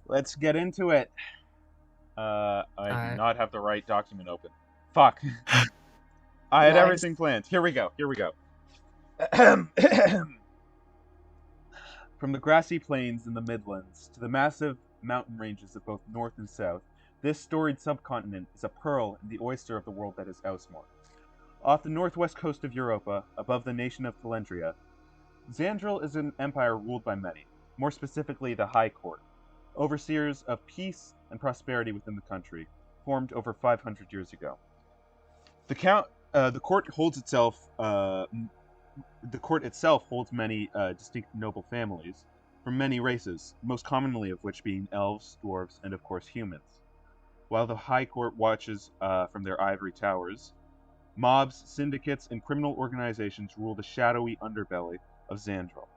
Let's get into it. I do Uh, not have the right document open. Fuck. I had Nice. everything planned. Here we go. Here we go. From the grassy plains in the Midlands to the massive mountain ranges of both north and south, this storied subcontinent is a pearl in the oyster of the world that is Elsmore. Off the northwest coast of Europa, above the nation of Telendria, Xandril is an empire ruled by many, more specifically the High Court, overseers of peace and prosperity within the country, formed over 500 years ago. The court holds itself. The court itself holds many distinct noble families from many races, most commonly of which being elves, dwarves, and of course humans. While the High Court watches from their ivory towers, mobs, syndicates, and criminal organizations rule the shadowy underbelly of Xandril.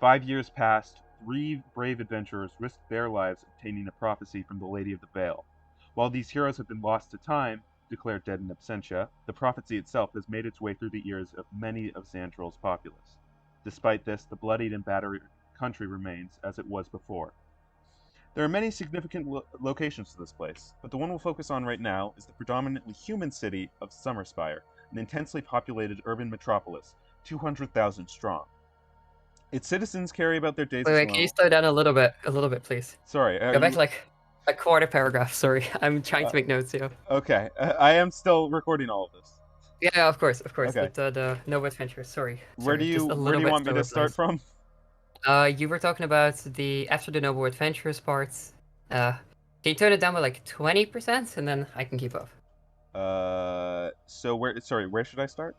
5 years passed, three brave adventurers risked their lives obtaining a prophecy from the Lady of the Vale. While these heroes have been lost to time, declared dead in absentia, the prophecy itself has made its way through the ears of many of Xandril's populace. Despite this, the bloodied and battered country remains as it was before. There are many significant locations to this place, but the one we'll focus on right now is the predominantly human city of Summerspire, an intensely populated urban metropolis, 200,000 strong. Its citizens carry about their days as Wait, can you normal. slow down a little bit, please? Sorry, are Go back you? like a quarter paragraph. Sorry, I'm trying Uh, to make notes here. okay, I am still recording all of this. Yeah, of course. Okay, With the Noble Adventure. where do you Just a where do little you bit want me to slower, start please. from? You were talking about the after the Noble Adventures parts. Can you turn it down by like 20%, and then I can keep up. So where? Sorry, where should I start?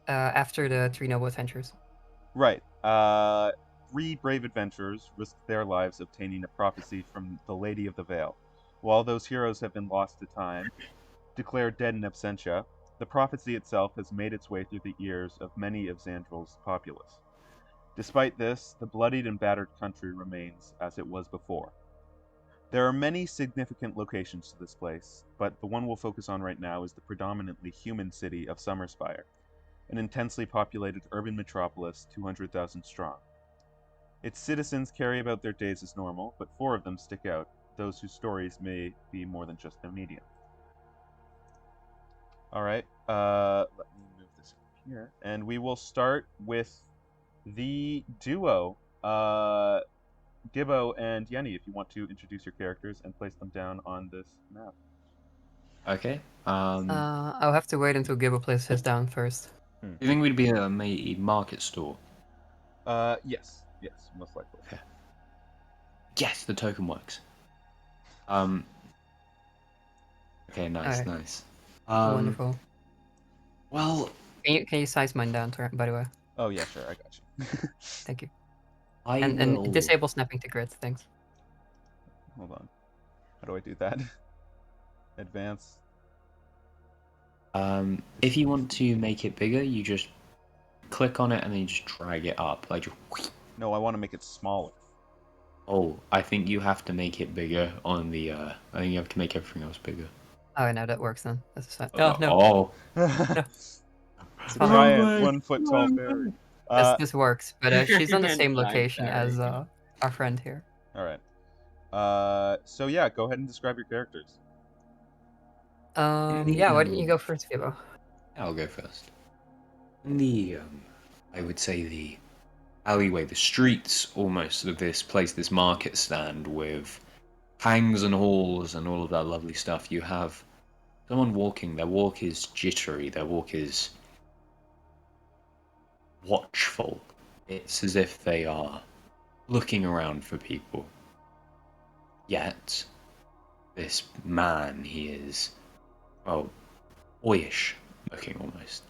After the three Noble Adventures. Right. Three brave adventurers risked their lives obtaining a prophecy from the Lady of the Vale. While those heroes have been lost to time, declared dead in absentia, the prophecy itself has made its way through the ears of many of Xandril's populace. Despite this, the bloodied and battered country remains as it was before. There are many significant locations to this place, but the one we'll focus on right now is the predominantly human city of Summerspire, an intensely populated urban metropolis 200,000 strong. Its citizens carry about their days as normal, but four of them stick out, those whose stories may be more than just their medium. Alright, let me move this up here. And we will start with the duo, Gibbo and Yenny, if you want to introduce your characters and place them down on this map. Okay. I'll have to wait until Gibbo plays his down first. Hmm. You think we'd be a market store? Yes, most likely. Okay. Yes, the token works. Okay, nice, Alright. nice. Wonderful. Well, Can you size mine down, by the way? Oh yeah, sure, I got you. Thank you. I And will. disable snapping to grid, thanks. Hold on. How do I do that? Advance. If you want to make it bigger, you just click on it and then you just drag it up, like. No, I want to make it smaller. Oh, I think you have to make it bigger on the. I think you have to make everything else bigger. Oh, no, that works then. That's fine. Oh, no. Oh. It's a fine. giant 1 foot tall fairy. This works, but she's on the same Giant location fairy. as our friend here. All right. So yeah, go ahead and describe your characters. Yeah, why don't you go first, Gibbo? I'll go first. In the, I would say the alleyway, the streets almost of this place, this market stand with hangs and halls and all of that lovely stuff, you have someone walking. Their walk is jittery, their walk is watchful. It's as if they are looking around for people. Yet, this man, he is, well, boyish looking almost.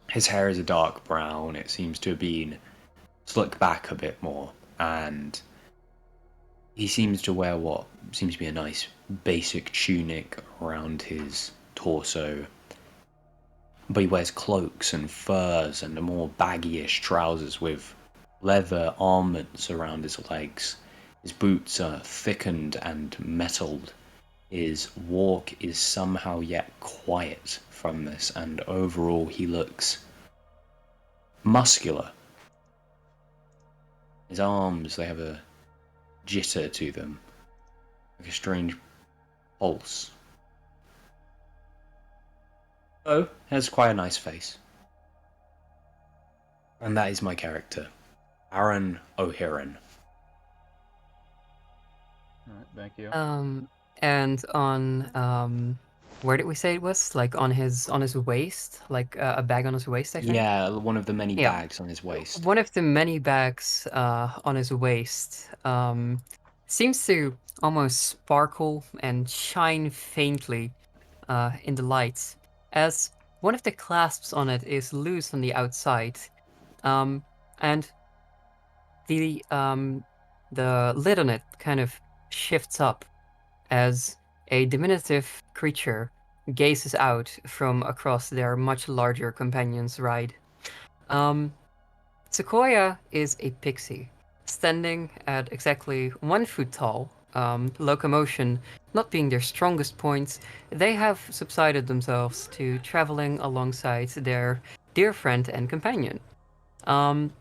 His hair is a dark brown, it seems to have been slicked back a bit more, and he seems to wear what seems to be a nice basic tunic around his torso. But he wears cloaks and furs and more baggyish trousers with leather armlets around his legs. His boots are thickened and metalled. His walk is somehow yet quiet from this, and overall he looks muscular. His arms, they have a jitter to them, like a strange pulse. Oh, has quite a nice face. And that is my character, Aran O'Heron. All right, thank you. And on where did we say it was? Like on his waist, like a bag on his waist, I think. Yeah, one of the many Yeah. bags on his waist. One of the many bags on his waist seems to almost sparkle and shine faintly in the lights, as one of the clasps on it is loose on the outside, and the lid on it kind of shifts up as a diminutive creature gazes out from across their much larger companion's ride. Sequoia is a pixie, standing at exactly 1 foot tall. Locomotion not being their strongest points, they have subsided themselves to traveling alongside their dear friend and companion. Um,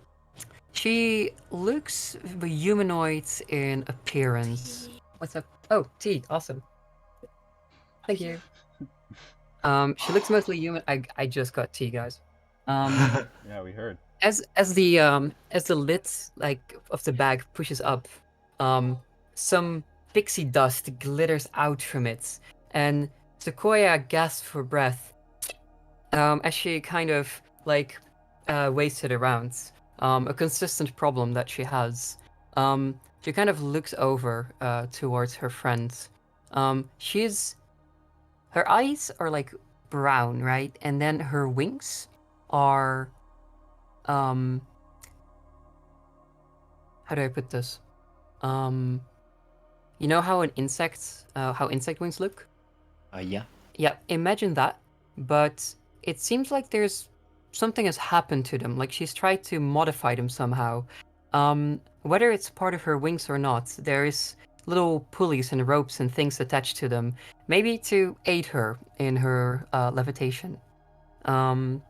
she looks humanoid in appearance. What's up? Oh, tea, awesome. Thank you. She looks mostly human. I just got tea, guys. Yeah, we heard. As the lid like of the bag pushes up, some pixie dust glitters out from it, and Sequoia gasps for breath as she kind of like waits it around. A consistent problem that she has. She kind of looks over towards her friend. She's her eyes are like brown, right? And then her wings are um how do I put this? Um you know how how insect wings look? Yeah. Yeah, imagine that, but it seems like there's something has happened to them, like she's tried to modify them somehow. Whether it's part of her wings or not, there is little pulleys and ropes and things attached to them, maybe to aid her in her levitation. Um,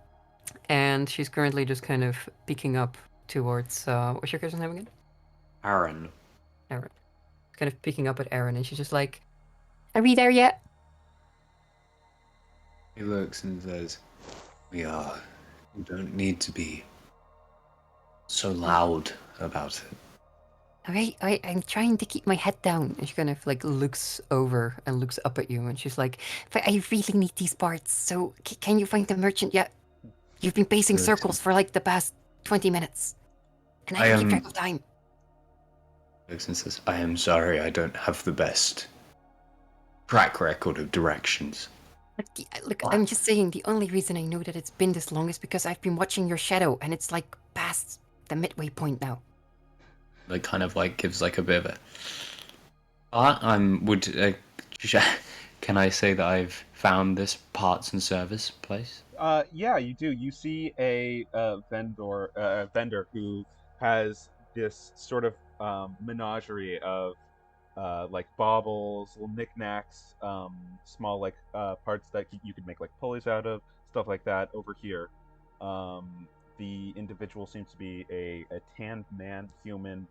and she's currently just kind of peeking up towards what's your cousin's name again? Aran. Aran. Kind of peeking up at Aran, and she's just like, "Are we there yet?" He looks and says, "We are. You don't need to be so loud about it." All right, I'm trying to keep my head down. And she kind of like looks over and looks up at you, and she's like, "But I really need these parts. So can you find the merchant yet? You've been pacing Listen. circles for like the past 20 minutes, and I I don't keep am- track of time." Looks and says, "I am sorry, I don't have the best track record of directions." Look, I'm just saying. The only reason I know that it's been this long is because I've been watching your shadow, and it's like past the midway point now. Like kind of like gives like a bit of a. Can I say that I've found this parts and service place? Yeah, you do. You see a vendor who has this sort of menagerie of like baubles, little knickknacks, small like parts that you could make like pulleys out of, stuff like that. Over here, the individual seems to be a tanned man, human,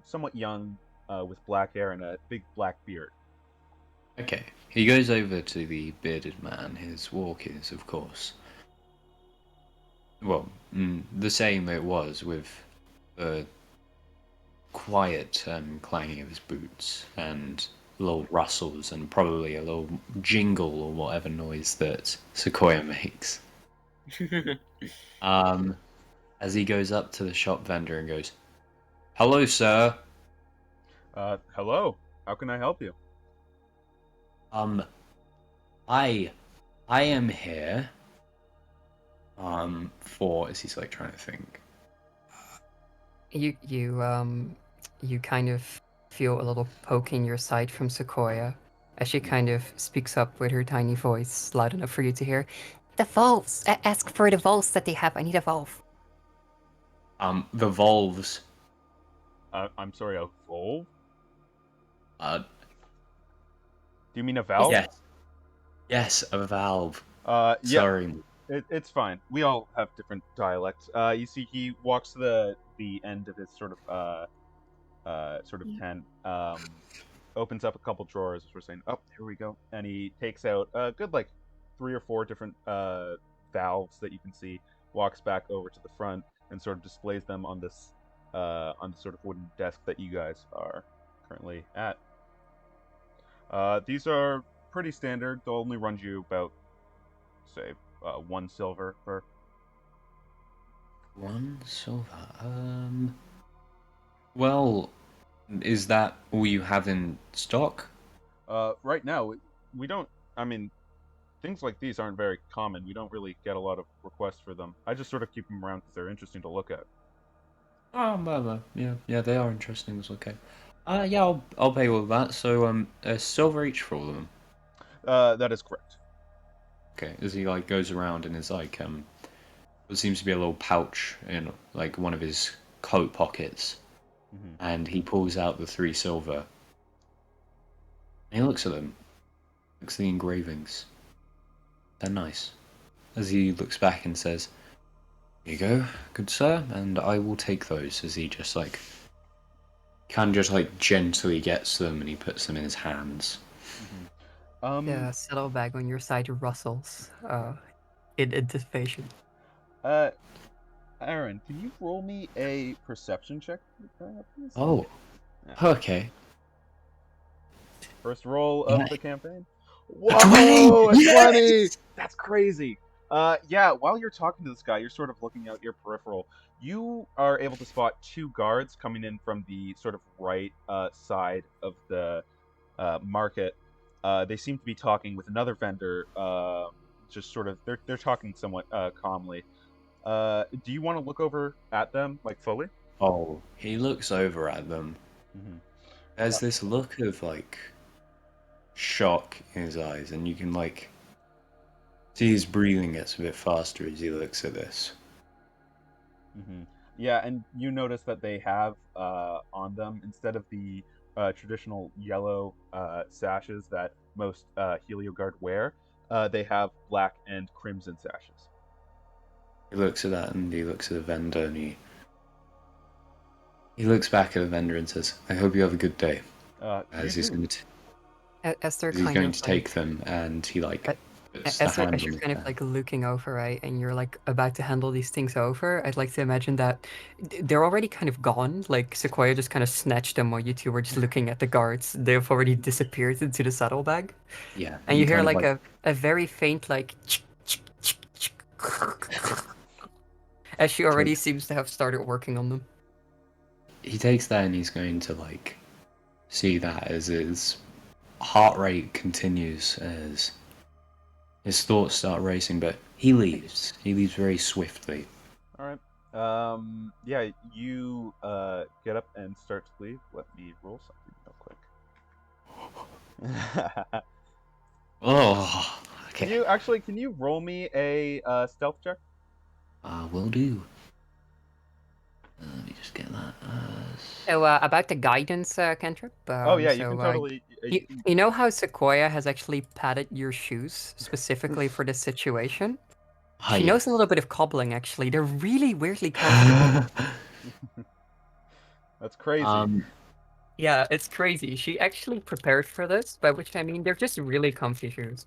somewhat young, with black hair and a big black beard. Okay. He goes over to the bearded man. His walk is, of course, well, the same it was, with the quiet clanging of his boots and little rustles and probably a little jingle or whatever noise that Sequoia makes. As he goes up to the shop vendor and goes, "Hello, sir. Hello. How can I help you? Um, I am here. For," as he's like trying to think. You kind of feel a little poke in your side from Sequoia as she kind of speaks up with her tiny voice, loud enough for you to hear. The valves. Ask for the valves that they have. I need a valve. The valves. I'm sorry, a volve? Uh, Do you mean a valve? yes, a valve. Yeah. Sorry. It's fine. We all have different dialects. You see, he walks to the end of his sort of sort of tent. Opens up a couple drawers as we're saying, "Oh, here we go," and he takes out a good like 3 or 4 different valves that you can see. Walks back over to the front and sort of displays them on this on the sort of wooden desk that you guys are currently at. These are pretty standard. They'll only run you about, say, 1 silver per. 1 silver. Well, is that all you have in stock? Right now, we don't. I mean, things like these aren't very common. We don't really get a lot of requests for them. I just sort of keep them around because they're interesting to look at. Yeah, they are interesting. It's okay. Yeah, I'll pay all of that. So, a silver each for all of them. That is correct. Okay, as he like goes around and is like, what seems to be a little pouch in like one of his coat pockets, and he pulls out the 3 silver. And he looks at them, looks at the engravings. They're nice. As he looks back and says, "Here you go, good sir, and I will take those." As he just like, kind of just like gently gets them and he puts them in his hands. The saddlebag on your side rustles in anticipation. Aran, can you roll me a perception check, please? Oh, Yeah. okay. First roll Yeah. of the campaign. 20! Whoa, a 20! Yes! That's crazy. Yeah, while you're talking to this guy, you're sort of looking out your peripheral. You are able to spot 2 guards coming in from the sort of right side of the market. They seem to be talking with another vendor. Just sort of, they're talking somewhat calmly. Do you want to look over at them, like, fully? Oh, he looks over at them. There's this look of like shock in his eyes, and you can like see his breathing gets a bit faster as he looks at this. Yeah, and you notice that they have on them, instead of the traditional yellow sashes that most Heliogard wear, they have black and crimson sashes. He looks at that and he looks at the vendor and he looks back at the vendor and says, "I hope you have a good day." As he's going to As they're he's kind going of to like, take them, and he like puts the as hand you're on kind the of like looking over, right, and you're like about to handle these things over, I'd like to imagine that they're already kind of gone. Like Sequoia just kind of snatched them while you two were just looking at the guards. They've already disappeared into the saddlebag. Yeah, And he you hear kind of like a very faint like as she already seems to have started working on them. He takes that and he's going to like see that as his heart rate continues, as his thoughts start racing, but he leaves. He leaves very swiftly. All right. Yeah, you get up and start to leave. Let me roll something real quick. Oh, okay. Can you roll me a stealth check? Will do. Let me just get that. So about the guidance cantrip. Oh yeah, you so, can totally. you know how Sequoia has actually padded your shoes specifically for this situation? She knows a little bit of cobbling, actually. They're really weirdly comfortable. That's crazy. Yeah, it's crazy. She actually prepared for this, by which I mean they're just really comfy shoes.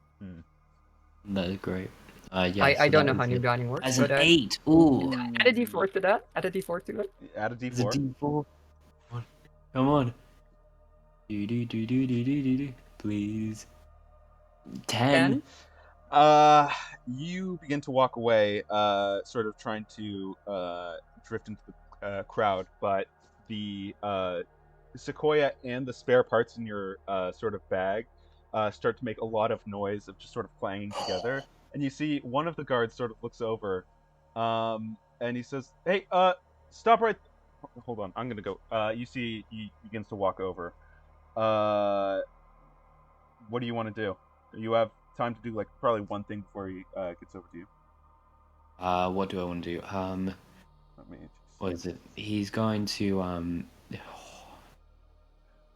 That is great. Yeah, I don't know how New Dawning works, as but an 8. Ooh. add a d4 to that. Add a d4 to it. Add a It's a d4. D4. Come on. Do. Please. 10. You begin to walk away, sort of trying to drift into the crowd, but the Sequoia and the spare parts in your sort of bag start to make a lot of noise of just sort of clanging together. And you see one of the guards sort of looks over, and he says, "Hey, stop right. Hold on, I'm gonna go." You see he begins to walk over. What do you want to do? You have time to do like probably one thing before he gets over to you. What do I want to do? Let me What is it? He's going to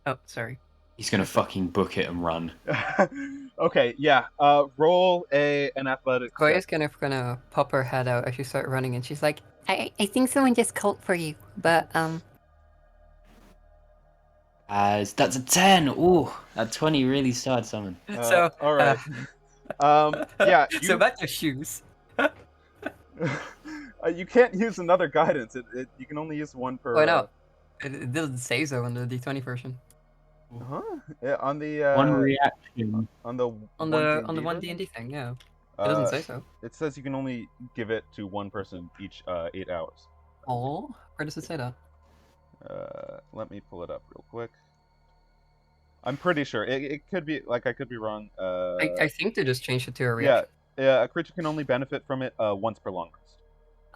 Oh, sorry. he's gonna fucking book it and run. Okay, yeah. Roll an athletics Sequoia's check. gonna pop her head out as you start running, and she's like, I think someone just called for you, but As that's a 10. Ooh, that 20 really started something. So, All right. Yeah, so you back to shoes. you can't use another guidance. You can only use one Why per. not? It doesn't say so on the D20 version. Huh? Yeah, on the One reaction. on the On one D the and on the D one D version. and D thing, yeah. It doesn't say so. It says you can only give it to one person each 8 hours. Oh, where does it say that? Let me pull it up real quick. I'm pretty sure it could be like I could be wrong. I think they just changed it to a Yeah, reaction. yeah. A creature can only benefit from it once per long rest.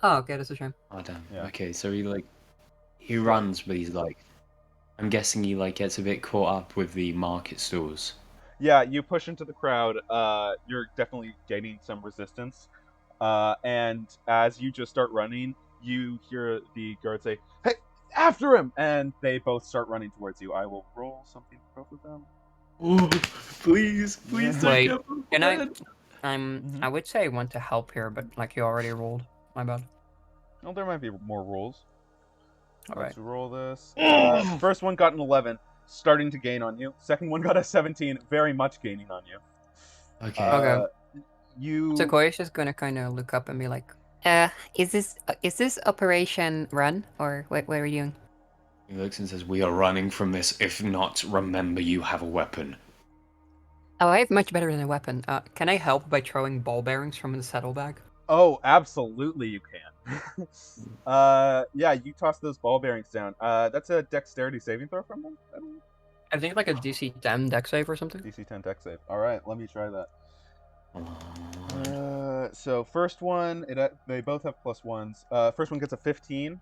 Oh, okay, that's a shame. Oh damn. Yeah. Okay, so he runs, but he's like, I'm guessing he like gets a bit caught up with the market stalls. Yeah, you push into the crowd. You're definitely gaining some resistance. And as you just start running, you hear the guard say, "Hey, after him!" And they both start running towards you. I will roll something for both of them. Ooh, please Yeah. don't Wait, get can I? bad. I would say I want to help here, but like you already rolled. My bad. Well, there might be more rolls. All Let's right. roll this. First one got an 11, starting to gain on you. Second one got a 17, very much gaining on you. Okay. Okay. You. Sequoia's just gonna kind of look up and be like, is this Operation Run or what are you doing?" He looks and says, "We are running from this. If not, remember you have a weapon." Oh, I have much better than a weapon. Can I help by throwing ball bearings from the saddlebag? Oh, absolutely you can. Yeah, you toss those ball bearings down. That's a dexterity saving throw from them? I think like a DC 10 deck save or something. DC 10 dex save. Alright, let me try that. Come on. So first one, they both have plus ones. First one gets a 15.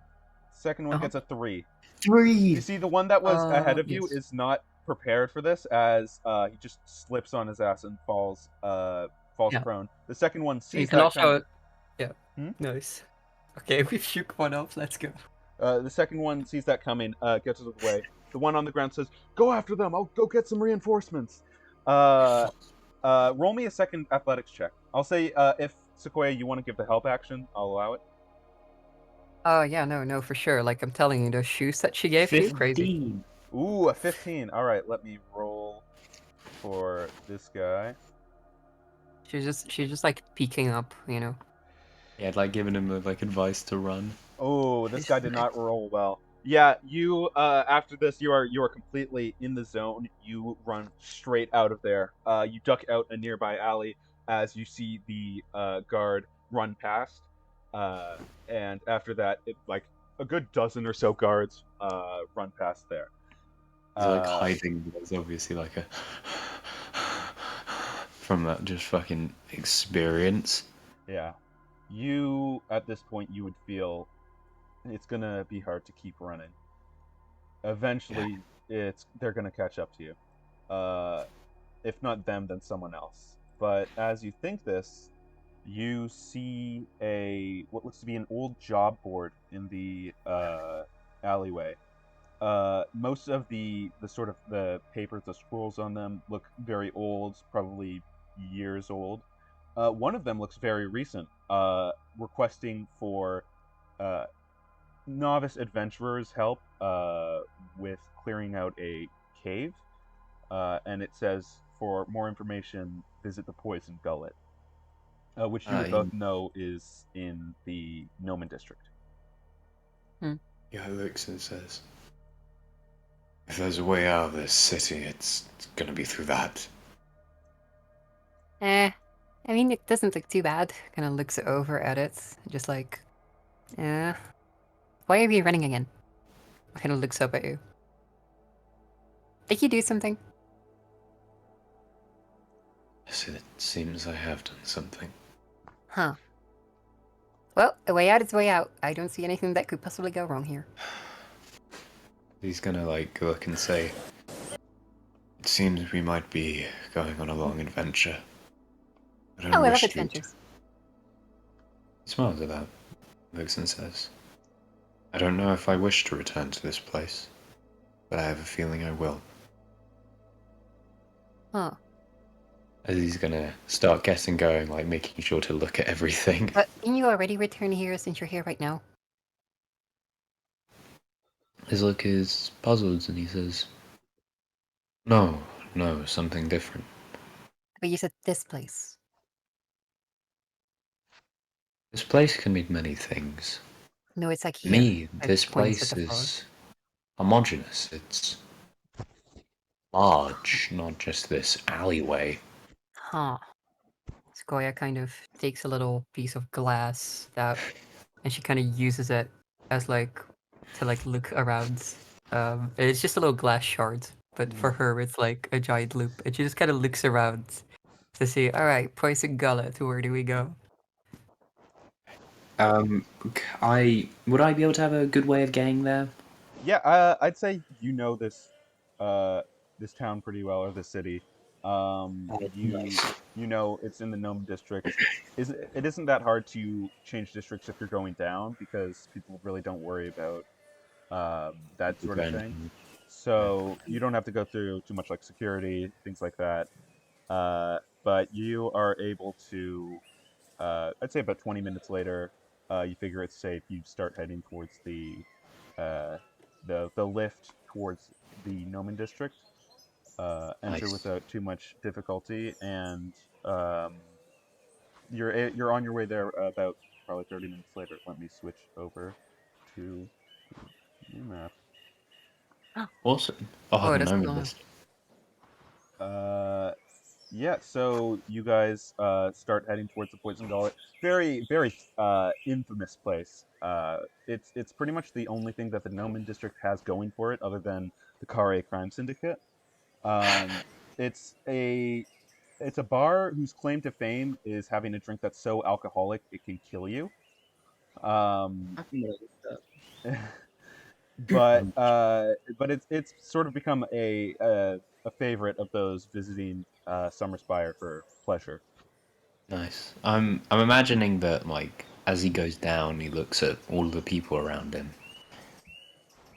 Second one gets a 3. 3. You see, the one that was ahead of you Yes. is not prepared for this, as he just slips on his ass and falls Yeah. prone. The second one You sees can that also, coming. yeah, Hmm? nice. Okay, we shook one off. Let's go. The second one sees that coming, gets out of the way. The one on the ground says, "Go after them! I'll go get some reinforcements." Roll me a second athletics check. I'll say if Sequoia, you want to give the help action, I'll allow it. Oh yeah, no, for sure. Like I'm telling you, those shoes that she gave you, crazy. 15. Ooh, a 15. All right, let me roll for this guy. She's just like peeking up, you know. Yeah, I'd like giving him like advice to run. Oh, this guy did not roll well. Yeah, you after this you are completely in the zone. You run straight out of there. You duck out a nearby alley as you see the guard run past. And after that, like a good dozen or so guards run past there. He's like hiding, but there's obviously like a from that just fucking experience. Yeah. You at this point you would feel it's gonna be hard to keep running. Eventually, they're gonna catch up to you. If not them, then someone else. But as you think this, you see what looks to be an old job board in the alleyway. Most of the sort of the papers, the scrolls on them look very old, probably years old. One of them looks very recent, requesting for uh, novice adventurers help with clearing out a cave, and it says for more information visit the Poison Gullet, which you would both know is in the Gnomon district. Yeah, he looks and says, "If there's a way out of this city, it's gonna be through that." I mean, it doesn't look too bad. Kind of looks over at it, just like, why are you running again? Kind of looks up at you. Did you do something? Yes, it seems I have done something. Huh. Well, a way out is a way out. I don't see anything that could possibly go wrong here. He's gonna like look and say, "It seems we might be going on a long adventure. I don't Oh, I love wish to." adventures. He smiles at that, looks and says, "I don't know if I wish to return to this place, but I have a feeling I will." Huh. As he's gonna start getting going, like making sure to look at everything. But didn't you already return here since you're here right now? His look is puzzled and he says, No, no, something different. But you said this place. This place can mean many things. No, it's like To here. me, It this points at place the floor. is homogeneous. It's large, not just this alleyway. Huh. Sequoia kind of takes a little piece of glass that, and she kind of uses it as like to like look around. It's just a little glass shard, but for her it's like a giant loop, and she just kind of looks around to see. All right, Poison Gullet. Where do we go? I would I be able to have a good way of getting there? Yeah, I'd say you know this town pretty well, or this city. You Nice. you know it's in the Gnome district. It isn't that hard to change districts if you're going down because people really don't worry about that sort of thing. So you don't have to go through too much like security, things like that. But you are able to, I'd say about 20 minutes later, you figure it's safe. You start heading towards uh, the lift towards the Nomen district. Enter Nice. without too much difficulty, and um, you're on your way there about probably 30 minutes later. Let me switch over to the new map. Awesome. I'll have Oh, a that's moment cool. this. Uh, yeah, so you guys start heading towards the Poison Gullet. Very, very infamous place. It's pretty much the only thing that the Nomen district has going for it, other than the Kare crime syndicate. Um, it's a it's a bar whose claim to fame is having a drink that's so alcoholic it can kill you. Um, I can relate to that. but it's sort of become a favorite of those visiting Summer Spire for pleasure. Nice. I'm imagining that like as he goes down, he looks at all the people around him.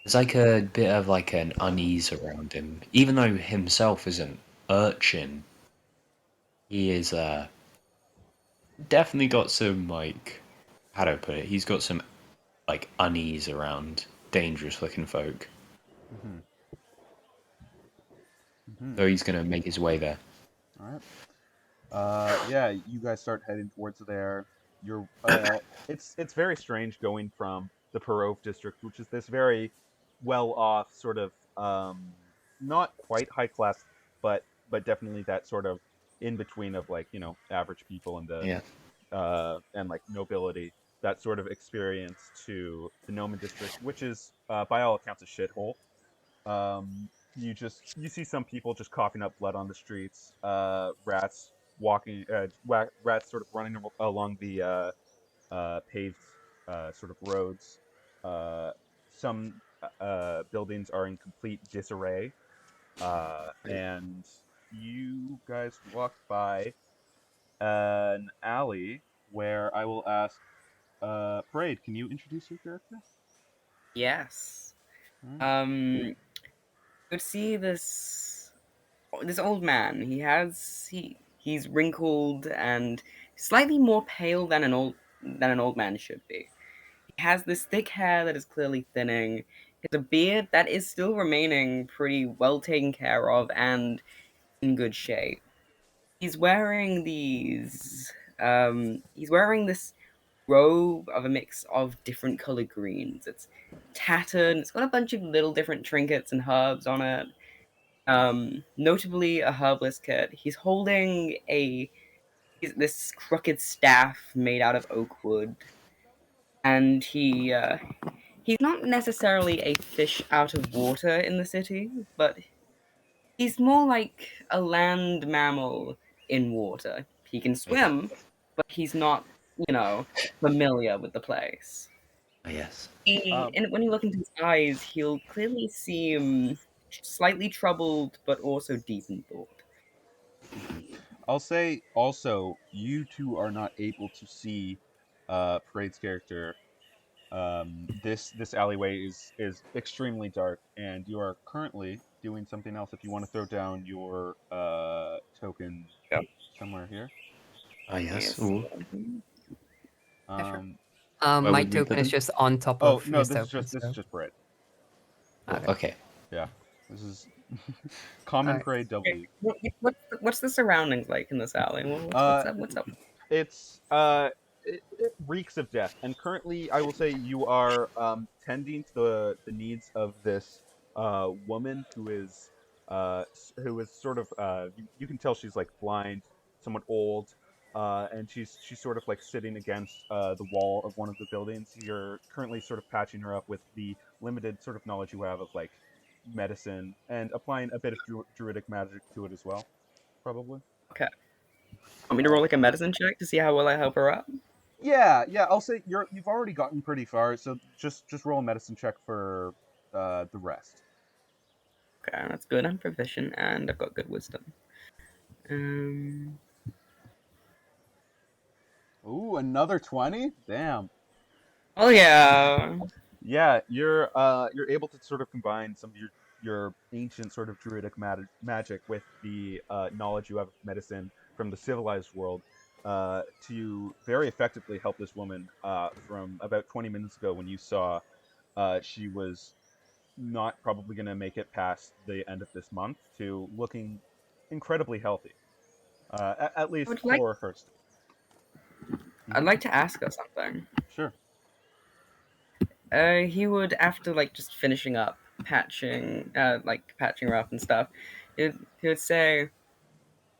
There's like a bit of like an unease around him, even though himself is an urchin. He is definitely got some like how do I put it? He's got some like unease around dangerous looking folk. Hmm. Hmm. So he's gonna make his way there. All right. Yeah, you guys start heading towards there. You're it's very strange going from the Perov district, which is this very well off sort of not quite high class, but definitely that sort of in between of like, average people and the Yeah. and like nobility, that sort of experience to the Noman district, which is by all accounts a shithole. You see some people just coughing up blood on the streets. Rats walking, rats sort of running along the paved sort of roads. Uh, some buildings are in complete disarray, and you guys walk by an alley where I will ask, Parade, can you introduce your character? Yes. Alright. You'd see this old man. He's wrinkled and slightly more pale than an old man should be. He has this thick hair that is clearly thinning. He has a beard that is still remaining pretty well taken care of and in good shape. He's wearing these. He's wearing this robe of a mix of different colored greens. It's tattered. It's got a bunch of little different trinkets and herbs on it. Notably a herbalist kit. He's holding this crooked staff made out of oak wood, and he's not necessarily a fish out of water in the city, but he's more like a land mammal in water. He can Okay. swim, but he's not, familiar with the place. Yes. Um, And when you look into his eyes, he'll clearly seem slightly troubled, but also deep in thought. I'll say also, you two are not able to see Parade's character. This alleyway is extremely dark, and you are currently doing something else. If you want to throw down your token Yeah. somewhere here, Ah yes. Yes. Ooh. Yeah, sure. um, Where My would we token put is them? just on top oh of no, his token, this is so just Parade. Cool. okay. Okay. Yeah, this is Common Alright. prey W. What's the surroundings like in this alley? What's Uh, up? What's up? it's it reeks of death, and currently, I will say you are tending to the needs of this woman who is sort of you can tell she's like blind, somewhat old, and she's sort of like sitting against the wall of one of the buildings. You're currently sort of patching her up with the limited sort of knowledge you have of like medicine and applying a bit of druidic magic to it as well, probably. Okay. Want me to roll like a medicine check to see how well I help her up? Yeah. I'll say you've already gotten pretty far, so just roll a medicine check for the rest. Okay, that's good. I'm proficient and I've got good wisdom. Um. Ooh, another 20? Damn. Oh yeah. Yeah, you're able to sort of combine some of your ancient sort of druidic magic with the knowledge you have of medicine from the civilized world to very effectively help this woman from about 20 minutes ago when you saw she was not probably going to make it past the end of this month to looking incredibly healthy, at I least would like. for her state. I'd Hmm. like to ask her something. Sure. He would after like just finishing up patching her up and stuff. He would say,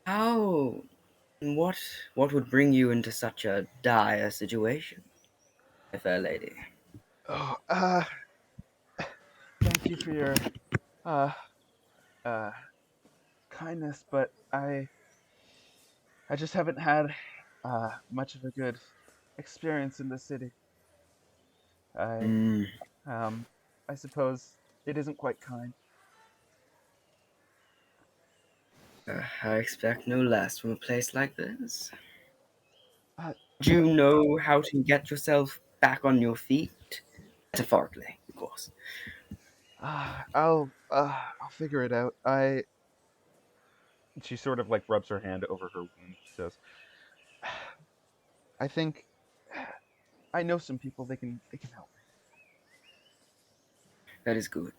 "How? What? What would bring you into such a dire situation, my fair lady?" Oh, thank you for your uh, uh, kindness, but I just haven't had much of a good experience in this city. I Hmm. um, I suppose it isn't quite kind. I expect no less from a place like this. Uh, Do you know how to get yourself back on your feet? Metaphorically, of course. I'll figure it out. She sort of like rubs her hand over her wound. She says, I think I know some people they can help me. That is good.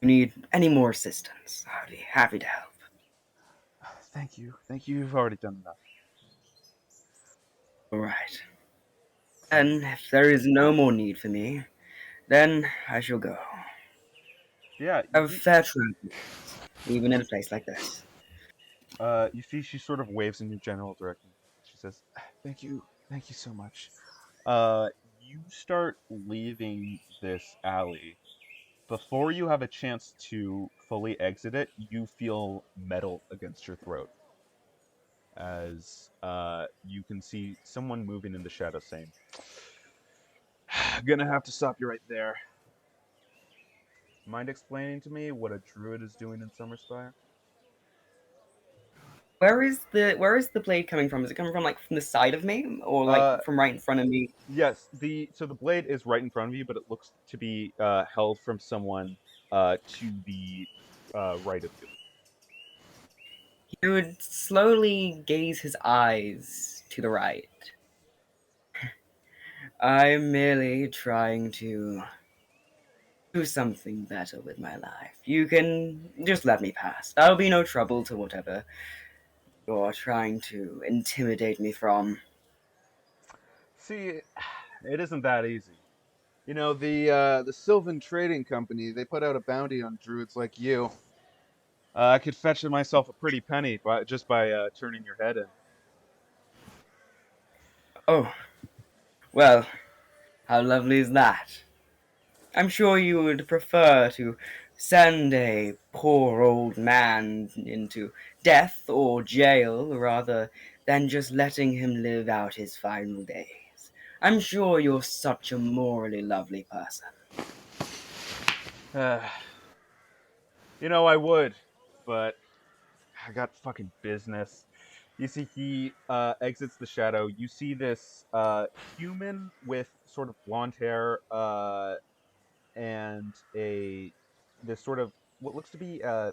You need any more assistance? I'll be happy to help. Thank you. Thank you. You've already done enough. All right. And if there is no more need for me, then I shall go. Yeah, Have fair travels, even in a place like this. you see she sort of waves in your general direction. She says, thank you so much. Uh, you start leaving this alley. Before you have a chance to fully exit it, you feel metal against your throat as you can see someone moving in the shadows saying, Gonna have to stop you right there. Mind explaining to me what a druid is doing in Summerspire? Where is the blade coming from? Is it coming from like from the side of me or like Uh, from right in front of me? yes, the blade is right in front of you, but it looks to be held from someone to the right of you. He would slowly gaze his eyes to the right. I'm merely trying to do something better with my life. You can just let me pass. I'll be no trouble to whatever you're trying to intimidate me from. See, it isn't that easy. You know, the Sylvan Trading Company, they put out a bounty on druids like you. I could fetch myself a pretty penny just by turning your head in. Oh, well, how lovely is that? I'm sure you would prefer to send a poor old man into death or jail rather than just letting him live out his final days. I'm sure you're such a morally lovely person. Uh, you know, I would, but I got fucking business. You see, he exits the shadow. You see this human with sort of blonde hair and a this sort of what looks to be a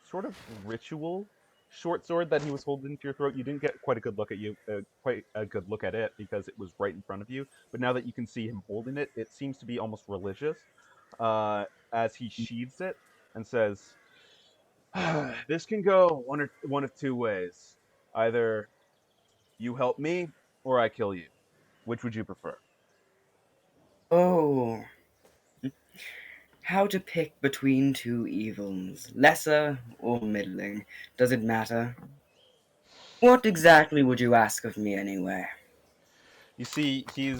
sort of ritual short sword that he was holding to your throat. You didn't get quite a good look at it because it was right in front of you. But now that you can see him holding it, it seems to be almost religious. As he sheathes it and says, This can go one of two ways. Either you help me, or I kill you. Which would you prefer? Oh, how to pick between two evils, lesser or middling? Does it matter? What exactly would you ask of me anyway? You see, he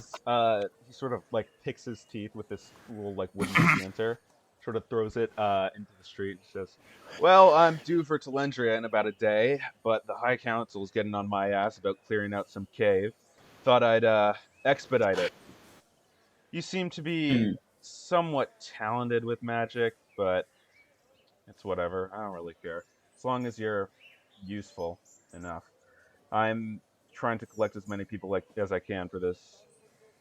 sort of like picks his teeth with this little like wooden decanter, sort of throws it into the street and says, "Well, I'm due for Telendria in about a day, but the High Council is getting on my ass about clearing out some cave. Thought I'd expedite it. You seem to be Hmm. somewhat talented with magic, but it's whatever. I don't really care. As long as you're useful enough. I'm trying to collect as many people like as I can for this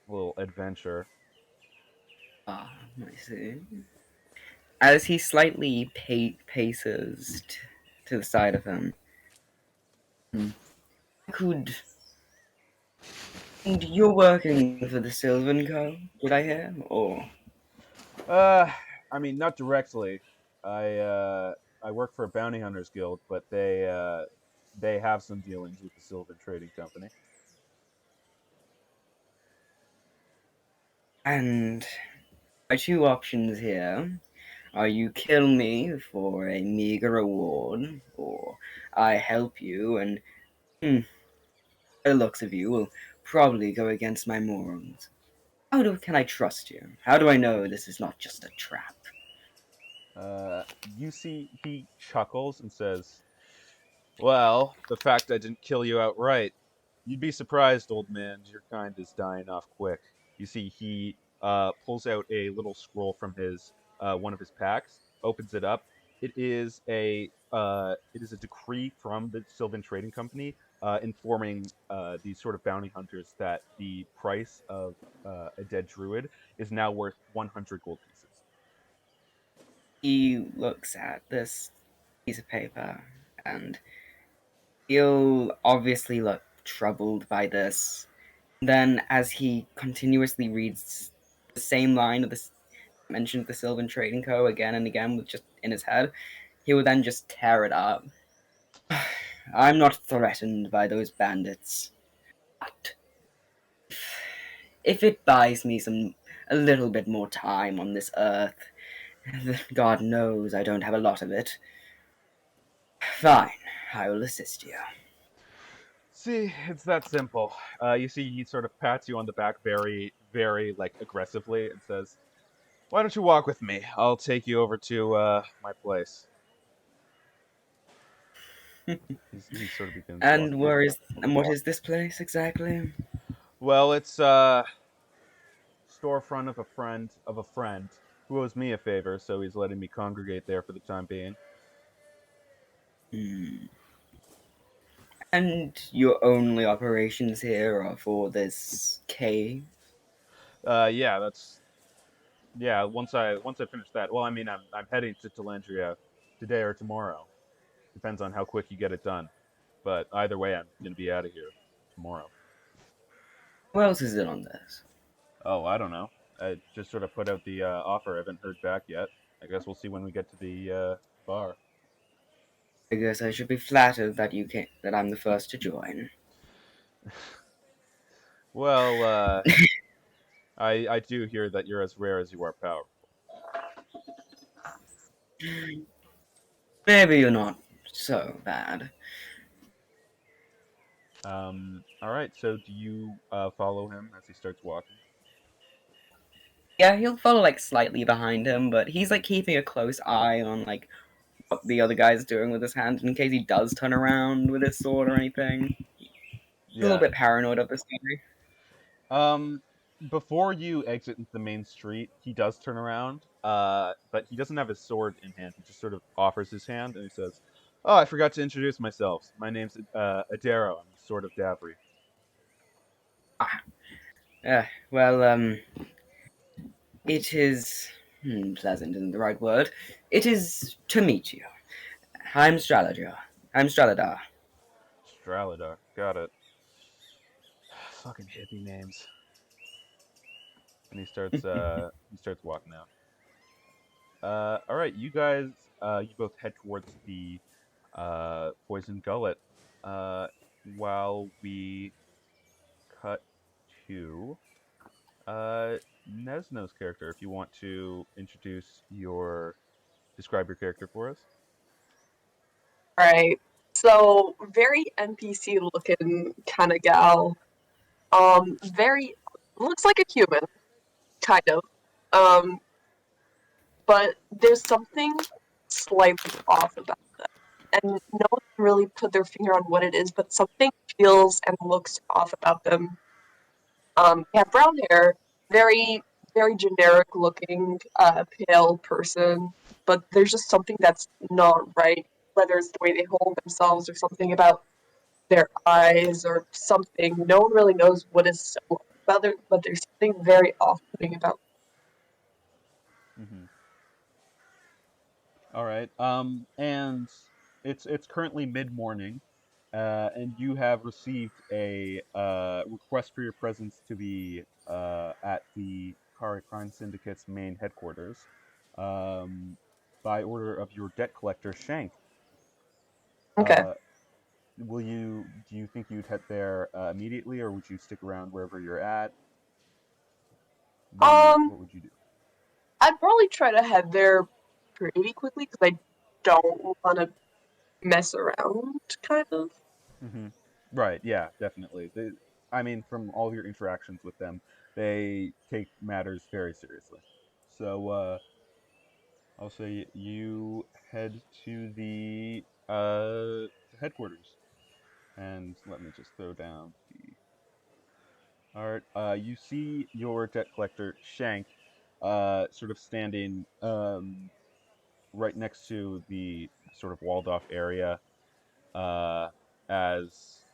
little adventure." Ah, I see. As he slightly paces to the side of him, hmm, I could. And you're working for the Sylvan Co., did I hear? Or Uh, I mean, not directly. I uh, I work for a bounty hunters guild, but they have some dealings with the Sylvan Trading Company. and my two options here are you kill me for a meager reward, or I help you and by the looks of you will probably go against my morals. Can I trust you? How do I know this is not just a trap? You see, he chuckles and says, "Well, the fact I didn't kill you outright. You'd be surprised, old man. Your kind is dying off quick." You see, he pulls out a little scroll from his one of his packs, opens it up. It is a decree from the Sylvan Trading Company informing these sort of bounty hunters that the price of a dead druid is now worth 100 gold pieces. He looks at this piece of paper and he'll obviously look troubled by this. Then, as he continuously reads the same line of this mentioned the Sylvan Trading Co. again and again with just in his head, he would then just tear it up. I'm not threatened by those bandits, but if it buys me a little bit more time on this earth, God knows I don't have a lot of it. Fine, I will assist you. See, it's that simple. You see, he sort of pats you on the back very, very like aggressively and says, "Why don't you walk with me? I'll take you over to my place." He sort of begins And walking you. what is this place exactly? Well, it's storefront of a friend who owes me a favor, so he's letting me congregate there for the time being. Hmm. And your only operations here are for this cave? Yeah, that's yeah. Once I finish that, well, I mean, I'm heading to Talandria today or tomorrow. Depends on how quick you get it done. But either way, I'm gonna be out of here tomorrow. Who else is in on this? Oh, I don't know. I just sort of put out the offer. I haven't heard back yet. I guess we'll see when we get to the bar. I guess I should be flattered that I'm the first to join. Well, I do hear that you're as rare as you are powerful. Maybe you're not so bad. All right. So do you follow him as he starts walking? Yeah, he'll follow like slightly behind him, but he's like keeping a close eye on like what the other guy's doing with his hand in case he does turn around with his sword or anything. A little Yeah. bit paranoid of this guy. Um, Before you exit into the main street, he does turn around. But he doesn't have his sword in hand. He just sort of offers his hand and he says, "Oh, I forgot to introduce myself. My name's Adaro. I'm the Sword of Davri." Ah, well, it is pleasant isn't the right word. It is to meet you. I'm Straladar. I'm Straladar. Straladar. Got it. Fucking hippie names. And he starts walking out. All right, you guys you both head towards the poison gullet. While we cut to Nesno's character, if you want to describe your character for us. Right. So very NPC looking kind of gal. Very looks like a human, kind of. Um, but there's something slightly off about them. And no one can really put their finger on what it is, but something feels and looks off about them. They have brown hair, very, very generic looking, pale person, but there's just something that's not right, whether it's the way they hold themselves or something about their eyes or something. No one really knows what is so about it, but there's something very off-putting about Mm-hmm. All right. And it's currently mid-morning, and you have received a request for your presence to be at the Kari Crime Syndicate's main headquarters, um, by order of your debt collector Shank. Okay. Uh, do you think you'd head there immediately, or would you stick around wherever you're at? Um, What would you do? I'd probably try to head there pretty quickly because I don't want to mess around, kind of. Hmm. Right, yeah, definitely. I mean, from all of your interactions with them, they take matters very seriously. So, I'll say you head to the headquarters, and let me just throw down the. All right, you see your debt collector Shank, sort of standing right next to the sort of walled off area, uh, as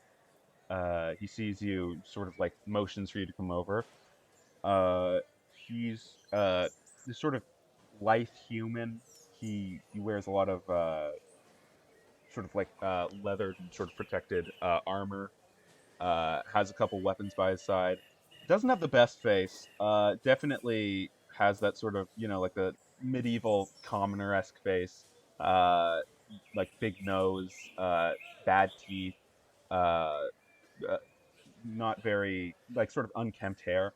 he sees you, sort of like motions for you to come over. Uh, he's this sort of lithe human. He wears a lot of sort of like leathered and sort of protected armor. Has a couple weapons by his side. Doesn't have the best face. Definitely has that sort of, like the medieval commoner-esque face. Like big nose, bad teeth. Uh, uh, Not very, like, sort of unkempt hair.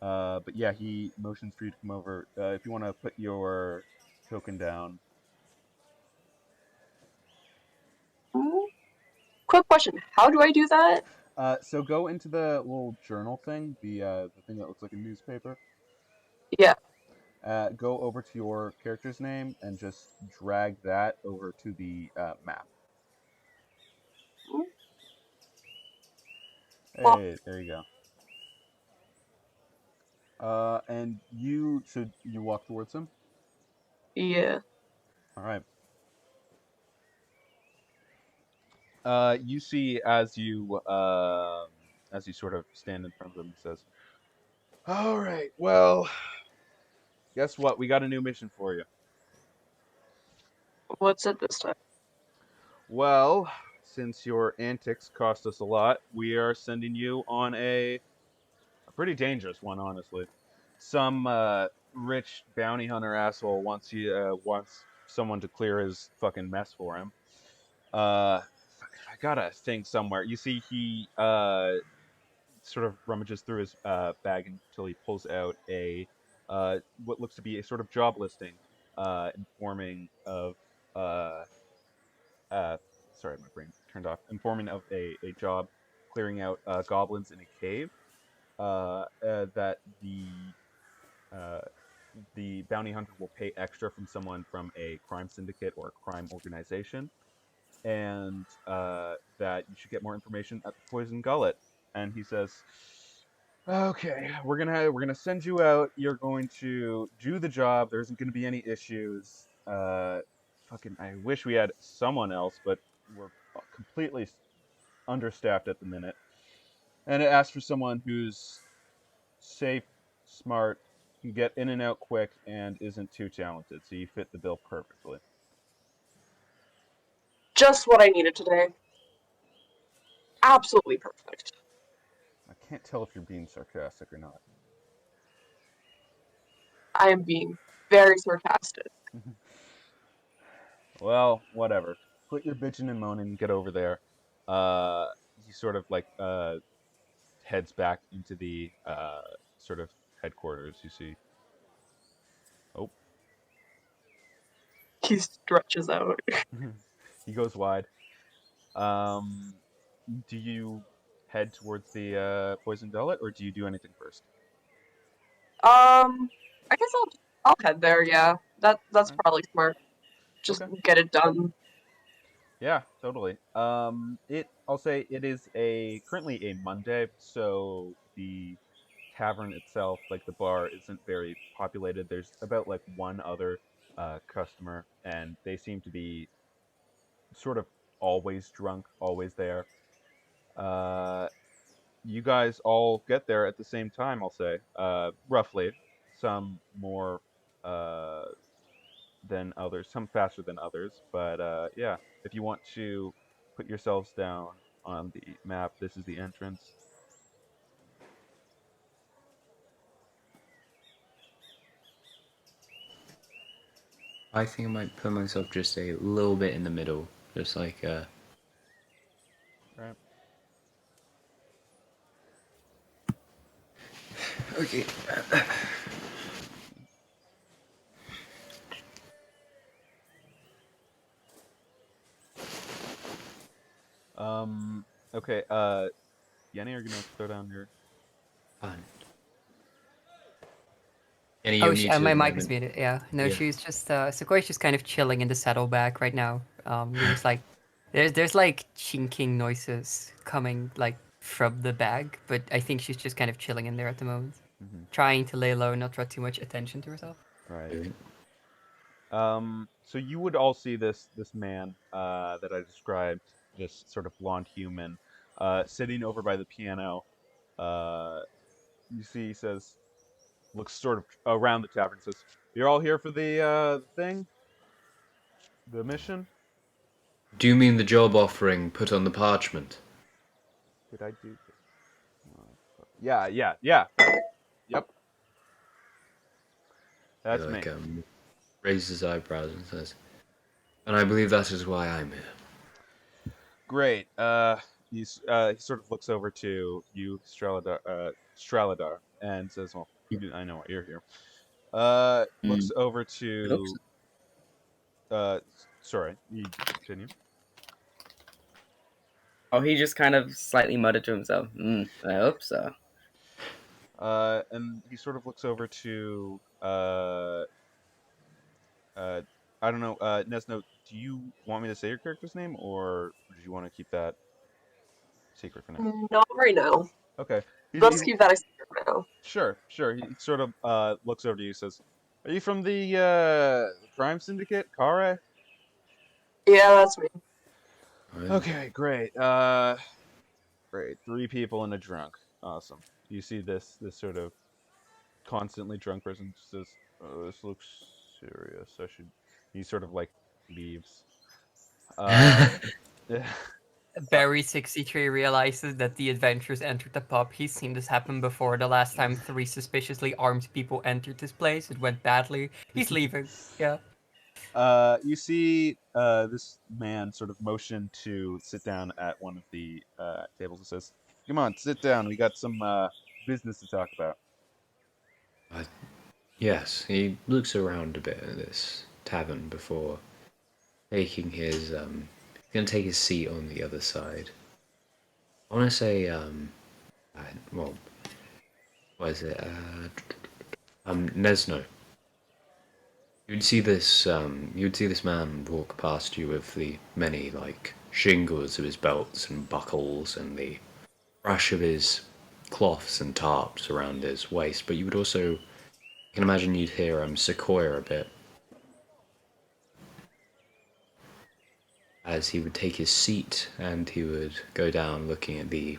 But yeah, he motions for you to come over. If you want to put your token down. Mm, quick question: how do I do that? So go into the little journal thing, the thing that looks like a newspaper. Yeah. Go over to your character's name and just drag that over to the map. Mm, well, Hey, there you go. And you walk towards him. yeah. All right. You see as you sort of stand in front of him, he says, "All right, well, guess what? We got a new mission for you." What's it this time? Well, since your antics cost us a lot, we are sending you on a pretty dangerous one, honestly. Some rich bounty hunter asshole wants someone to clear his fucking mess for him. Fuck, I got a thing somewhere. You see, he sort of rummages through his bag until he pulls out a what looks to be a sort of job listing, informing of uh, uh, sorry, my brain turned off. Informing of a job clearing out goblins in a cave. That uh, the bounty hunter will pay extra from someone from a crime syndicate or a crime organization, and that you should get more information at the Poison Gullet. And he says, "Okay, we're gonna send you out. You're going to do the job. There isn't going to be any issues. Fucking, I wish we had someone else, but we're completely understaffed at the minute. And it asks for someone who's safe, smart, can get in and out quick, and isn't too talented. So you fit the bill perfectly." Just what I needed today. Absolutely perfect. I can't tell if you're being sarcastic or not. I am being very sarcastic. Well, whatever. Quit your bitching and moaning and get over there. He sort of like heads back into the sort of headquarters. You see. Oh, He stretches out. he goes wide. Um, do you head towards the poison gullet, or do you do anything first? I guess I'll head there. Yeah, that's Right. probably smart. Just Okay. get it done. Yeah, totally. I'll say it is a currently a Monday, so the tavern itself, like the bar, isn't very populated. There's about like one other customer, and they seem to be sort of always drunk, always there. Uh, you guys all get there at the same time, I'll say, roughly. Some more uh, than others, some faster than others. But yeah, if you want to put yourselves down on the map, this is the entrance. I think I might put myself just a little bit in the middle, just like Right. Okay. Um. Okay. Yenny, are you gonna throw down your? Fine. Any Oh, you need to my at the mic is moment. muted. Yeah, no, Yeah. she's just Sequoia's just kind of chilling in the saddleback right now. There's like, there's like chinking noises coming like from the bag, but I think she's just kind of chilling in there at the moment, Mhm. trying to lay low, not draw too much attention to herself. Right. Brilliant. So you would all see this man that I described, this sort of blonde human, sitting over by the piano. Uh, you see, he says, looks sort of around the tavern, says, "You're all here for the thing, the mission." Do you mean the job offering put on the parchment? Did I do? Yeah, yeah, yeah. Yep, He that's like me. raises his eyebrows and says, "And I believe that is why I'm here." Great. He sort of looks over to you, Straladar, and says, "Well, I know why you're here." Looks Mm. over It looks. to sorry, you continue. Oh, he just kind of slightly muttered to himself. I hope so. And he sort of looks over to uh, I don't know, Nesno. Do you want me to say your character's name, or do you want to keep that secret for now? Not right now. Okay. Let's keep that a secret for now. Sure, sure. He sort of looks over to you, says, "Are you from the crime syndicate, Kare?" Yeah, that's me. Right. Okay, great. Great. Three people and a drunk. Awesome. You see this sort of constantly drunk person says, "Oh, this looks serious. I should." He sort of like leaves. Uh, yeah. Barry 63 realizes that the adventurers entered the pub. He's seen this happen before. The last time three suspiciously armed people entered this place, it went badly. He's leaving. Yeah. You see this man sort of motion to sit down at one of the tables and says, "Come on, sit down. We got some business to talk about." Yes, he looks around a bit at this tavern before taking his gonna take his seat on the other side. I want to say well, what is it? Nesno. You'd see this man walk past you with the many like shingles of his belts and buckles and the brush of his cloths and tarps around his waist. But you would also, you can imagine you'd hear Sequoia a bit as he would take his seat and he would go down looking at the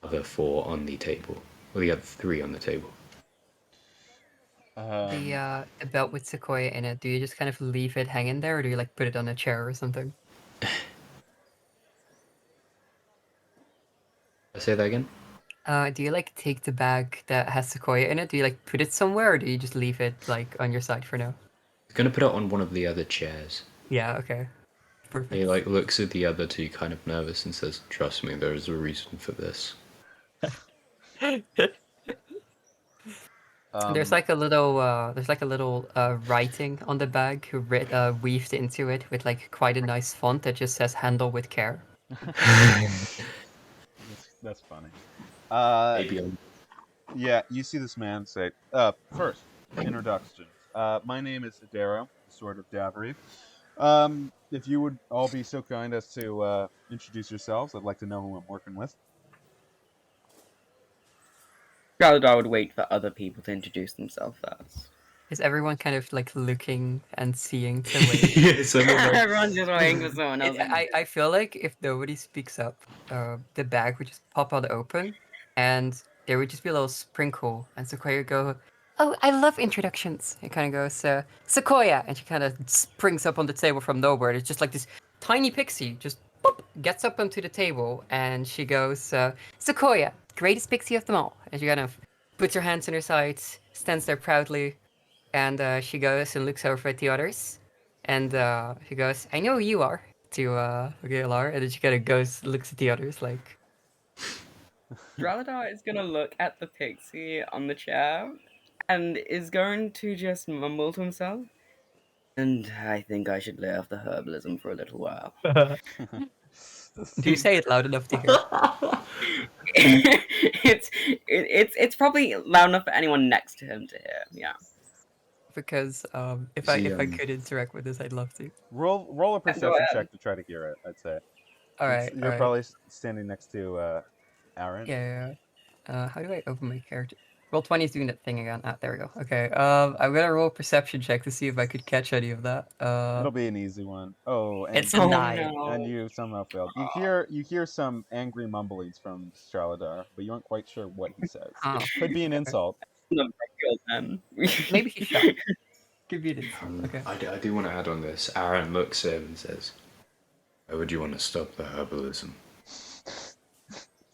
other four on the table, or the other three on the table. Um, The belt with Sequoia in it, do you just kind of leave it hanging there, or do you like put it on a chair or something? I say that again. Do you like take the bag that has Sequoia in it? Do you like put it somewhere, or do you just leave it like on your side for now? I'm gonna put it on one of the other chairs. Yeah, okay. Perfect. He like looks at the other two, kind of nervous, and says, "Trust me, there is a reason for this." There's like a little writing on the bag weaved into it with like quite a nice font that just says "Handle with care." That's funny. Maybe I'm Yeah, you see this man say, first, introductions. My name is Adaro, the Sword of Davery. If you would all be so kind as to introduce yourselves, I'd like to know who I'm working with. Straladar would wait for other people to introduce themselves first. Is everyone kind of like looking and seeing to wait? yeah, someone like, Everyone's just waiting for someone else. I feel like if nobody speaks up, the bag would just pop out open, and there would just be a little sprinkle, and Sequoia would go, "Oh, I love introductions." It kind of goes, "Sequoia," and she kind of springs up on the table from nowhere. It's just like this tiny pixie, just boop, gets up onto the table, and she goes, "Sequoia, greatest pixie of them all." And she kind of puts her hands on her sides, stands there proudly, and she goes and looks over at the others. And she goes, "I know who you are," to Galar, and then she kind of goes, looks at the others, like, Straladar is gonna look at the pixie on the chair and is going to just mumble to himself. And I think I should lay off the herbalism for a little while. "Do you say it loud enough to hear?" It's probably loud enough for anyone next to him to hear. Yeah. Because if See, I could interact with this, I'd love to. Roll a Go perception ahead. check to try to hear it, I'd say. All Since right, you're probably standing next to Aran. yeah. How do I open my character? Roll 20 is doing that thing again. Ah, there we go. Okay. I'm gonna roll a perception check to see if I could catch any of that. It'll be an easy one. Oh, and It's a Oh 9. no. and you somehow failed. You hear some angry mumblings from Straladar, but you aren't quite sure what he says. Oh, Could be an insult. Then. maybe he's shot. Give me this. Okay. I do want to add on this. Aran looks at him and says, "Why would you want to stop the herbalism?"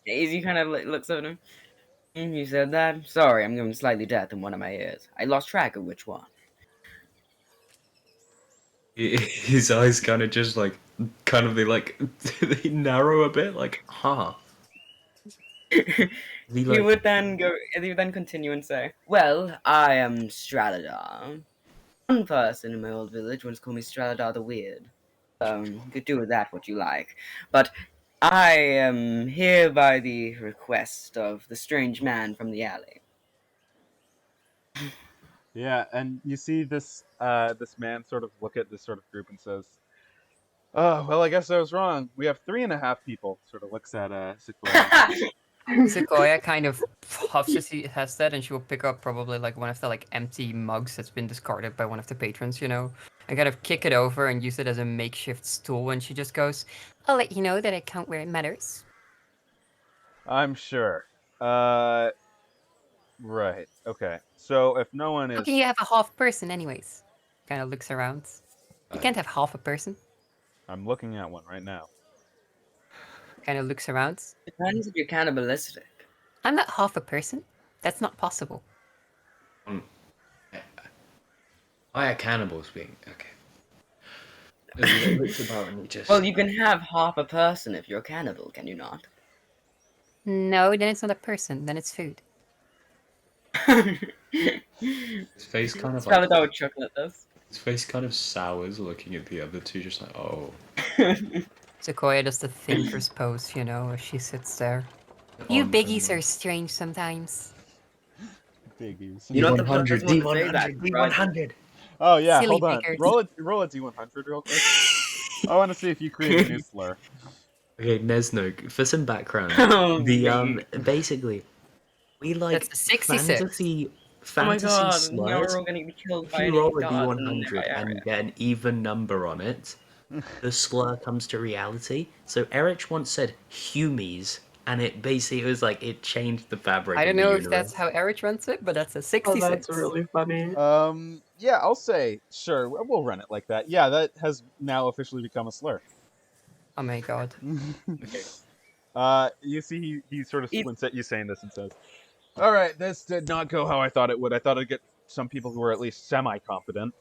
Daisy kind of looks at him. You said that? Sorry, I'm going slightly deaf in one of my ears. I lost track of which one. His eyes kind of just like, they like, they narrow a bit, like, huh. He would then continue and say, "Well, I am Straladar. One person in my old village once called me Straladar the Weird. You could do with that what you like. But I am here by the request of the strange man from the alley." Yeah, and you see this this man sort of look at this sort of group and says, "Oh, well, I guess I was wrong. We have 3.5 people." Sort of looks at Sequoia. Sequoia kind of huffs as he has that, and she will pick up probably like one of the like empty mugs that's been discarded by one of the patrons, and kind of kick it over and use it as a makeshift stool. And she just goes, "I'll let you know that I count where it matters." I'm sure. Right. Okay. So if no one How is, can you have a half person, anyways? Kind of looks around. You can't have half a person. I'm looking at one right now. Kind of looks around. Depends if you're cannibalistic. I'm not half a person. That's not possible. Why are cannibals being okay? He looks about and he just. Well, you can have half a person if you're a cannibal, can you not? No, then it's not a person. Then it's food. His face kind of like. Straladar would chuckle at this. His face kind of sours, looking at the other two, just like, oh. Sequoia does the thinker's pose, as she sits there. You on biggies them. are strange sometimes. Biggies. You know what the fuck D100, doesn't want to say that, D100. Oh yeah, Silly hold on. figures. Roll a D100 real quick. I want to see if you create a new slur. Okay, Nesno, for some background, Oh, basically, we like That's a 66. fantasy Oh my god, now slurs. we're all gonna be killed If by you roll a guards in the D100 nearby and area. get an even number on it, the slur comes to reality. So Erich once said humies, and it basically was like it changed the fabric. I don't of the know if universe. that's how Erich runs it, but that's a Oh, 66. that's really funny. Yeah, I'll say sure. We'll run it like that. Yeah, that has now officially become a slur. Oh my god. You see, he sort of squints at you saying this and says, "All right, this did not go how I thought it would. I thought I'd get some people who were at least semi-competent."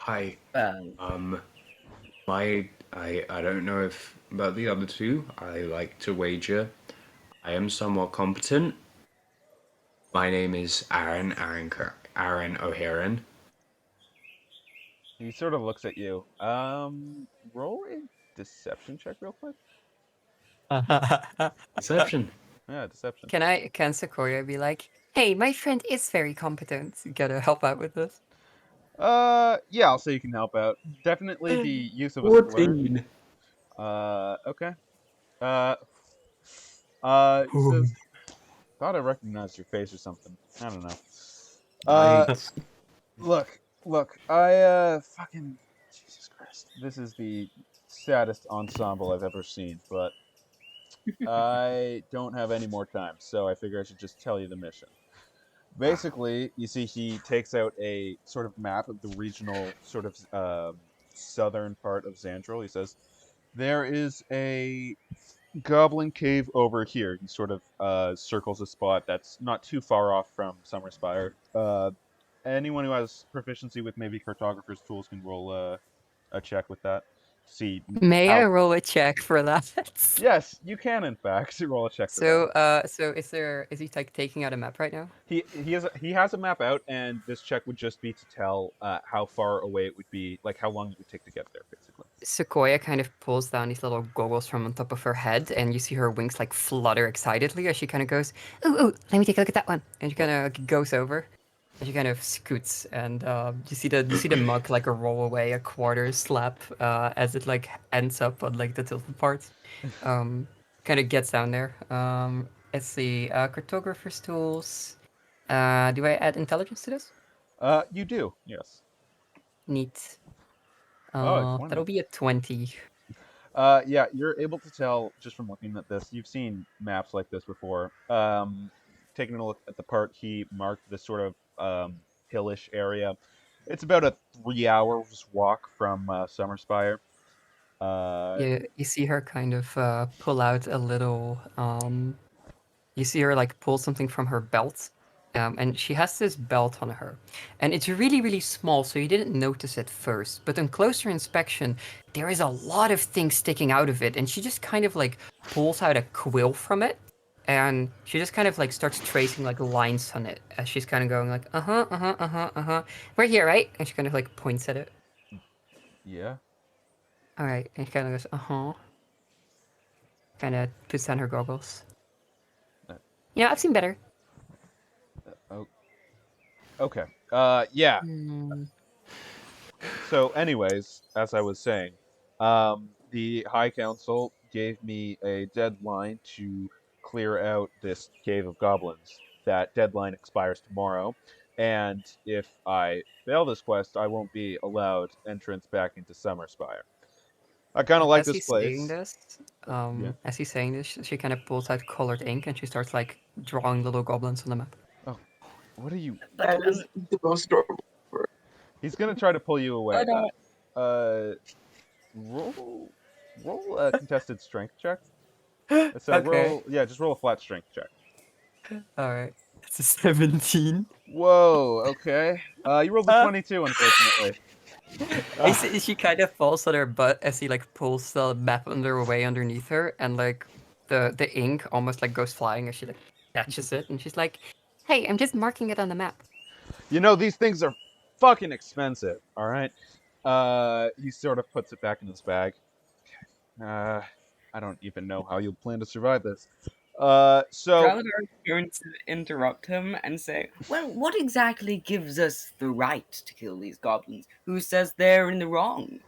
Hi. Well, I don't know if about the other two. I like to wager. I am somewhat competent. My name is Aaron O'Haran. He sort of looks at you. Roll a deception check real quick. Deception. Yeah, deception. Can Sequoia be like, hey, my friend is very competent. You gotta help out with this. Yeah, I'll say you can help out. Definitely the use of a slur. 14. Okay. Uh, he says, thought I recognized your face or something. I don't know. Nice. Look, fucking, Jesus Christ. This is the saddest ensemble I've ever seen, but I don't have any more time, so I figure I should just tell you the mission. Basically, you see, he takes out a sort of map of the regional, sort of southern part of Xandril. He says, there is a goblin cave over here. He sort of circles a spot that's not too far off from Summerspire. Anyone who has proficiency with maybe cartographer's tools can roll a check with that. See May I how. roll a check for that? Yes, you can in fact roll a check for that. So is he like taking out a map right now? He has a map out, and this check would just be to tell how far away it would be, like how long it would take to get there, basically. Sequoia kind of pulls down these little goggles from on top of her head, and you see her wings like flutter excitedly as she kind of goes, ooh, let me take a look at that one. And she kind of goes over, and she kind of scoots, and you see the mug like roll away a quarter slap as it like ends up on like the tilted part. Kind of gets down there. Let's see, cartographer's tools. Do I add intelligence to this? You do, yes. Neat. Oh, 20. That'll be a 20. Yeah, you're able to tell just from looking at this. You've seen maps like this before. Taking a look at the part he marked, this sort of hillish area. It's about a 3 hours walk from Summerspire. You see her kind of pull out a little. You see her like pull something from her belt, and she has this belt on her, and it's really really small, so you didn't notice it first. But on closer inspection, there is a lot of things sticking out of it, and she just kind of like pulls out a quill from it, and she just kind of like starts tracing like lines on it as she's kind of going like right here, right? And she kind of like points at it. Yeah. All right, and she kind of goes kind of puts on her goggles. Uh, Yeah, I've seen better. Oh. Okay. Yeah. Hmm. So, anyways, as I was saying, the High Council gave me a deadline to clear out this cave of goblins. That deadline expires tomorrow, and if I fail this quest, I won't be allowed entrance back into Summerspire. I kind of like As this he's saying place. this, Yeah. as he's saying this, she kind of pulls out colored ink and she starts like drawing little goblins on the map. Oh, what are you? but That is the most adorable. He's gonna try to pull you away. but Roll, roll a contested strength check. So Okay. just roll a flat strength check. All right. It's a 17. Whoa, okay. You rolled a 22, unfortunately. She kind of falls on her butt as he like pulls the map under away underneath her, and like the ink almost like goes flying as she like catches it, and she's like, "Hey, I'm just marking it on the map." You know, these things are fucking expensive, alright? He sort of puts it back in his bag. I don't even know how you'll plan to survive this. So, Straladar is going to interrupt him and say, well, what exactly gives us the right to kill these goblins? Who says they're in the wrong?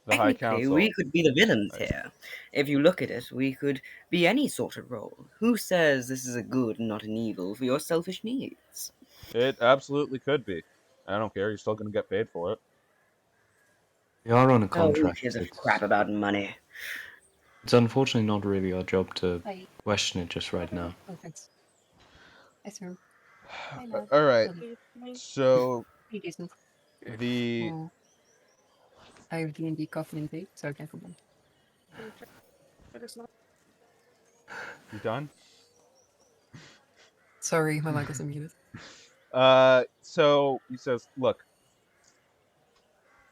the High Technically, we Council. could be the villains Right. here. If you look at it, we could be any sort of role. Who says this is a good and not an evil for your selfish needs? It absolutely could be. I don't care, you're still gonna get paid for it. We are on a Oh, who contract. gives a crap about money? It's unfortunately not really our job to Bye. question it just right now. Oh, thanks. Nice room. Alright, so Pretty decent. the Oh, I have D&D coffee and tea, so I can't complain. you done? Sorry, my mic was unmuted. So he says, look,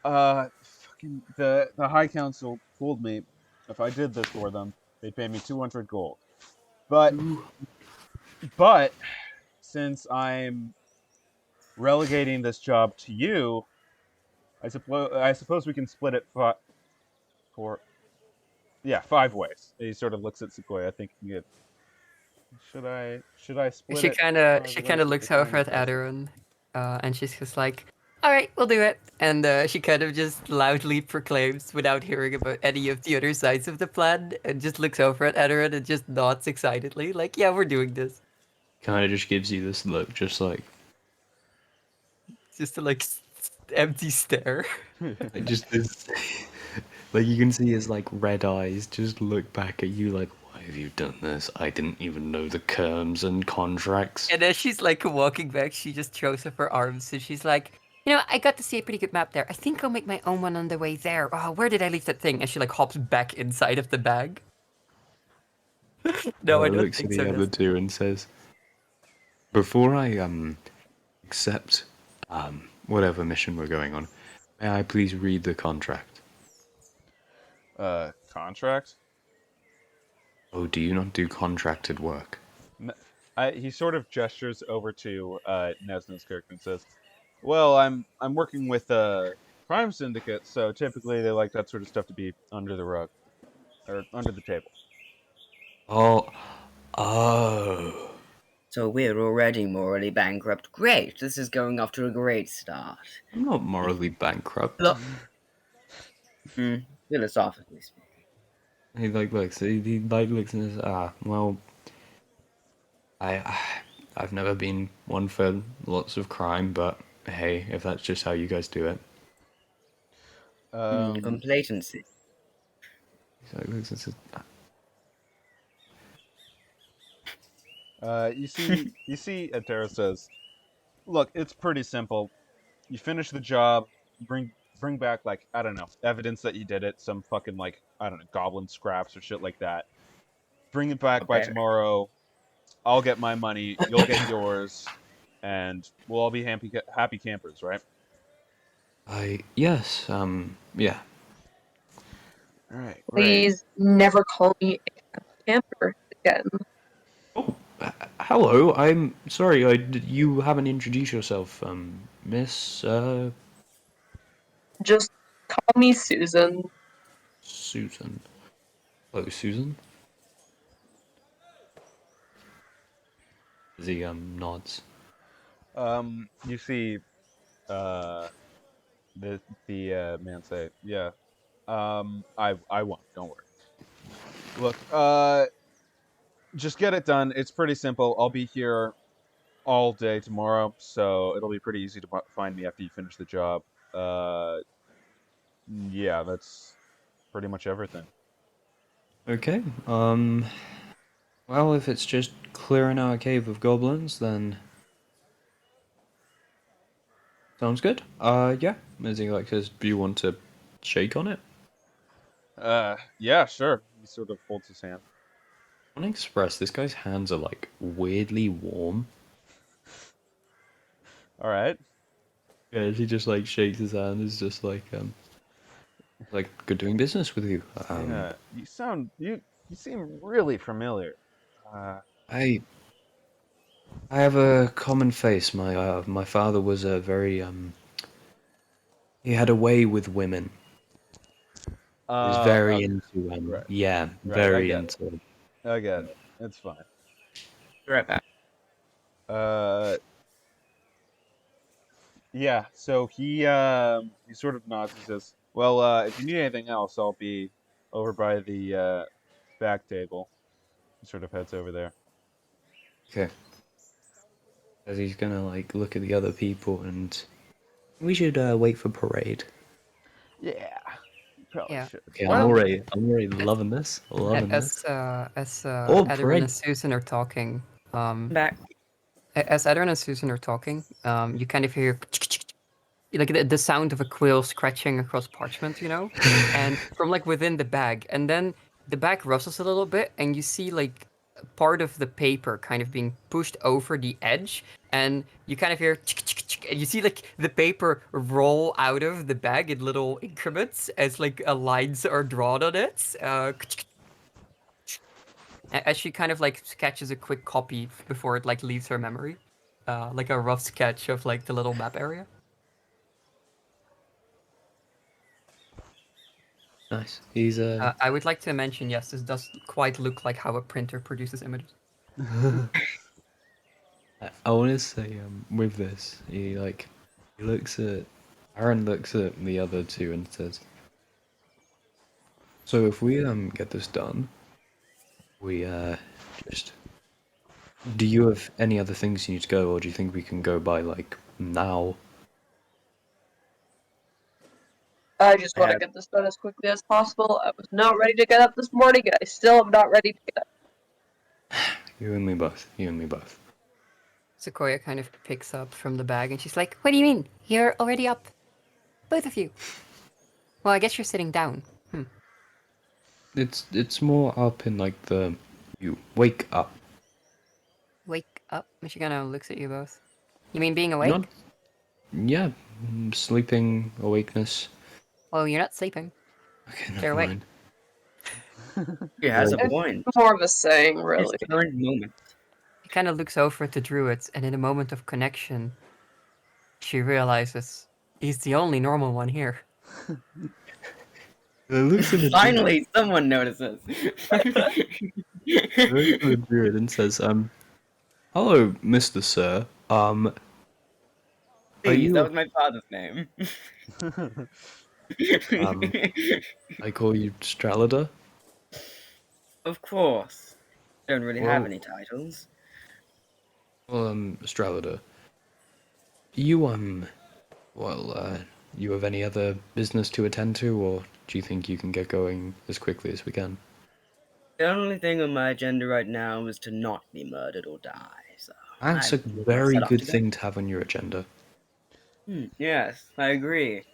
fucking the High Council told me if I did this for them, they'd pay me 200 gold. But since I'm relegating this job to you, I suppose we can split it for yeah, 5 ways. He sort of looks at Sequoia, thinking it. Should I split She it kind of 5 she ways kind of with the looks over kind at person? Aran, and she's just like, "All right, we'll do it." And she kind of just loudly proclaims, without hearing about any of the other sides of the plan, and just looks over at Aran and just nods excitedly, like, "Yeah, we're doing this." Kind of just gives you this look, just like Just a like empty stare. just this. Like you can see his like red eyes just look back at you like, why have you done this? I didn't even know the terms and contracts. And as she's like walking back, she just throws up her arms and she's like, I got to see a pretty good map there. I think I'll make my own one on the way there. Oh, where did I leave that thing? And she like hops back inside of the bag. No, I don't Looks at think the so. other two and says, before I accept whatever mission we're going on, may I please read the contract? Contract? Oh, do you not do contracted work? He sort of gestures over to Nesna's character and says, "Well, I'm working with a crime syndicate, so typically they like that sort of stuff to be under the rug or under the table." Oh, oh. So we're already morally bankrupt. Great, this is going off to a great start. I'm not morally bankrupt. Look, philosophically speaking. He like looks. He like looks and says, well, I've never been one for lots of crime, but hey, if that's just how you guys do it. Complacency. So he looks and says, You see, Atera says, "Look, it's pretty simple. You finish the job, bring back like I don't know evidence that you did it, some fucking like I don't know goblin scraps or shit like that. Bring it back by Okay. tomorrow. I'll get my money, you'll get yours, and we'll all be happy campers, right?" yes, yeah. All right, great. Please never call me a camper again. Oh, hello. I'm sorry. You haven't introduced yourself, Miss Just call me Susan. Susan. Hello, Susan. As he nods. You see, the man say, "Yeah, I won't. Don't worry. Look, just get it done. It's pretty simple. I'll be here all day tomorrow, so it'll be pretty easy to find me after you finish the job. Yeah, that's pretty much everything." Okay. Well, if it's just clearing out a cave of goblins, then sounds good. Yeah. As he like says, do you want to shake on it? Yeah, sure. He sort of holds his hand. On Express, this guy's hands are like weirdly warm. All right. Yeah, he just like shakes his hand. Is just like good doing business with you. Yeah, you seem really familiar. I have a common face. My father was a very he had a way with women. He was very into right, yeah, right, very into it. I get it. It's fine. Right back. Yeah. So he sort of nods and says, "Well, if you need anything else, I'll be over by the back table." He sort of heads over there. Okay. As he's gonna like look at the other people and we should wait for parade. Yeah. Probably Yeah. should. Okay, Well, I'm already loving this. Loving this. As Oh, Adarin parade. and Susan are talking, Back. as Adarin and Susan are talking, you kind of hear like the sound of a quill scratching across parchment, and from like within the bag, and then the bag rustles a little bit, and you see like part of the paper kind of being pushed over the edge, and you kind of hear and you see like the paper roll out of the bag in little increments as like lines are drawn on it. As she kind of like sketches a quick copy before it like leaves her memory, like a rough sketch of like the little map area. Nice. He's I would like to mention, yes, this does quite look like how a printer produces images. I want to say with this, he looks at Aaron looks at the other two and says, "So if we get this done, we just do you have any other things you need to go, or do you think we can go by like now?" I just want to get this done as quickly as possible. I was not ready to get up this morning, and I still am not ready to get up. You and me both. You and me both. Sequoia kind of picks up from the bag and she's like, "What do you mean? You're already up? Both of you." Well, I guess you're sitting down. It's more up in like the you wake up. Wake up. Michigano looks at you both. You mean being awake? Not, yeah, sleeping, awakeness. Well, you're not sleeping. Okay, They're never awake. mind. He has a It's point. more of a saying, His really. current moment. He kind of looks over at the druids, and in a moment of connection, she realizes he's the only normal one here. Looks at the Finally, someone notices. the druid and says, "Hello, Mr. Sir. Please, you- that was my father's name. I call you Straladar." Of course. Don't really have Well- any titles. Well, Straladar. You you have any other business to attend to, or do you think you can get going as quickly as we can? The only thing on my agenda right now is to not be murdered or die. So That's a I'm very set off good to go. thing to have on your agenda. Yes, I agree.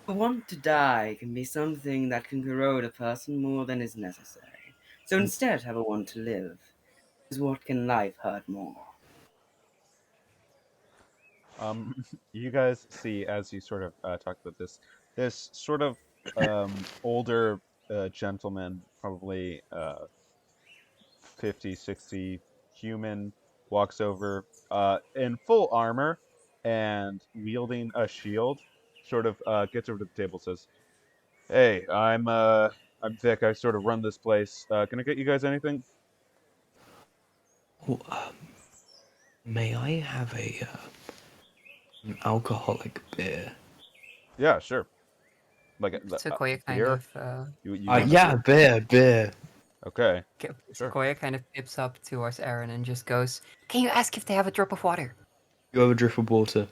A want to die can be something that can corrode a person more than is necessary. So instead, have a want to live. Is what can life hurt more? You guys see as you sort of talk about this sort of older gentleman, probably 50, 60 human, walks over in full armor and wielding a shield, sort of gets over to the table, says, "Hey, I'm Vic. I sort of run this place. Can I get you guys anything?" Oh, may I have an alcoholic beer? Yeah, sure. Like Sequoia kind beer? of You want a Yeah, beer? beer. Okay. Sure. Sequoia kind of pips up towards Aran and just goes, "Can you ask if they have a drop of water?" You have a drip of water.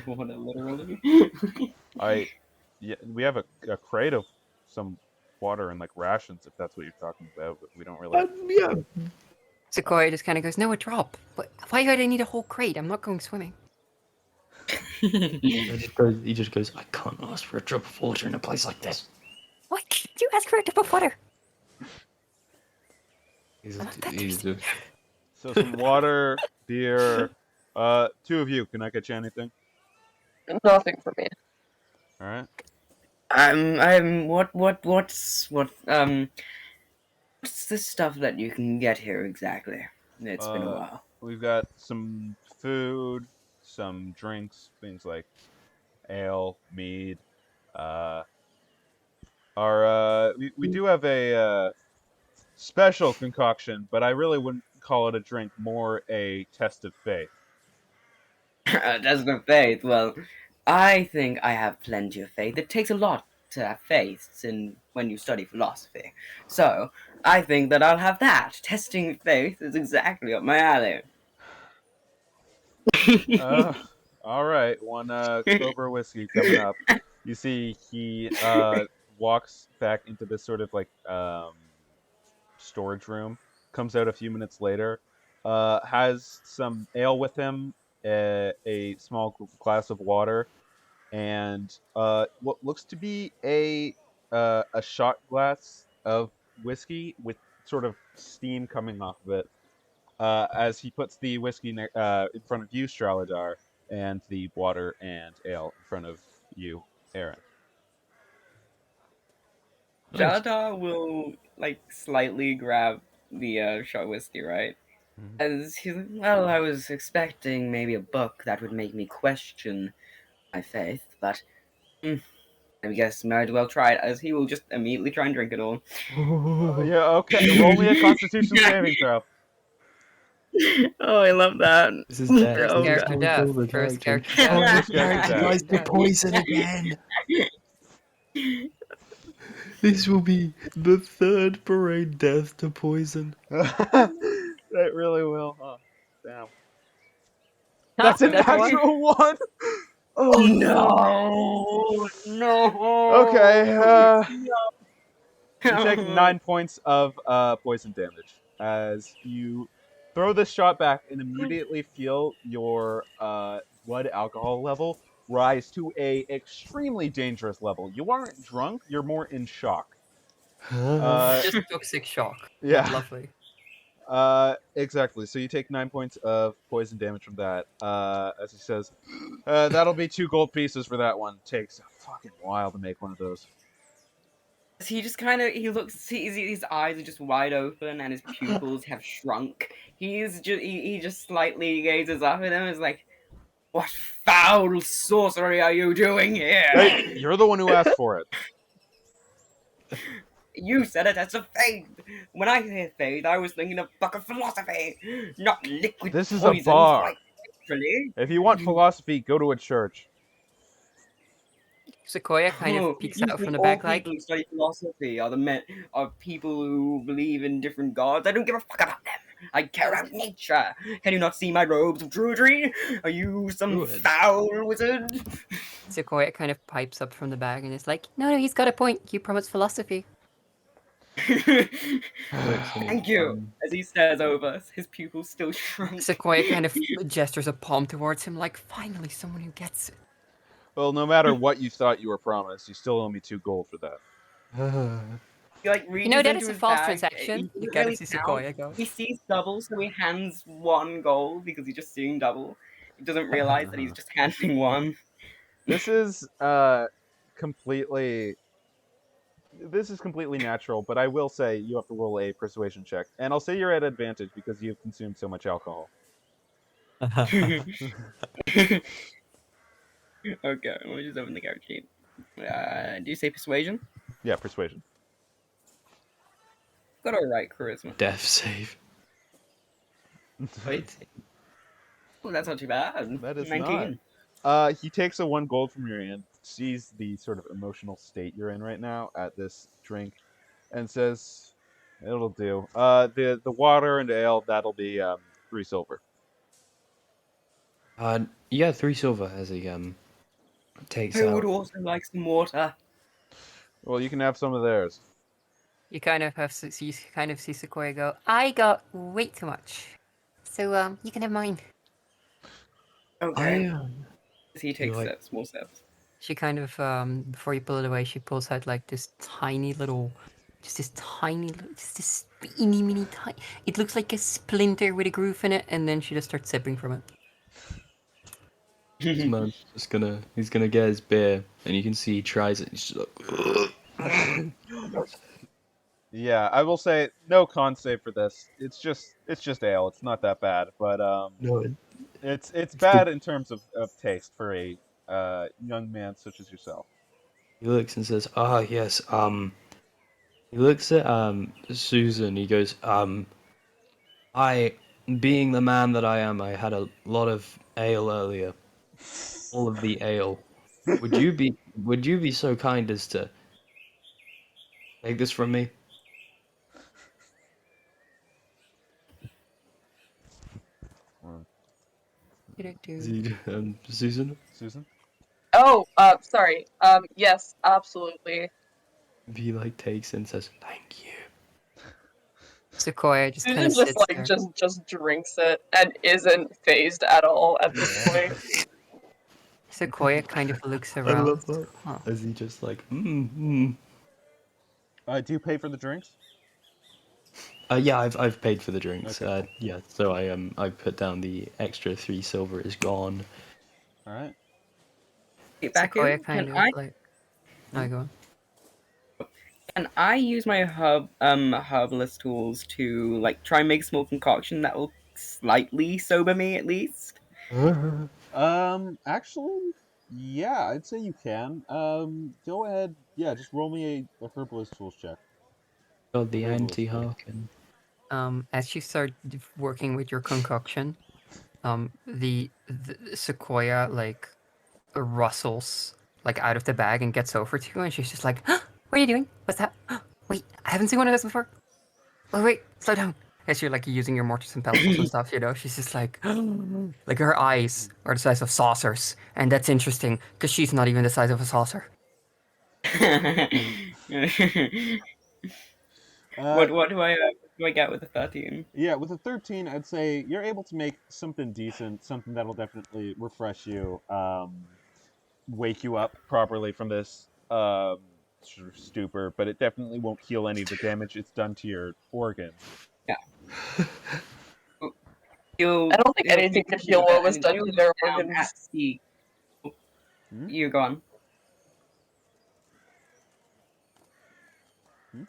Literally. Yeah, we have a crate of some water and like rations if that's what you're talking about, but we don't really. Yeah. Sequoia just kind of goes, "No, a drop. But why would I need a whole crate? I'm not going swimming." He just goes, "I can't ask for a drop of water in a place like this." Why can't you ask for a drop of water? He's I'm not that just, So some water, beer. Two of you. Can I get you anything? Nothing for me. All right. What's the stuff that you can get here exactly? It's been a while. We've got some food, some drinks, things like ale, mead. We do have a special concoction, but I really wouldn't call it a drink, more a test of faith. Test of faith. Well, I think I have plenty of faith. It takes a lot to have faith in when you study philosophy. So I think that I'll have that. Testing faith is exactly up my alley. All right, one Clover whiskey coming up. You see, he walks back into this sort of like storage room. Comes out a few minutes later. Has some ale with him, a small glass of water, and what looks to be a shot glass of whiskey with sort of steam coming off of it as he puts the whiskey in front of you, Straladar, and the water and ale in front of you, Aran. Nice. Jada will like slightly grab the shot whiskey, right? Mhm. As he's like, well, I was expecting maybe a book that would make me question my faith, but I guess might as well try it. As he will just immediately try and drink it all. Yeah, okay. Roll me a Constitution saving throw. Oh, I love that. This is death. First Oh, This is character God. death. all the First character. character death. First character death. Guys, the poison again. This will be the third parade death to poison. That really will, huh? Damn. That's a That's one. natural one. Oh No, no. Okay. You No. take 9 points of poison damage as you throw this shot back and immediately feel your blood alcohol level rise to a extremely dangerous level. You aren't drunk; you're more in shock. Just toxic shock. Yeah. Lovely. Exactly. So you take 9 points of poison damage from that. As he says, that'll be 2 gold pieces for that one. Takes a fucking while to make one of those. He just kind of his eyes are just wide open and his pupils have shrunk. He just slightly gazes up at him and is like, "What foul sorcery are you doing here? Hey, you're the one who asked for it. You said it as a faith. When I hear faith, I was thinking of book of philosophy, not liquid This is a poisons bar. like literally." If you want philosophy, go to a church. Sequoia kind Oh, of peeks you out think from the all back like, people who study philosophy are people who believe in different gods. I don't give a fuck about them. I care about nature. Can you not see my robes of druidry? Are you some Druid. foul wizard? Sequoia kind of pipes up from the bag and is like, no, he's got a point. You promised philosophy. Thank you. As he stares over, his pupils still shrunk. Sequoia kind of gestures a palm towards him like, finally, someone who gets it. Well, no matter what you thought you were promised, you still owe me 2 gold for that. He like reaches You know that into it's a his false bag. transaction. He You doesn't gotta really see count. Sequoia go. He sees double, so he hands 1 gold because he's just seeing double. He doesn't realize that he's just handing 1. This is completely. This is completely natural, but I will say you have to roll a persuasion check, and I'll say you're at advantage because you've consumed so much alcohol. Okay, let me just open the character sheet. Do you say persuasion? Yeah, persuasion. Got alright charisma. Death save. Wait. Well, that's not too bad. That is 19. He takes a 1 gold from your hand, sees the sort of emotional state you're in right now at this drink, and says, "It'll do. The water and ale, that'll be 3 silver." Yeah, 3 silver as he takes I would out. also like some water. Well, you can have some of theirs. You kind of see Sequoia go, I got way too much. So, you can have mine. Okay. I He takes like- small steps. She kind of, before you pull it away, she pulls out like this tiny little, just this teeny mini tiny. It looks like a splinter with a groove in it, and then she just starts sipping from it. This man's just he's gonna get his beer, and you can see he tries it. He's just like, Yeah, I will say no con save for this. It's just ale. It's not that bad, but no, it's bad in terms of taste for a young man such as yourself. he looks and says, "Ah, yes." He looks at Susan. He goes, I, being the man that I am, I had a lot of ale earlier. All of the ale. Would you be so kind as to take this from me?" Is he, Susan? Susan? Oh, sorry. Yes, absolutely. He like takes it and says, "Thank you." Sequoia just kind Susan of just sits like there. just drinks it and isn't phased at all at this point. Sequoia kind of looks I around. love that. Huh. As he just like, Do you pay for the drinks? Yeah, I've paid for the drinks. Okay. Yeah, so I put down the extra 3 silver is gone. All right. Hey, Sequoia Baku, kind of like. I go on. can I use my herbalist tools to like try and make a small concoction that will slightly sober me at least? Actually, yeah, I'd say you can. Go ahead. Yeah, just roll me a herbalist tools check. God, A the herbalist check. anti-Harkin. As you start working with your concoction, the Sequoia like rustles like out of the bag and gets over to you, and she's just like, "Huh, what are you doing? What's that? Wait, I haven't seen one of those before. Wait, slow down." As you're like using your mortars and pestles and stuff, she's just like, like her eyes are the size of saucers, and that's interesting because she's not even the size of a saucer. Uh, what do I get with a 13? yeah, with a 13, I'd say you're able to make something decent, something that'll definitely refresh you, wake you up properly from this sort of stupor, but it definitely won't heal any of the damage it's done to your organs. Yeah. He'll I don't think he'll anything take could a heal bit what was and done he'll to look their down at organs. the. Hmm? You go on. Hmm?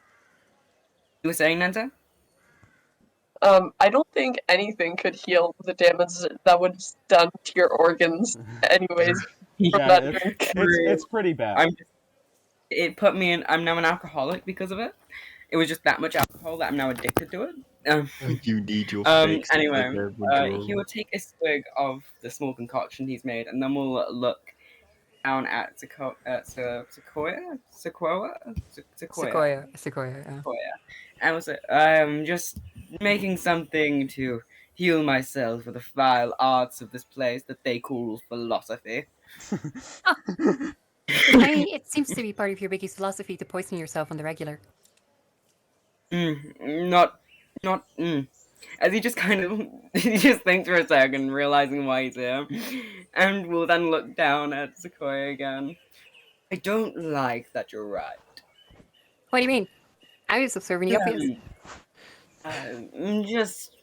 You were saying, Nanta? I don't think anything could heal the damage that was done to your organs, anyways, from Yeah, that it's drink. it's True. it's pretty bad. It put me in. I'm now an alcoholic because of it. It was just that much alcohol that I'm now addicted to it. You need your fix. It's like Anyway, withdrawal. he will take a swig of the small concoction he's made, and then we'll look down at Sequoia, Sequoia, yeah. and was I'm just making something to heal myself with the vile arts of this place that they call philosophy. I mean, it seems to be part of your biggest philosophy to poison yourself on the regular. Not. As he just kind of he just thinks for a second, realizing why he's here, and will then look down at Sequoia again. I don't like that you're right. What do you mean? I was observing the obvious. Just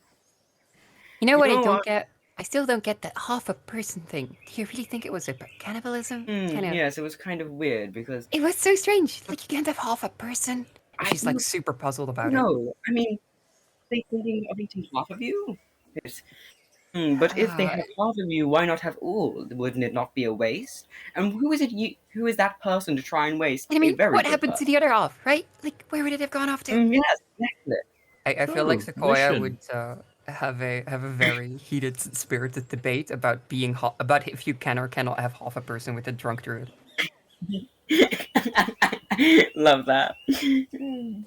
You know you what I know don't what? get? I still don't get that half a person thing. Do you really think it was about cannibalism? Kind of. Yes, it was kind of weird because It was so strange. Like, you can't have half a person. I She's like don't super puzzled about it. know. I mean, they thinking of eating half of you? Yes. But if they Uh, have half of you, why not have all? Wouldn't it not be a waste? And who is it? Who is that person to try and waste and I a mean, very what good happened to person? the other half, right? Like, where would it have gone off to? Yes, exactly. I feel like Oh, Sequoia mission. would have a very heated, spirited debate about being about if you can or cannot have half a person with a drunk druid. Love that.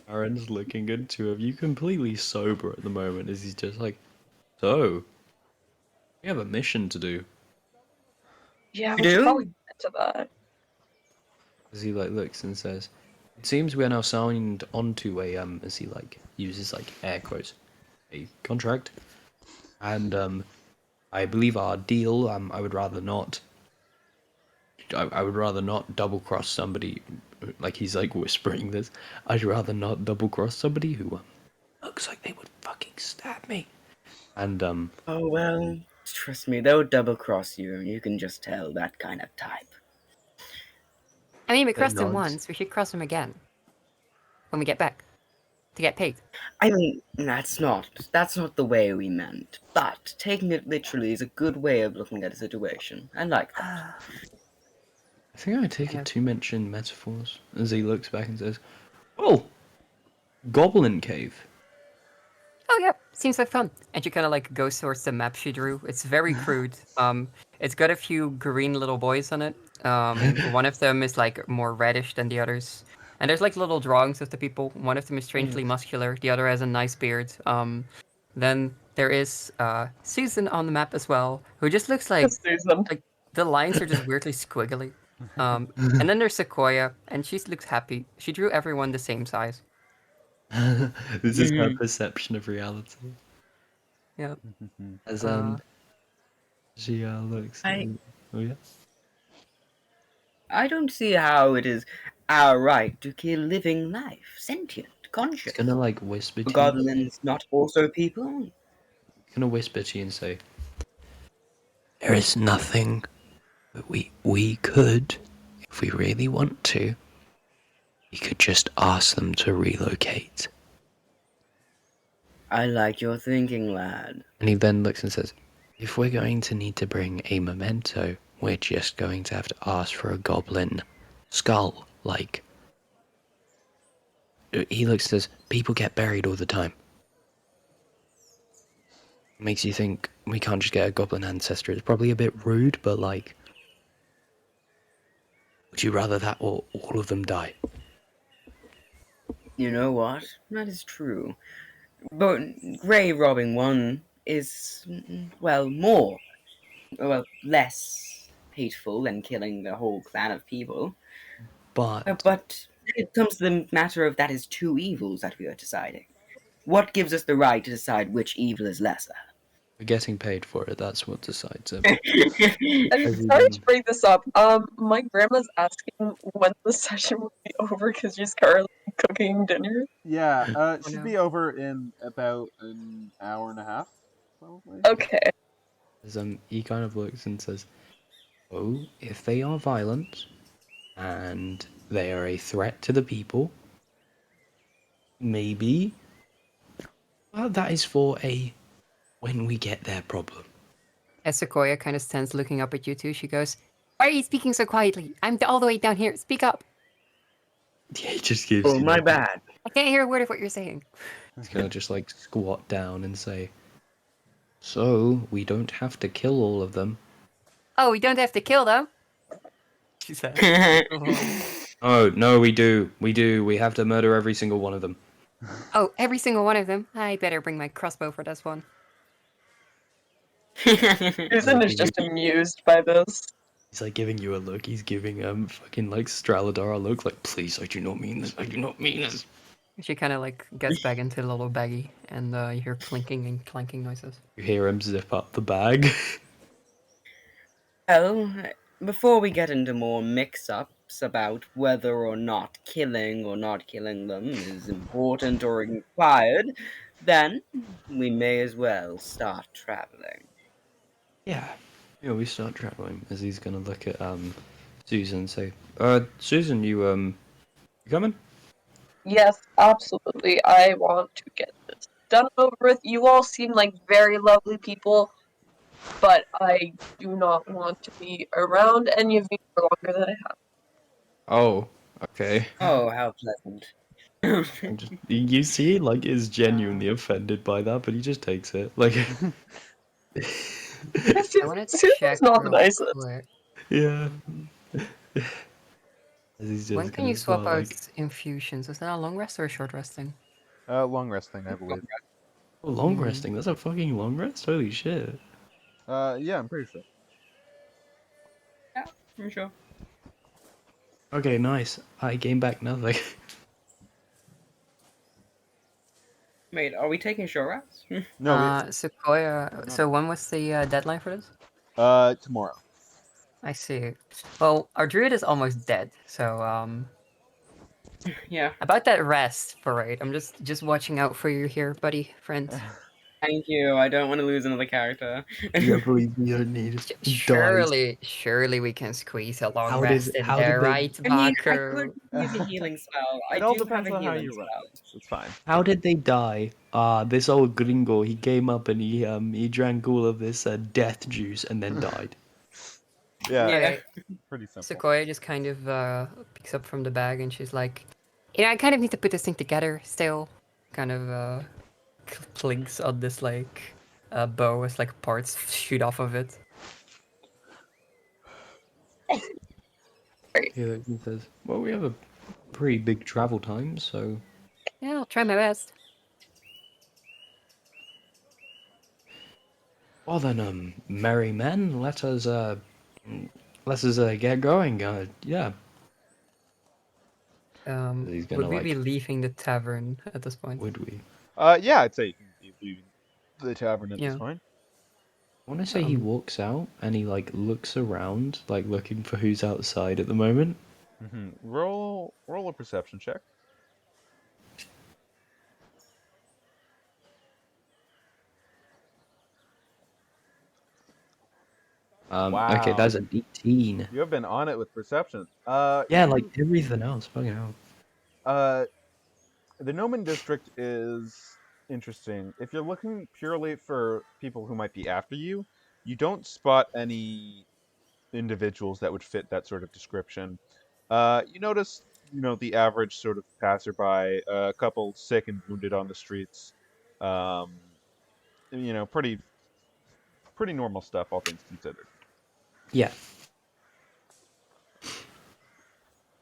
Aran's looking at two of you completely sober at the moment as he's just like, so, we have a mission to do. Yeah, You we should do? probably get to that. As he like looks and says, it seems we are now signed onto a as he like uses like air quotes, a contract. And I believe our deal, I would rather not I would rather not double cross somebody, like he's like whispering this. I'd rather not double cross somebody who looks like they would fucking stab me. And Oh well, trust me, they'll double cross you. You can just tell that kind of type. I mean, we that crossed him nods. once. We should cross him again when we get back to get paid. I mean, that's not the way we meant. But taking it literally is a good way of looking at a situation. I like that. I think I take Kind it of. to mention metaphors as he looks back and says, "Oh, Goblin Cave." Oh yeah, seems like fun. And she kind of like goes towards the map she drew. It's very crude. It's got a few green little boys on it. One of them is like more reddish than the others. And there's like little drawings of the people. One of them is strangely muscular. The other has a nice beard. Then there is Susan on the map as well, who just looks Just Susan. like the lines are just weirdly squiggly. And then there's Sequoia, and she looks happy. She drew everyone the same size. This is her perception of reality. Yeah. As Uh, she looks. I Oh yeah. I don't see how it is our right to kill living life, sentient conscious. He's gonna like whisper Are to you. goblins not also people? He's gonna whisper to you and say, "There is nothing that we could, if we really want to, we could just ask them to relocate." I like your thinking, lad. And he then looks and says, "If we're going to need to bring a memento, we're just going to have to ask for a goblin skull. Like, he looks and says, people get buried all the time. Makes you think we can't just get a goblin ancestor. It's probably a bit rude, but like, would you rather that or all of them die?" You know what? That is true. But grave robbing one is, less hateful than killing the whole clan of people. But But it comes to the matter of that is two evils that we are deciding. What gives us the right to decide which evil is lesser? we're getting paid for it. That's what decides it. And sorry to bring this up. My grandma's asking when the session will be over because she's currently cooking dinner. Yeah, it Oh, should no. be over in about an hour and a half, probably. Okay. He kind of looks and says, "Oh, if they are violent and they are a threat to the people, maybe. Well, that is for a when we get there problem." As Sequoia kind of stands looking up at you two, she goes, "Why are you speaking so quietly? I'm all the way down here. Speak up. Yeah, he just gives Oh, you my like, bad. I can't hear a word of what you're saying." he's gonna just like squat down and say, "So we don't have to kill all of them." "Oh, we don't have to kill them," she said. Oh no, we do. We have to murder every single one of them. "Oh, every single one of them. I better bring my crossbow for this one." Susan is just amused by this. He's like giving you a look. He's giving fucking like Straladar a look. Like, please, I do not mean this. I do not mean this. She kind of like gets back into the little baggie, and you hear clinking and clanking noises. You hear him zip up the bag. Well, before we get into more mix-ups about whether or not killing them is important or required, then we may as well start traveling. Yeah. Yeah, we start traveling as he's gonna look at Susan and say, Susan, you coming?" Yes, absolutely. I want to get this done over with. You all seem like very lovely people, but I do not want to be around any of you for longer than I have. Oh, okay. Oh, how pleasant. I'm just, you see, like, is genuinely offended by that, but he just takes it. Like, I want to Susan's check not the real nicest. quick. yeah. As he's just When can gonna you swap smile, out like, infusions? Is that a long rest or a short resting? Long resting, I believe. oh, long resting. That's a fucking long rest. Holy shit. Yeah, I'm pretty sure. Yeah, I'm sure. Okay, nice. I gain back nothing. Wait, are we taking short rests? No, Sequoia. So when was the deadline for this? tomorrow. I see. Well, our druid is almost dead, so Yeah, about that rest parade. I'm just watching out for you here, buddy, friend. thank you. I don't want to lose another character. Yeah, please, you don't need it. He dies. Surely we can squeeze a long How rest did- in how there, did they- right, I mean, I Baku? could use a healing spell. I It all do have depends a on how healing you run. spell. It's fine. How did they die? This old gringo, he came up and he drank all of this death juice and then died. Yeah, Yeah. Okay. pretty simple. Sequoia just kind of picks up from the bag and she's like, "Yeah, I kind of need to put this thing together still." Kind of clinks on this like bow as like parts shoot off of it. He says, "Well, we have a pretty big travel time, so Yeah, I'll try my best. well then, merry men, let us get going. Yeah." He's gonna Would we like, be leaving the tavern at this point? would we? Yeah, I'd say you can be leaving the tavern at this Yeah. point. I want to say he walks out and he like looks around, like looking for who's outside at the moment. Roll a perception check. Okay, Wow. that's an 18. You have been on it with perception. Yeah, like everything else. Fucking hell. The Noman district is interesting. If you're looking purely for people who might be after you, you don't spot any individuals that would fit that sort of description. You notice, the average sort of passerby, a couple sick and wounded on the streets. Um, pretty normal stuff, all things considered. Yeah.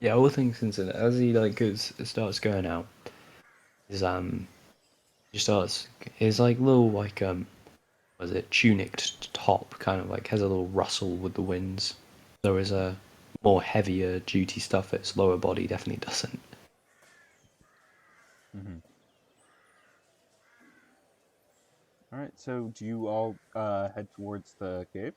Yeah, all things considered, as he starts going out, his he starts his little was it tuniced top kind of has a little rustle with the winds. There is a more heavier duty stuff. Its lower body definitely doesn't. Mm-hmm. All right, so do you all head towards the cave?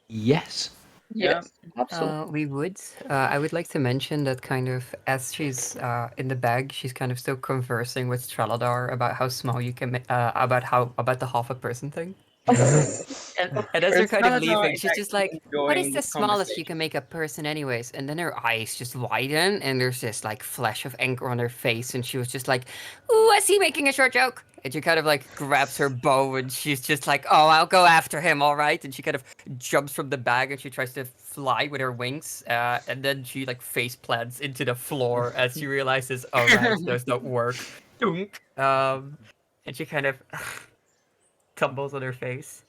Yes. Yes, absolutely. We would. I would like to mention that kind of as she's in the bag, she's kind of still conversing with Straladar about how small you can, about the half a person thing. And as they're kind of Straladar leaving, is she's just like, actually "What is enjoying the this smallest you can conversation. make a person, anyways?" And then her eyes just widen, and there's this flash of anger on her face, and she was just like, "Was he making a short joke?" And she kind of grabs her bow, and she's just like, "Oh, I'll go after him, all right." And she kind of jumps from the bag, and she tries to fly with her wings, and then she face plants into the floor as she realizes, "Oh right, those don't work." Dunk. And she kind of tumbles on her face.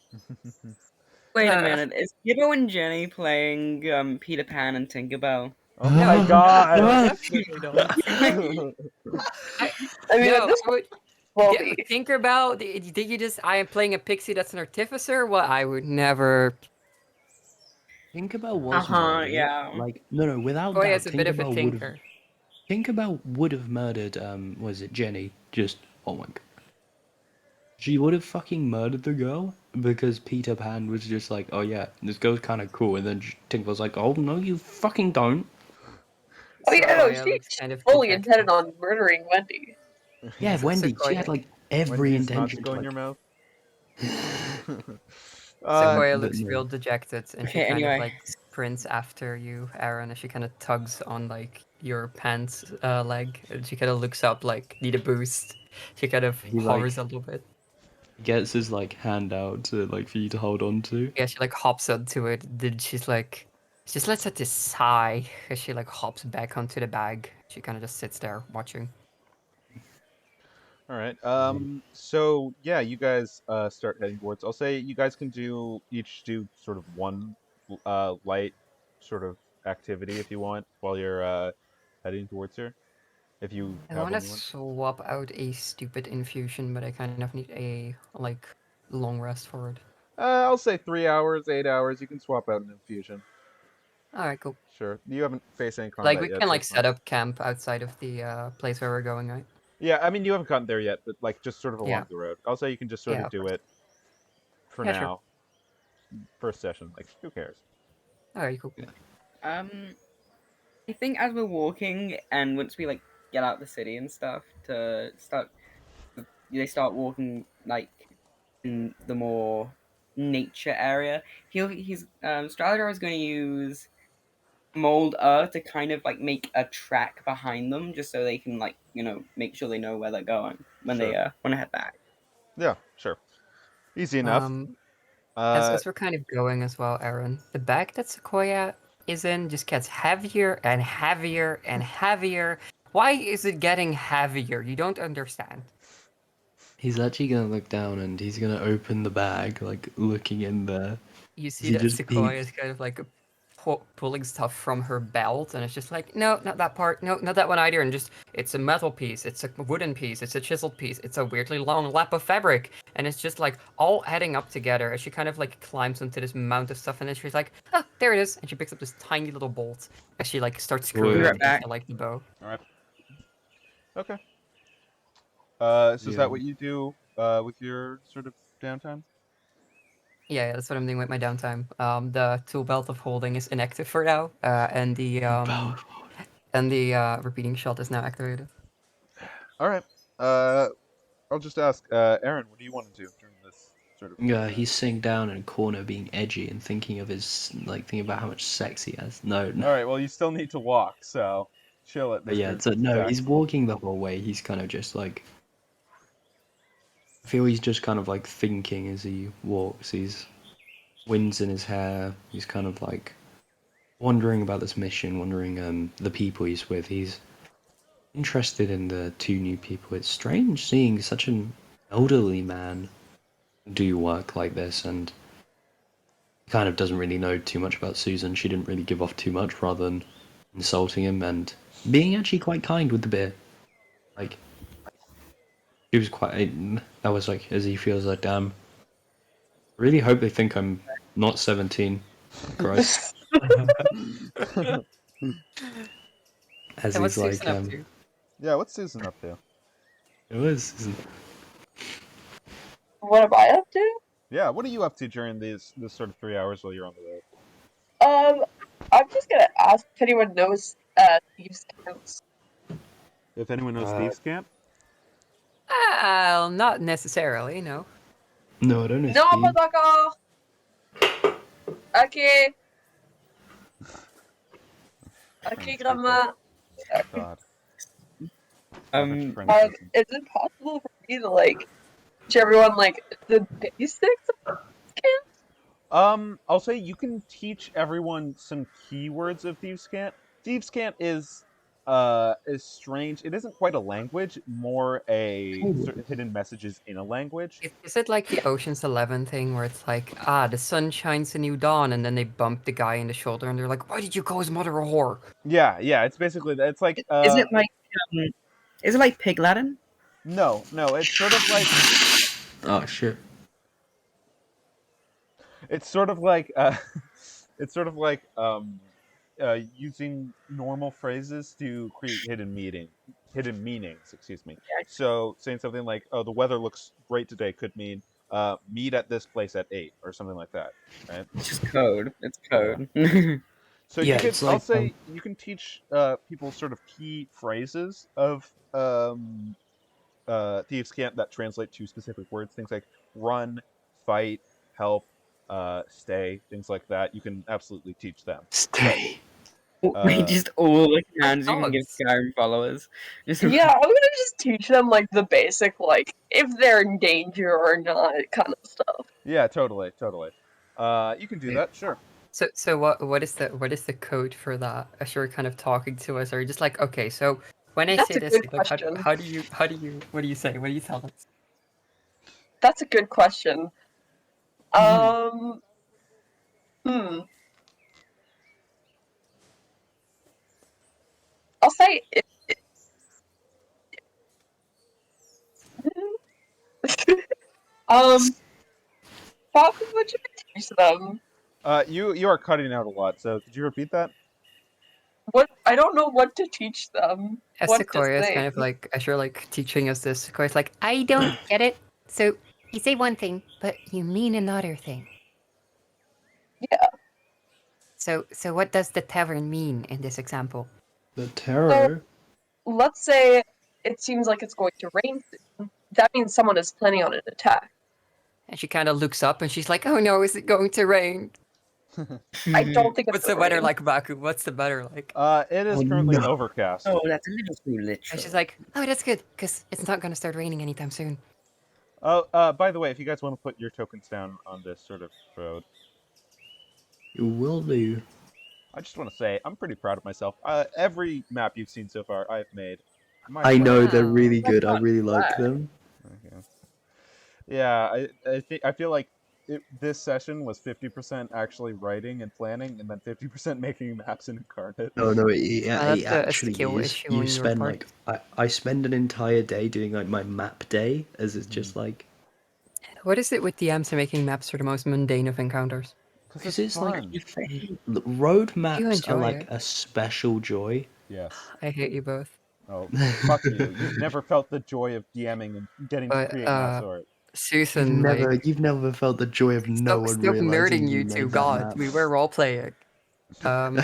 Wait a Uh, minute, is Gibbo and Jenny playing Peter Pan and Tinkerbell? Oh my god! definitely not. I, I mean, at no, this I would. well, Tinkerbell, did you just? I am playing a pixie that's an artificer. Well, I would never. Tinkerbell was Uh-huh, murdered. yeah. No, without Boy doubt, is a bit of a tinker. Tinkerbell would have murdered. Was it Jenny? Just oh my god. She would have fucking murdered the girl because Peter Pan was just like, oh yeah, this girl's kind of cool, and then Tinkerbell's like, oh no, you fucking don't. oh yeah, no, Sequoia she looks kind of fully dejected. intended on murdering Wendy. Yeah, Wendy, she Sequoia, had every Wendy's not to intention go to in your mouth. Sequoia but looks no. real dejected, and she Okay, kind of anyway. sprints after you, Aaron, and she kind of tugs on your pants leg, and she kind of looks up need a boost. She kind of He hovers a little bit. gets his hand out to for you to hold on to. Yeah, she hops onto it. Then she's she just lets out this sigh as she hops back onto the bag. She kind of just sits there watching. All right. So yeah, you guys start heading towards. I'll say you guys can each do sort of one light sort of activity if you want while you're heading towards her. If you I have want to one you want. swap out a stupid infusion, but I kind of need a long rest for it. I'll say 3 hours, 8 hours. You can swap out an infusion. All right, cool. Sure. You haven't faced any combat We yet, can so it's fine. set up camp outside of the place where we're going, right? Yeah, I mean you haven't gotten there yet, but just sort of Yeah. along the road. I'll say you can just sort Yeah, of of do course. it for Yeah, sure. now. First session, who cares? All right, cool. I think as we're walking and once we get out the city and stuff they start walking in the more nature area. He's Straladar is going to use mold earth to kind of make a track behind them, just so they can make sure they know where they're going when Sure. they want to head back. Yeah, sure. Easy enough. As we're kind of going as well, Aaron, the bag that Sequoia is in just gets heavier and heavier and heavier. Why is it getting heavier? You don't understand. He's actually gonna look down and he's gonna open the bag, looking in there. You see He that just Sequoia peeks. is kind of pulling stuff from her belt, and it's just no, not that part, no, not that one either, and just it's a metal piece, it's a wooden piece, it's a chiseled piece, it's a weirdly long lap of fabric, and it's just all adding up together as she kind of climbs onto this mount of stuff, and then she's like, oh, there it is, and she picks up this tiny little bolt as she starts screwing Wait. it Be right back. into the bow. All right. Okay. So is Yeah. that what you do with your sort of downtime? Yeah, that's what I'm doing with my downtime. The tool belt of holding is inactive for now, and the repeating shot is now activated. All right. I'll just ask, Aaron, what do you want to do during this sort of. Yeah, he's sitting down in a corner being edgy and thinking of his, thinking about how much sex he has. No, no. All right. Well, you still need to walk, so chill it, But yeah, Mr. so no, he's Tactful. walking the whole way. He's kind of just I feel he's just kind of thinking as he walks. He's winds in his hair. He's kind of wondering about this mission, wondering the people he's with. He's interested in the two new people. It's strange seeing such an elderly man do work like this, and he kind of doesn't really know too much about Susan. She didn't really give off too much, rather than insulting him and being actually quite kind with the beer. She was quite. That was as he feels damn. I really hope they think I'm not 17. Gross. As And what's he's Susan up to? Yeah. What's Susan up to? it was. What am I up to? Yeah. What are you up to during this sort of 3 hours while you're on the road? I'm just gonna ask if anyone knows thieves' camps. If anyone knows Thieves Camp. Well, not necessarily, no. No, I don't know. No, Steve. motherfucker. Okay. Okay, grandma. God. Um, Is it possible for me to teach everyone the basics of camps? I'll say you can teach everyone some keywords of Thieves' Cant. Thieves' Cant is strange. It isn't quite a language, more a certain hidden messages in a language. Is it like the Ocean's 11 thing where it's the sun shines a new dawn, and then they bump the guy in the shoulder and they're like, why did you call his mother a whore? Yeah, it's basically that. It's like is it like Pig Latin? No, it's sort of like Oh shit. it's sort of like it's sort of like using normal phrases to create hidden meanings, excuse me. So saying something like, "Oh, the weather looks great today," could mean meet at this place at 8 or something like that, right? It's just code. It's code. So Yeah, you can, it's I'll say you can teach people sort of key phrases of Thieves' Camp that translate to specific words. Things like run, fight, help, stay, things like that. You can absolutely teach them. Stay. We just all hands you can give dogs. Skyrim followers. Just Yeah, I'm gonna just teach them the basic if they're in danger or not kind of stuff. Yeah, totally. You can do that, sure. So what is the code for that? As you're kind of talking to us, or just okay, so when I That's say a this, good how question. do you what do you say? What do you tell us? That's a good question. Hmm. I'll say Pop, what should I teach them? You are cutting out a lot. So could you repeat that? What I don't know what to teach them. As What to Sequoia is say. kind of as you're teaching us this, Sequoia's I don't get it. So you say one thing, but you mean another thing. Yeah. So what does the tavern mean in this example? The terror. Let's say it seems like it's going to rain soon. That means someone is planning on an attack. And she kind of looks up and she's like, "Oh no, is it going to rain?" I don't think it's What's the weather rain. like, Baku? What's the weather like? It is Oh, currently no. overcast. oh, that's a little too literal. And she's like, "Oh, that's good, because it's not going to start raining anytime soon." Oh, by the way, if you guys want to put your tokens down on this sort of road, You will do. I just want to say I'm pretty proud of myself. Every map you've seen so far, I've made. I know they're Wow. really good. I not really like bad. them. Okay. Yeah, I feel like this session was 50% actually writing and planning, and then 50% making maps in Incarnate. No, That's it a actually skill is. issue You on your spend part. I spend an entire day doing my map day, as it's just What is it with DMs and making maps for the most mundane of encounters? because it's fun. road maps are enjoy it. a special joy. Yes. I hate you both. Oh, fuck you. You've never felt the joy of DMing and getting to But, create maps or Susan, You've never felt the joy of no one stop realizing nerding you you made two. that God, map. we were role playing. And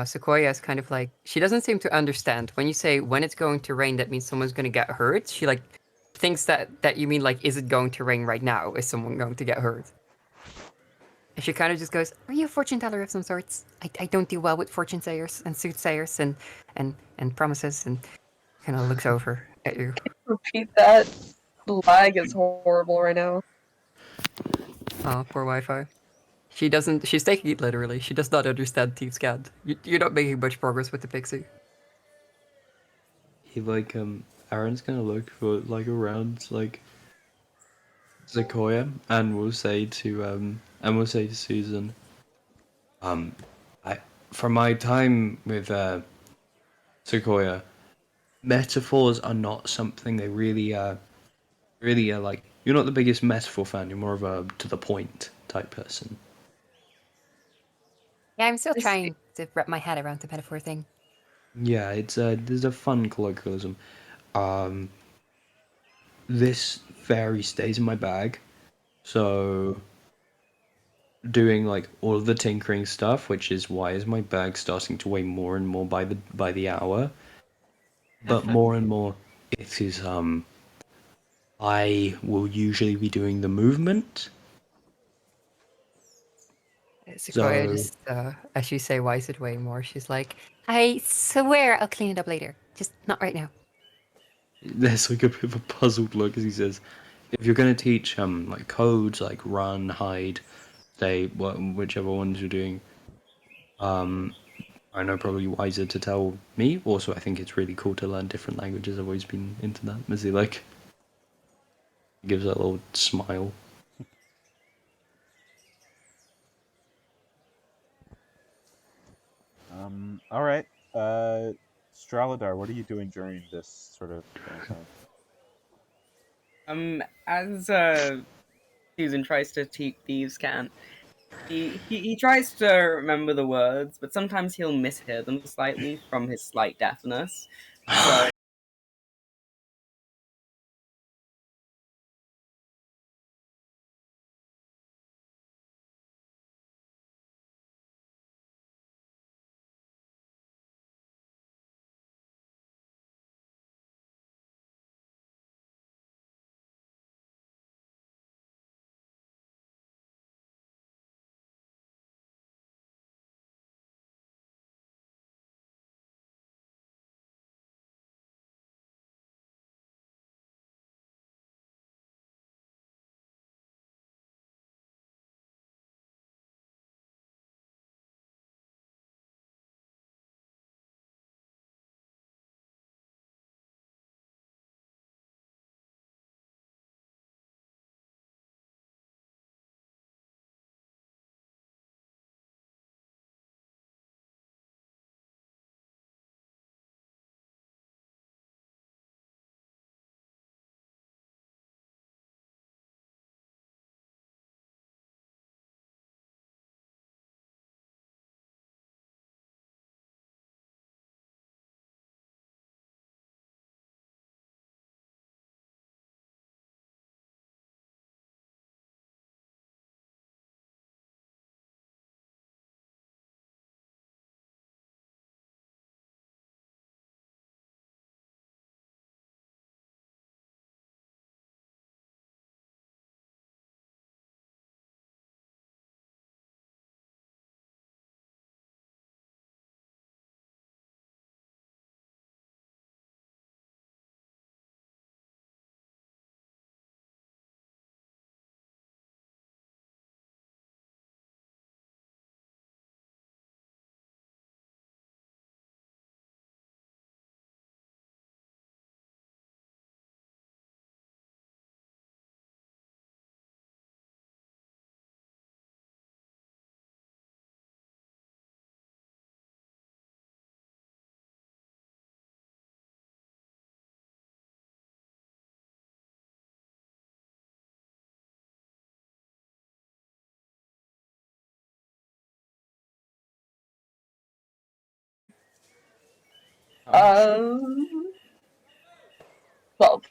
Sequoia is kind of she doesn't seem to understand when you say when it's going to rain. That means someone's going to get hurt. She thinks that you mean like, is it going to rain right now? Is someone going to get hurt? And she kind of just goes, "Are you a fortune teller of some sorts? I don't do well with fortune sayers and soothsayers and promises." And kind of looks over at you. Repeat that. The lag is horrible right now. Oh, poor Wi-Fi. She doesn't. She's taking it literally. She does not understand Thieves' Cant. You're not making much progress with the pixie. He Aaron's gonna look for around Sequoia, and we'll say to Susan, I from my time with Sequoia, metaphors are not something they really are like. You're not the biggest metaphor fan. You're more of a to the point type person. Yeah, I'm still I see. trying to wrap my head around the metaphor thing. Yeah, there's a fun colloquialism. Um, this fairy stays in my bag, so doing like all of the tinkering stuff, which is why is my bag starting to weigh more and more by the hour. But more and more, it is I will usually be doing the movement. Sequoia So just, as you say, why is it way more? She's like, I swear I'll clean it up later. Just not right now. there's like a bit of a puzzled look as he says, if you're going to teach like codes like run, hide, stay, whichever ones you're doing, I know probably wiser to tell me. Also, I think it's really cool to learn different languages. I've always been into that. As he gives that little smile. All right. Straladar, what are you doing during this sort of downtime? As Susan tries to teach thieves can, he tries to remember the words, but sometimes he'll mishear them slightly from his slight deafness. So Um, 12.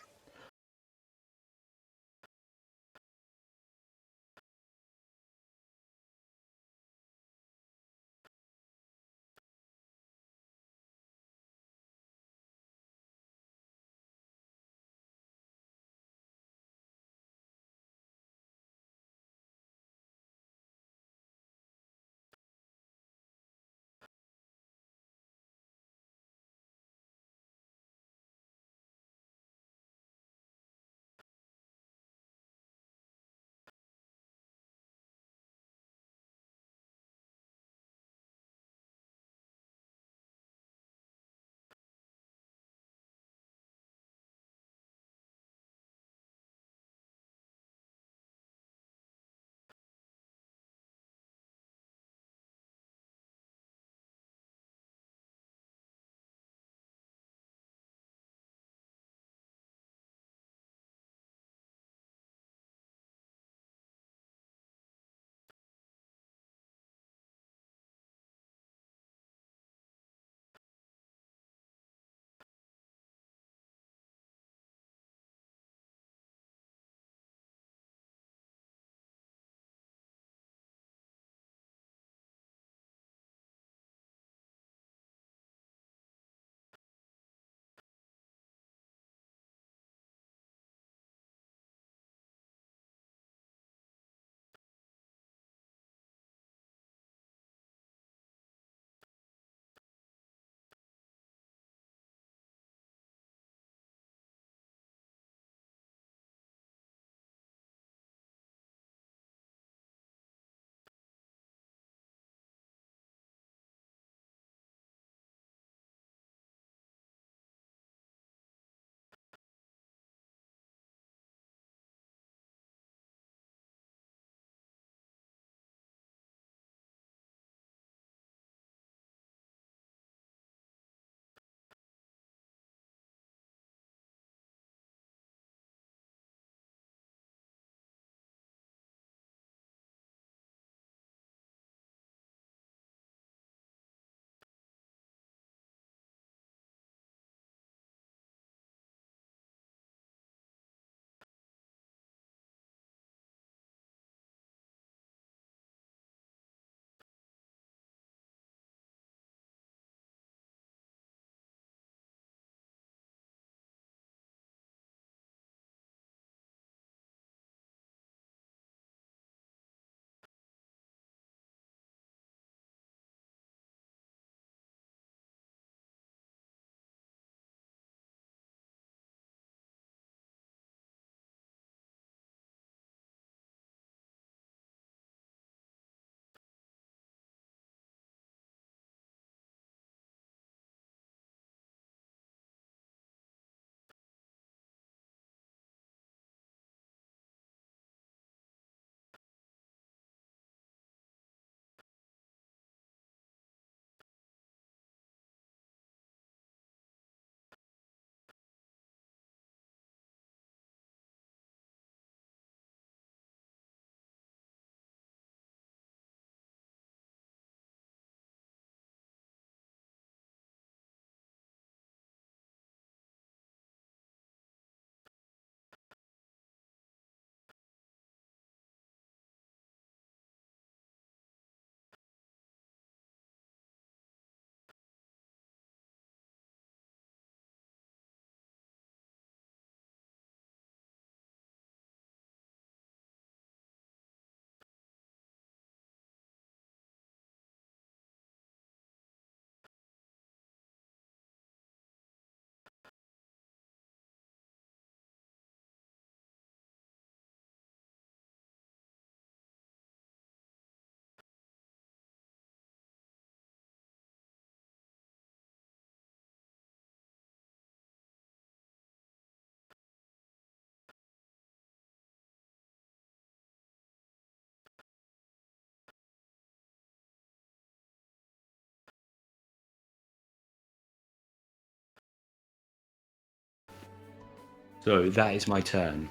So that is my turn.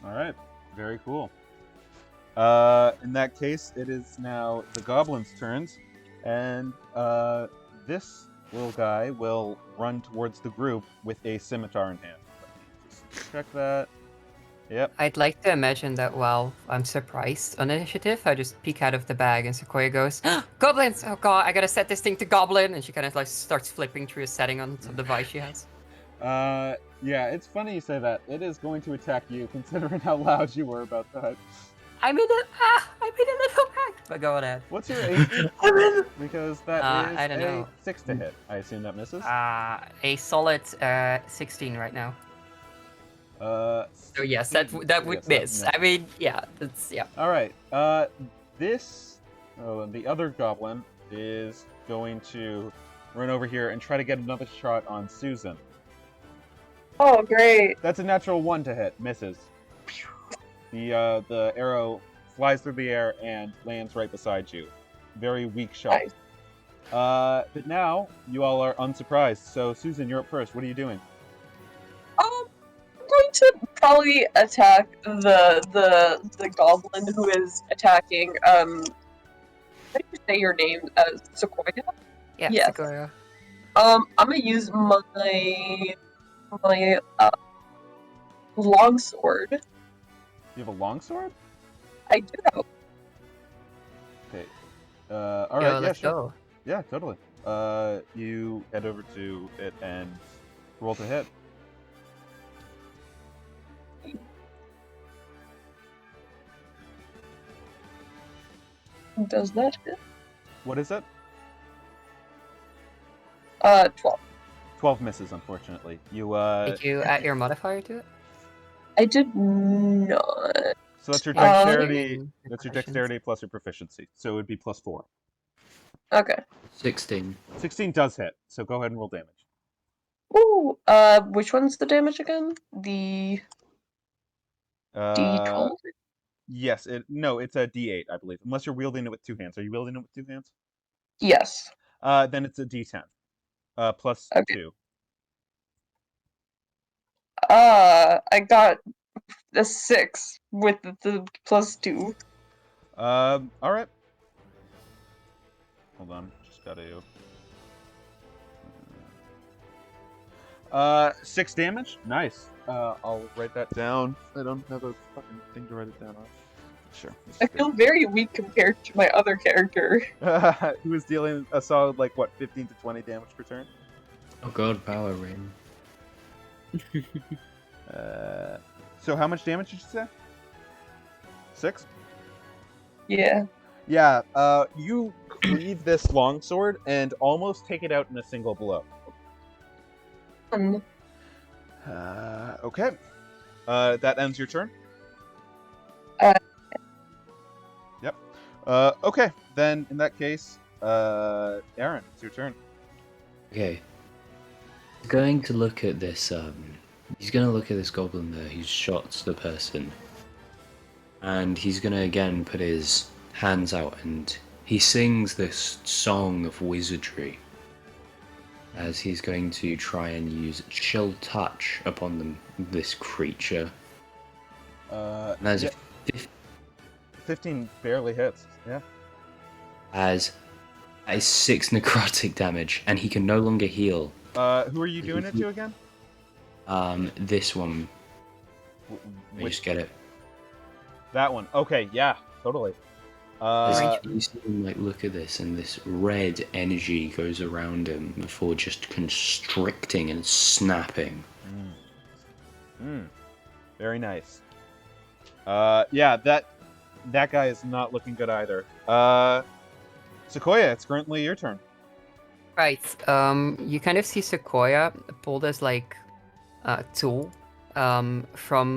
All right, very cool. In that case, it is now the goblins' turns, and this little guy will run towards the group with a scimitar in hand. Let me just check that. Yep. I'd like to imagine that while I'm surprised on initiative, I just peek out of the bag and Sequoia goes, "Goblins! Oh god, I gotta set this thing to goblin!" And she kind of like starts flipping through a setting on some device she has. Yeah, it's funny you say that. It is going to attack you, considering how loud you were about that. I'm in a little bag. But go ahead. What's your AC? Because that is I don't a know. 6 to hit. I assume that misses. A solid 16 right now. So yes, that would yes, miss. that I mean, yeah, that's yeah. All right. The other goblin is going to run over here and try to get another shot on Susan. Oh, great. That's a natural 1 to hit. Misses. The arrow flies through the air and lands right beside you. Very weak shot. Nice. But now you all are unsurprised. So Susan, you're up first. What are you doing? I'm going to probably attack the goblin who is attacking. How do you say your name? Sequoia. Yeah, Yes. Sequoia. I'm gonna use my longsword. You have a longsword? I do have. Okay. All right. Yo, Yeah, let's sure. go. Yeah, totally. You head over to it and roll to hit. Does that hit? What is it? 12. 12 misses, unfortunately. You Did you add your modifier to it? I did not. So that's your Yeah, dexterity. saving That's your proficiency. dexterity plus your proficiency. So it would be plus 4. Okay. 16. 16 does hit. So go ahead and roll damage. Ooh. Which one's the damage again? The D12. Yes. No, it's a D8, I believe. Unless you're wielding it with 2 hands. Are you wielding it with 2 hands? Yes. Then it's a D10. Plus Okay. 2. I got a 6 with the plus 2. All right. Hold on. Just gotta. 6 damage. Nice. I'll write that down. I don't have a fucking thing to write it down on. Sure. I feel very weak compared to my other character. Who is dealing a solid 15 to 20 damage per turn? Oh god, power ring. So how much damage did you say? 6? Yeah. Yeah. You cleave this longsword and almost take it out in a single blow. Okay. That ends your turn? Uh. Yep. Okay. Then, in that case, Aran, it's your turn. Okay. He's going to look at this, he's going to look at this goblin there who shot the person. And he's going to again put his hands out and he sings this song of wizardry. As he's going to try and use chill touch upon this creature. And as Yeah, 15 barely hits. Yeah. as 6 necrotic damage, and he can no longer heal. Who are you doing it to again? This one. Let me Which just get it. That one. Okay. Yeah. Totally. You see him look at this, and this red energy goes around him before just constricting and snapping. Very nice. Yeah, that guy is not looking good either. Sequoia, it's currently your turn. Right. You kind of see Sequoia pull this tool from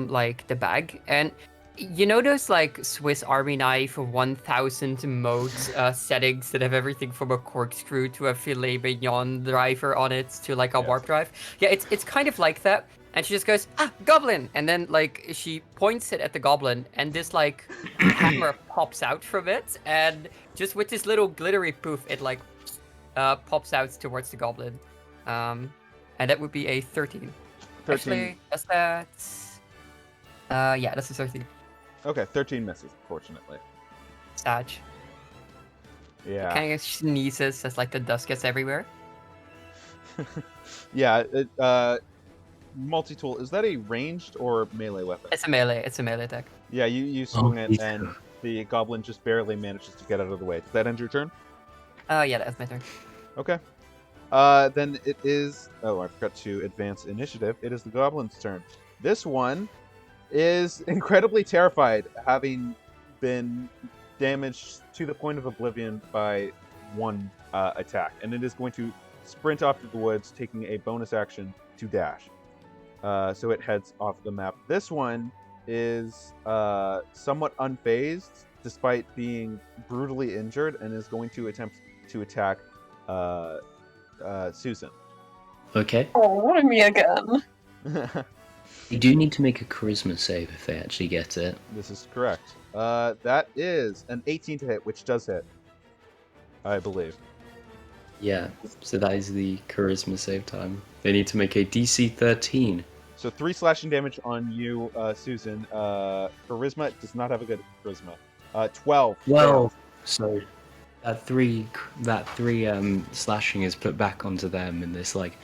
the bag, and you know those Swiss Army knife 1000 mode settings that have everything from a corkscrew to a filet mignon driver on it to a Yes. warp drive. Yeah, it's kind of like that. And she just goes, goblin! And then she points it at the goblin, and this hammer pops out from it, and just with this little glittery poof, it pops out towards the goblin. And that would be a 13. Actually, does that? Yeah, that's a 13. Okay, 13 misses, unfortunately. Sad. Yeah. Kind of sneezes as like the dust gets everywhere. Yeah, multi-tool, is that a ranged or melee weapon? It's a melee. It's a melee attack. Yeah, you swing it, and the goblin just barely manages to get out of the way. Does that end your turn? Yeah, that's my turn. Okay. Then it is... Oh, I forgot to advance initiative. It is the goblin's turn. This one is incredibly terrified, having been damaged to the point of oblivion by one attack. And it is going to sprint off to the woods, taking a bonus action to dash. So it heads off the map. This one is somewhat unfazed, despite being brutally injured, and is going to attempt to attack Susan. Okay. Oh, me again. You do need to make a charisma save if they actually get it. This is correct. That is an 18 to hit, which does hit, I believe. Yeah, so that is the charisma save time. They need to make a DC 13. So 3 slashing damage on you, Susan. Charisma does not have a good charisma. 12. Well, so that three slashing is put back onto them in this, like,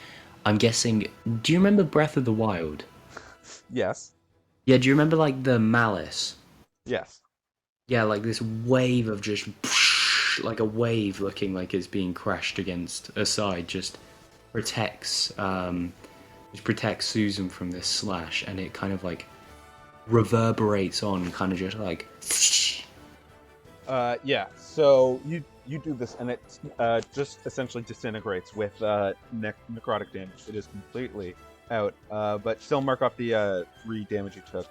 I'm guessing, do you remember Breath of the Wild? Yes. Yeah, do you remember, like, the malice? Yes. Yeah, like this wave of just, like a wave looking like it's being crashed against a side just protects Susan from this slash, and it kind of like reverberates on, kind of just like. Yeah. So you do this, and it just essentially disintegrates with necrotic damage. It is completely out, but still mark off the 3 damage you took.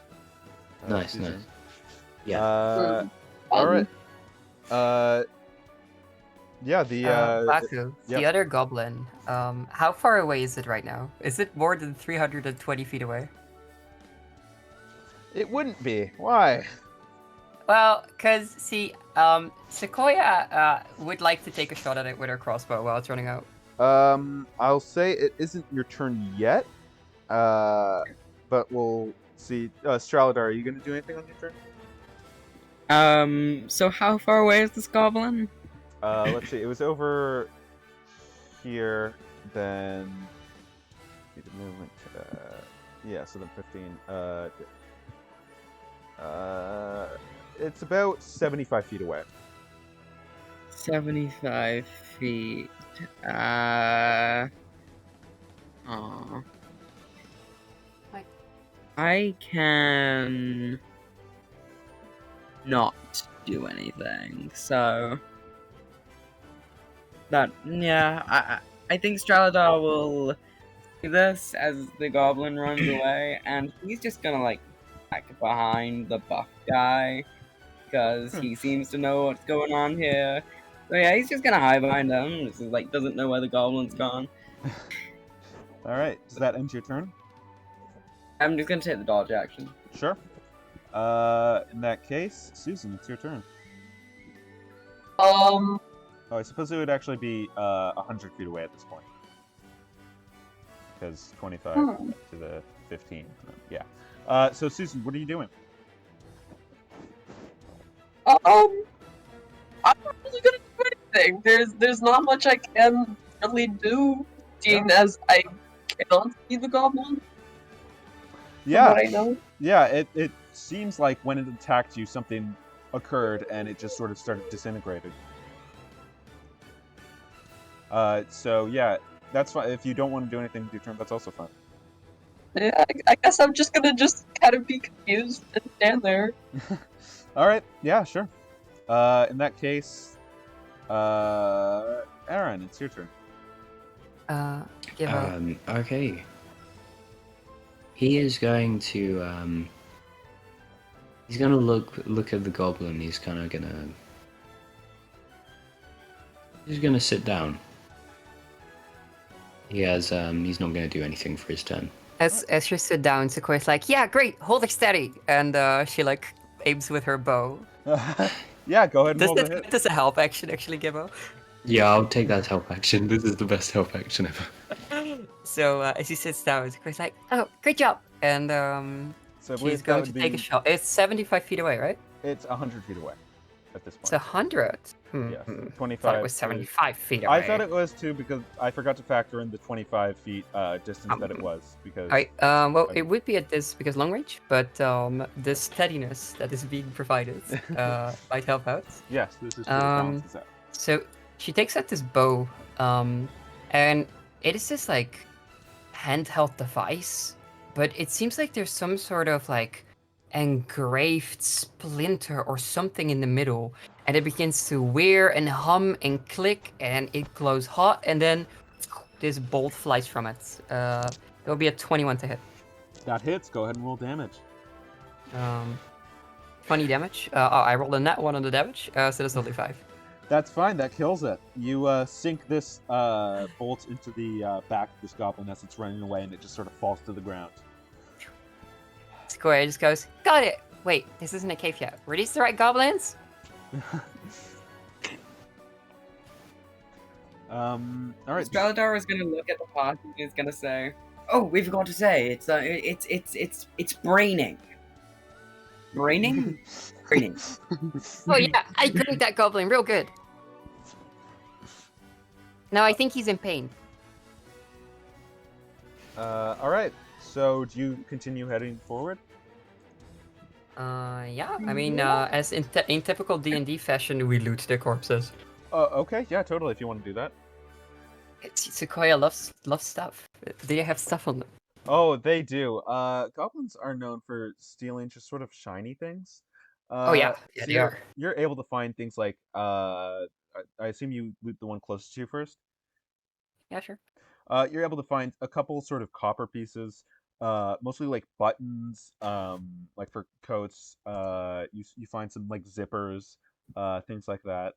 Nice, Susan. nice. Yeah. All right. Yeah. Baku, yep. the other goblin. How far away is it right now? Is it more than 320 feet away? It wouldn't be. Why? Well, cause see, Sequoia would like to take a shot at it with her crossbow while it's running out. I'll say it isn't your turn yet. But we'll see. Straladar, are you going to do anything on your turn? So how far away is this goblin? Let's see. It was over here. Then need to movement. Yeah. So then 15. It's about 75 feet away. 75 feet. Aw. I can not do anything, so that, yeah, I think Straladar will do this as the goblin runs away, and he's just gonna like back behind the buff guy because he seems to know what's going on here. So yeah, he's just gonna hide behind him. This is like doesn't know where the goblin's gone. All right. Does that end your turn? I'm just gonna take the dodge action. Sure. In that case, Susan, it's your turn. Oh, I suppose it would actually be 100 feet away at this point. Because 25 to the 15. Yeah. So, Susan, what are you doing? I'm not really gonna do anything. There's not much I can really do, seeing as I cannot see the goblin. Yeah. From what I know. Yeah, it seems like when it attacked you, something occurred and it just sort of started disintegrating. So yeah, that's fine. If you don't want to do anything with your turn, that's also fine. Yeah, I guess I'm just gonna kind of be confused and stand there. All right. Yeah, sure. In that case, Aran, it's your turn. Give up. Okay. He is going to he's gonna look at the goblin. He's gonna sit down. He has he's not gonna do anything for his turn. As you sit down, Sequoia's like, yeah, great, hold it steady, and she like aims with her bow. Yeah, go ahead and roll the hit. Does a help action actually, Gibbo? Yeah, I'll take that help action. This is the best help action ever. So as he sits down, Sequoia's like, "Oh, great job!" And So I she's believe that going would to be. take a shot. It's 75 feet away, right? It's 100 feet away at this It's point. 100. Yes, I thought 25. it was 75 feet away. I thought it was too because I forgot to factor in the 25 feet distance that it was because. Alright, well, it would be at this because long range, but the steadiness that is being provided might help out. Yes, this is true. It balances out. So she takes out this bow, and it is this like handheld device, but it seems like there's some sort of like engraved splinter or something in the middle, and it begins to whir and hum and click, and it glows hot, and then this bolt flies from it. It'll be a 21 to hit. That hits. Go ahead and roll damage. 20 damage. I rolled a nat 1 on the damage, so that's only 5. That's fine. That kills it. You sink this bolt into the back of this goblin as it's running away, and it just sort of falls to the ground. Sequoia just goes, "Got it! Wait, this isn't a cave yet. Were these the right goblins?" All right. Straladar is gonna look at the pot and is gonna say, "Oh, we forgot to say it's braining. Braining, braining." Oh yeah, I grade that goblin real good. No, I think he's in pain. All right. So do you continue heading forward? Yeah. I mean, as in typical D&D fashion, we loot their corpses. Okay. Yeah, totally. If you want to do that. Sequoia loves stuff. They have stuff on them. Oh, they do. Goblins are known for stealing just sort of shiny things. Oh yeah, So they are. you're able to find things like I assume you loot the one closest to you first. Yeah, sure. You're able to find a couple sort of copper pieces, mostly like buttons, like for coats. You find some like zippers, things like that.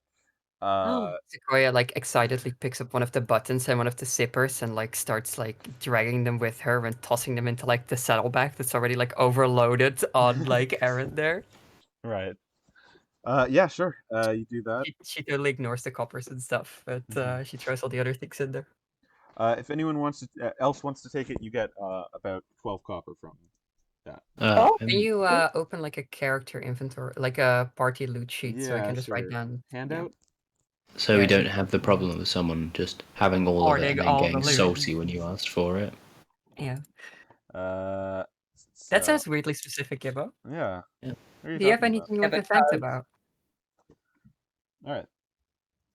Sequoia like excitedly picks up one of the buttons and one of the zippers and like starts like dragging them with her and tossing them into like the saddlebag that's already like overloaded on like Aran there. Right. Yeah, sure. You do that. She totally ignores the coppers and stuff, but she throws all the other things in there. If anyone else wants to take it, you get about 12 copper from that. Can you open like a character inventory, like a party loot sheet, so I can just write down handout? So Yeah, we don't have the problem of someone just having all of it and Hoarding then all getting the loot. salty when you asked for it. Yeah. That Sounds weirdly specific, Gibbo. Yeah. Yeah. What are Do you have talking anything you Yeah, want to but, vent about? All right.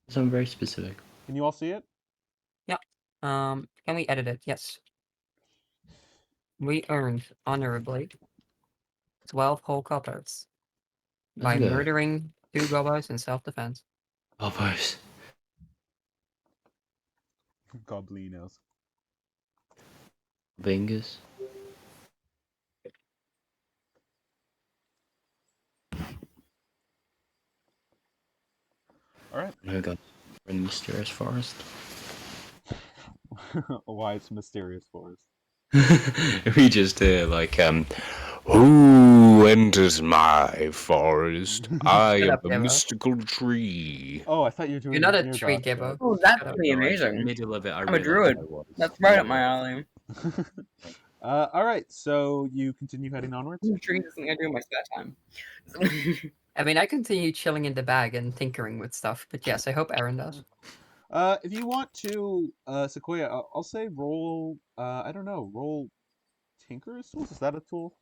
Something very specific. Can you all see it? Can we edit it? Yes. We earned honorably 12 whole coppers by That's good. murdering 2 gobos in self-defense. Gobos. Goblinos. Bingus. All right. No god. We're in the mysterious forest. Why it's mysterious forest? We just hear like who enters my forest? I am up, a Emma. mystical tree. Oh, I thought you were doing. You're not a ear tree, dots, Gibbo. Oh, that's Shut up. pretty amazing. Middle of it, I'm a druid. That's right up my alley. All right. So you continue heading onwards. Trees is something I do in my spare time. I mean, I continue chilling in the bag and tinkering with stuff, but yes, I hope Aran does. If you want to, Sequoia, I'll say roll. I don't know. Roll Tinkerer's Tools. Is that a tool?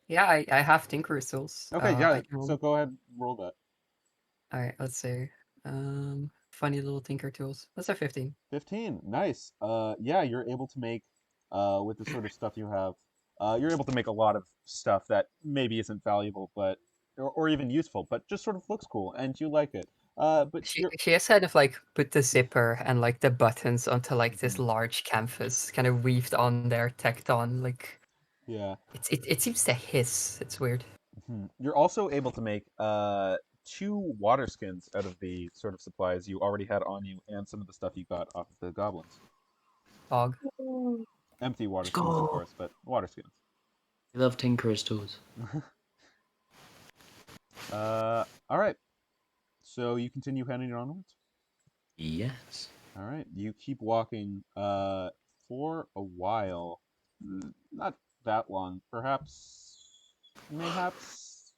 Yeah, I have Tinkerer's tools. Okay, I yeah. can roll. So go ahead, and roll that. All right, let's see. Funny little tinker tools. That's a 15. 15. Nice. Yeah, you're able to make, with the sort of stuff you have, you're able to make a lot of stuff that maybe isn't valuable, but or even useful, but just sort of looks cool, and you like it. But She has kind of like put the zipper and like the buttons onto like this Mhm. large canvas, kind of weaved on there, tacked on. Like yeah. it seems to hiss. It's weird. You're also able to make 2 water skins out of the sort of supplies you already had on you, and some of the stuff you got off of the goblins. Fog. Empty water skins, of course, but water skins. We love Tinkerer's tools. All right. So you continue heading onwards. Yes. All right. You keep walking. for a while. Not that long. Mayhaps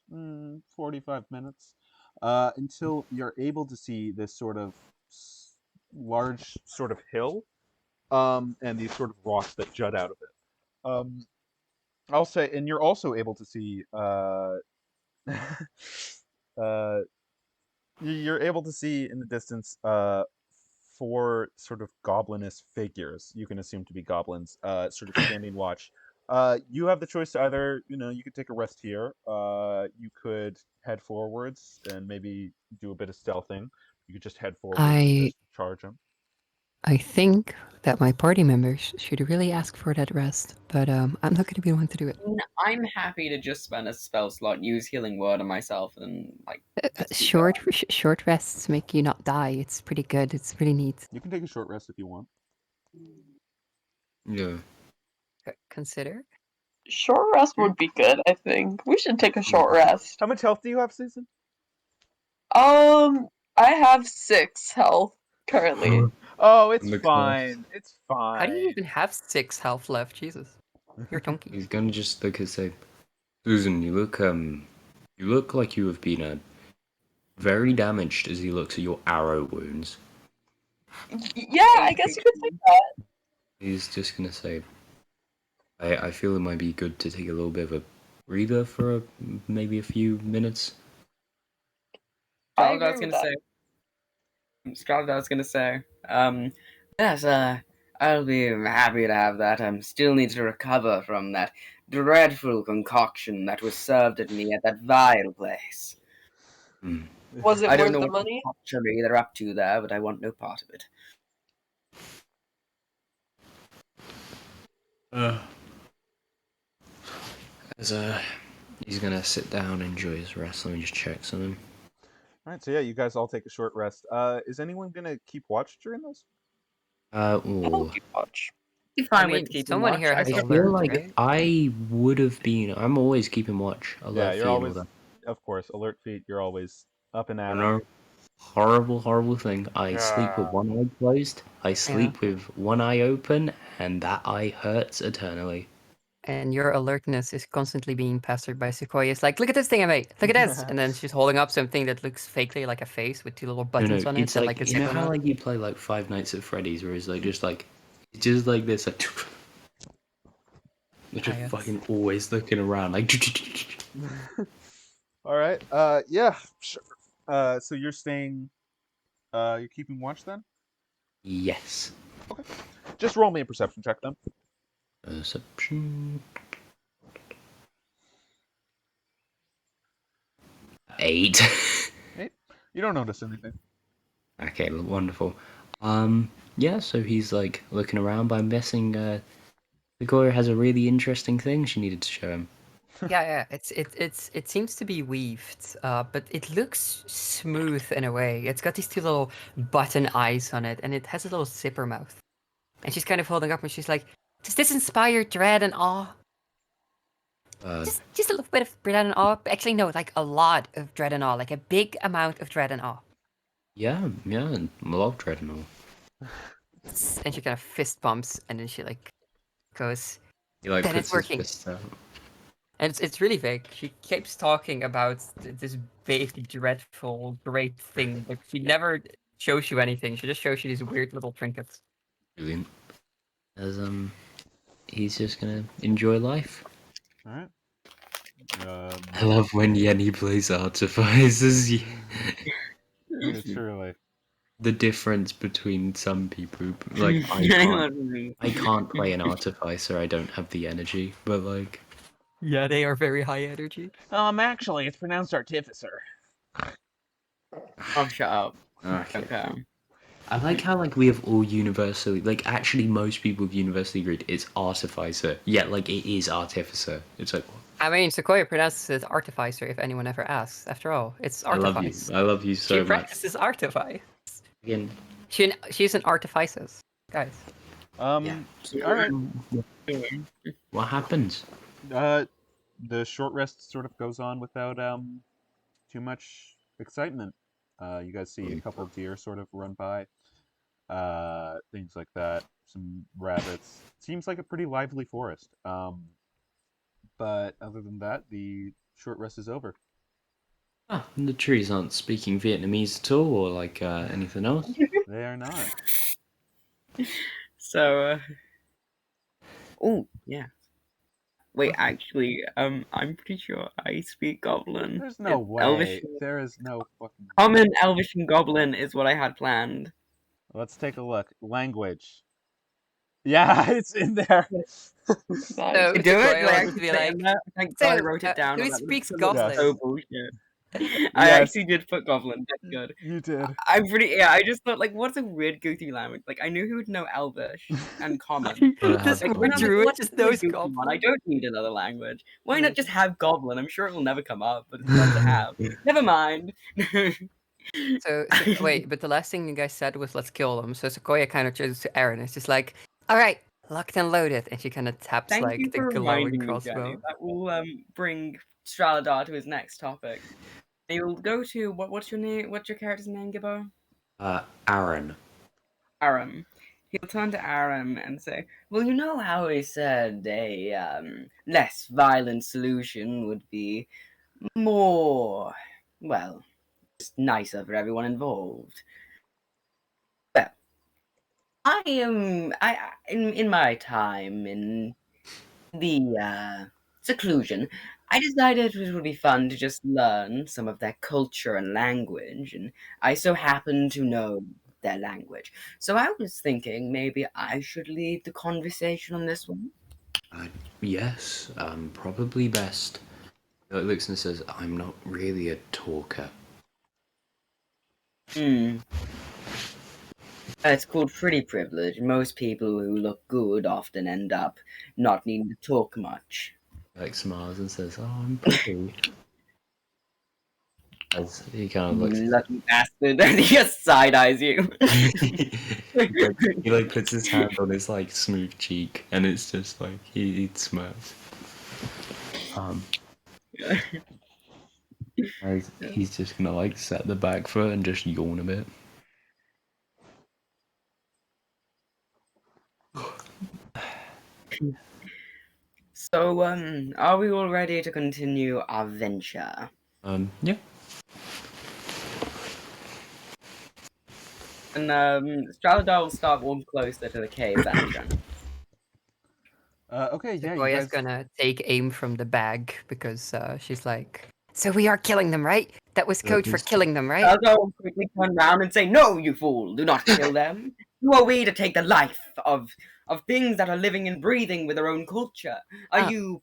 45 minutes. Until you're able to see this sort of large sort of hill, and these sort of rocks that jut out of it. I'll say, and you're also able to see, uh, you're able to see in the distance, four sort of goblinous figures. You can assume to be goblins, sort of standing watch. You have the choice to either, you could take a rest here. You could head forwards and maybe do a bit of stealthing. You could just head forwards and I just charge them. I think that my party members should really ask for that rest, but I'm not going to be the one to do it. I'm happy to just spend a spell slot, use healing word on myself, and just keep Short rests make you not die. It's pretty good. It's pretty neat. You can take a short rest if you want. Yeah. Consider. Short rest would be good, I think. We should take a short rest. How much health do you have, Susan? I have 6 health currently. Oh, it's Look fine. It's fine. How do you even have 6 health left? Jesus, you're donkey. He's gonna just look and say, Susan, you look like you have been very damaged. As he looks at your arrow wounds, Yeah, I guess you could say that. he's just gonna say, I feel it might be good to take a little bit of a breather for maybe a few minutes. I agree Straladar's with gonna that. say. Straladar's gonna say. Yes. I'll be happy to have that. I still need to recover from that dreadful concoction that was served at me at that vile place. Hmm. Was it I don't worth know the what money? debauchery they're up to there, but I want no part of it. As he's gonna sit down, enjoy his rest. Let me just check something. All right, so yeah, you guys all take a short rest. Is anyone gonna keep watch during this? I'll Ooh. keep watch. Be fine I mean, with keeping someone watch. here I has feel alert, like right? I would have been. I'm always keeping watch. I Yeah, love you're feet and all always, that. of course, alert feet. You're always up and at You 'em. know, horrible thing. I sleep with one eye closed. I sleep with one eye open, and that eye hurts eternally. And your alertness is constantly being pestered by Sequoia. It's like, look at this thing I made. Look at this, and then she's holding up something that looks fakely like a face with 2 little No, buttons on it, it's and like like a you know zipper how mode. like you play like Five Nights at Freddy's, where it's like just like this, like you're just yes. fucking always looking around, like. All right. Yeah. Sure. So you're staying. You're keeping watch then. Yes. Okay. Just roll me a perception check then. Perception. 8. 8. You don't notice anything. Okay, wonderful. Yeah, so he's like looking around, but I'm guessing Sequoia has a really interesting thing she needed to show him. Yeah. It seems to be weaved, but it looks smooth in a way. It's got these 2 little button eyes on it, and it has a little zipper mouth. And she's kind of holding up, and she's like, "Does this inspire dread and awe? Just a little bit of dread and awe. Actually, no, like a lot of dread and awe, like a big amount of dread and awe." Yeah, a lot of dreadnought. And she kind of fist bumps, and then she like goes, He like "Then puts it's working." his fist out. And it's really vague. She keeps talking about this big, dreadful, great thing, but she never shows you anything. She just shows you these weird little trinkets. Brilliant. As he's just gonna enjoy life. All right. I love when Yenny plays artificers. Truly. The difference between some people, like I can't play an artificer. I don't have the energy, but like. Yeah, they are very high energy. Actually, it's pronounced artificer. Oh, shut up. Okay. I like how like we have all universally, like actually most people have universally agreed it's artificer. Yet like it is artificer. It's like. I mean, Sequoia pronounces it artificer if anyone ever asks. After all, it's artifice. I love you so She much. practices artifice. Again. She's an artifices, guys. Yeah. All right. What happens? The short rest sort of goes on without too much excitement. You guys see a couple of deer sort of run by. things like that. Some rabbits. Seems like a pretty lively forest. But other than that, the short rest is over. Ah, and the trees aren't speaking Vietnamese at all, or like anything else. They are not. So, oh yeah. Wait, What? actually, I'm pretty sure I speak Goblin. There's no Elvish, way. There is no fucking. Common, Elvish, and Goblin is what I had planned. Let's take a look. Language. Yeah, it's in there. Nice. So I do it? Sequoia Like, I wants to actually be put it like, in there? Thank God I so, wrote it down. who Or that speaks was Goblin? so bullshit. I Yes. actually did put Goblin. That's good. You did. I'm pretty. Yeah, I just thought, like, what's a weird goofy language? Like, I knew he would know Elvish and Common. Gotta This have Like, when weird I'm Goblin. like, druid what's just a weird knows goofy one? I Goblin. don't need another language. Why not just have Goblin? I'm sure it will never come up, but it's fun to have. Never mind. So wait, but the last thing you guys said was let's kill them. So Sequoia kind of turns to Aran. It's just like, all right, locked and loaded, and she kind of taps Thank like you the for glowing reminding me, Jenny. crossbow. That will bring Straladar to his next topic. You'll go to what's your name? What's your character's name, Gibbo? Aran. Aram. He'll turn to Aram and say, "Well, you know how he said a less violent solution would be more, well, just nicer for everyone involved. Well, in my time in the seclusion, I decided it would be fun to just learn some of their culture and language, and I so happen to know their language. So I was thinking maybe I should lead the conversation on this one." Yes, probably best. He looks and says, "I'm not really a talker." Hmm. It's called pretty privilege. Most people who look good often end up not needing to talk much. Like smiles and says, "Oh, I'm pretty." As he kind of looks. You lucky bastard. And he just side eyes you. he like puts his hand on his like smooth cheek, and it's just like he smirks. As he's just gonna like set the back foot and just yawn a bit. So, are we all ready to continue our venture? Yeah. And Straladar will start walking closer to the cave's entrance. Okay, yeah, you Sequoia's guys. gonna take aim from the bag because she's like, so we are killing them, right? That was code for is- killing them, right? Straladar will quickly turn around and say, "No, you fool! Do not kill them. Who are we to take the life of things that are living and breathing with their own culture? Are Uh, you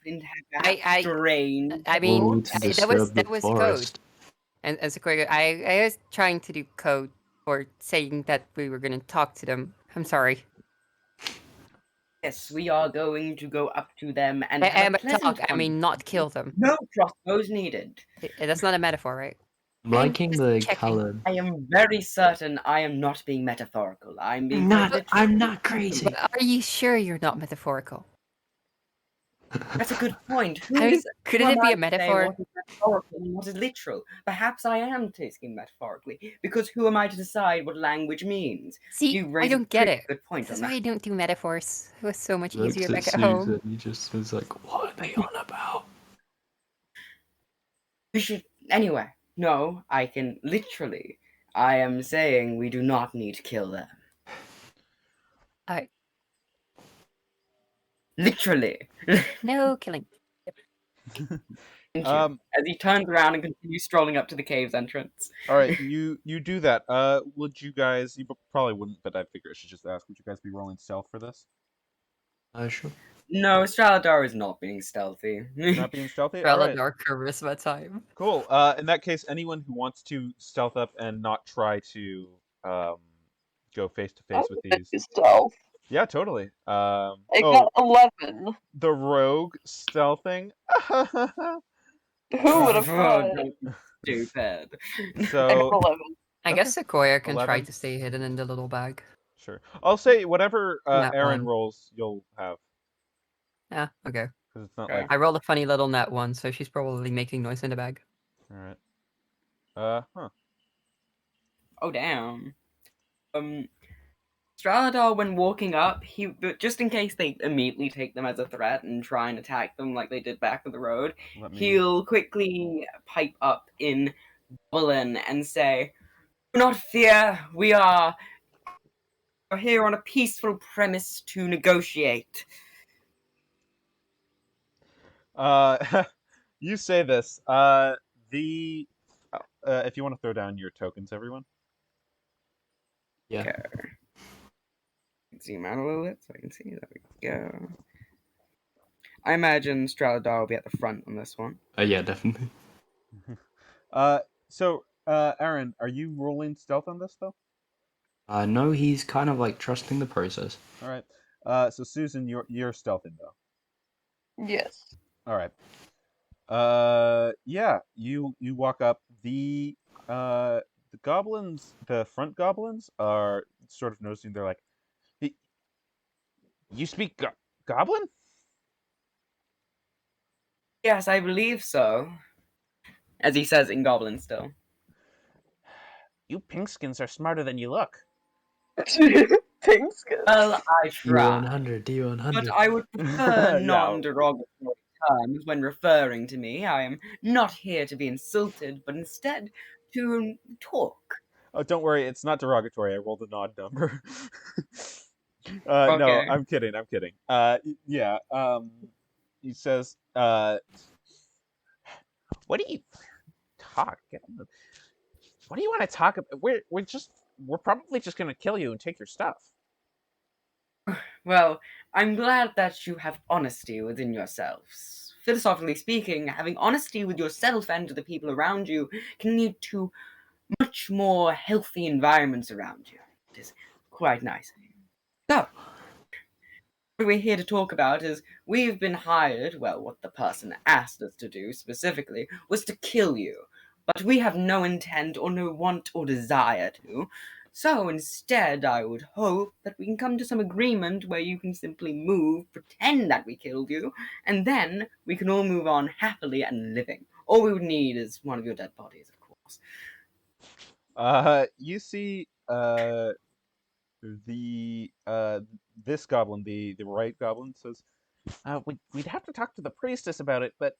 I- strange? I mean, Oh, to that disturb the was code. forest. And Sequoia, I was trying to do code for saying that we were gonna talk to them. I'm sorry. Yes, we are going to go up to them and have a But pleasant talk, I mean not kill them. No crossbows needed. That's not a metaphor, right? I'm liking just the checking. color. I am very certain I am not being metaphorical. I'm being quite literal. I'm not crazy. But are you sure you're not metaphorical? That's a good point. I mean, Who couldn't am it be I a to say metaphor? what is metaphorical and what is literal? Perhaps I am taking metaphorically, because who am I to decide what language means? See, You I raise a don't get pretty it. good point This on is why that. I don't do metaphors. It was so much Looks easier at back at Snooze home. and he just was like, "What are they on about?" We should anyway. No, I can literally. I am saying we do not need to kill them. I Literally. no killing. Thank you. Um, As he turns around and continues strolling up to the cave's entrance. all right, you do that. Would you guys? You probably wouldn't, but I figure I should just ask. Would you guys be rolling stealth for this? Sure. No, Straladar is not being stealthy. Not being stealthy. All right, Straladar charisma time. cool. In that case, anyone who wants to stealth up and not try to go face to face with these. Stealth. Yeah, totally. I Oh, got 11. the rogue stealthing. Who would have Oh, thought? stupid. I So got 11. I Okay. guess Sequoia can try 11. to stay hidden in the little bag. sure, I'll say whatever Nat Aran 1. rolls, you'll have Yeah, okay. because it's not Okay. like. I rolled a funny little net one, so she's probably making noise in the bag. All right. Huh. Oh damn. Straladar, when walking up, just in case they immediately take them as a threat and try and attack them like they did back of the road, he'll quickly pipe up in Goblin and say, "Do not fear, we are here on a peaceful premise to negotiate." You say this. The if you want to throw down your tokens, everyone. Yeah. Okay. Zoom out a little bit so I can see. There we go. I imagine Straladar will be at the front on this one. Yeah, definitely. So, Aran, are you rolling stealth on this though? No, he's kind of like trusting the process. All right. So Susan, you're stealthing though. Yes. All right. Yeah, you walk up. The goblins, the front goblins, are sort of noticing. They're like, "Hey, you speak goblin?" Yes, I believe so. As he says in Goblin still. You pinkskins are smarter than you look. Thanks, good. Well, I try. D100, D100. But I would prefer Yeah. non-derogatory terms when referring to me. I am not here to be insulted, but instead to talk. Oh, don't worry, it's not derogatory. I rolled an odd number. No, Okay. I'm kidding. I'm kidding. Yeah. He says, "What do you talk? What do you want to talk about? We're probably just gonna kill you and take your stuff." Well, I'm glad that you have honesty within yourselves. Philosophically speaking, having honesty with yourself and to the people around you can lead to much more healthy environments around you. It is quite nice. So, what we're here to talk about is we've been hired, well, what the person asked us to do specifically was to kill you. But we have no intent or no want or desire to. So instead, I would hope that we can come to some agreement where you can simply move, pretend that we killed you, and then we can all move on happily and living. All we would need is one of your dead bodies, of course. You see, this goblin, the right goblin, says, we'd have to talk to the priestess about it, but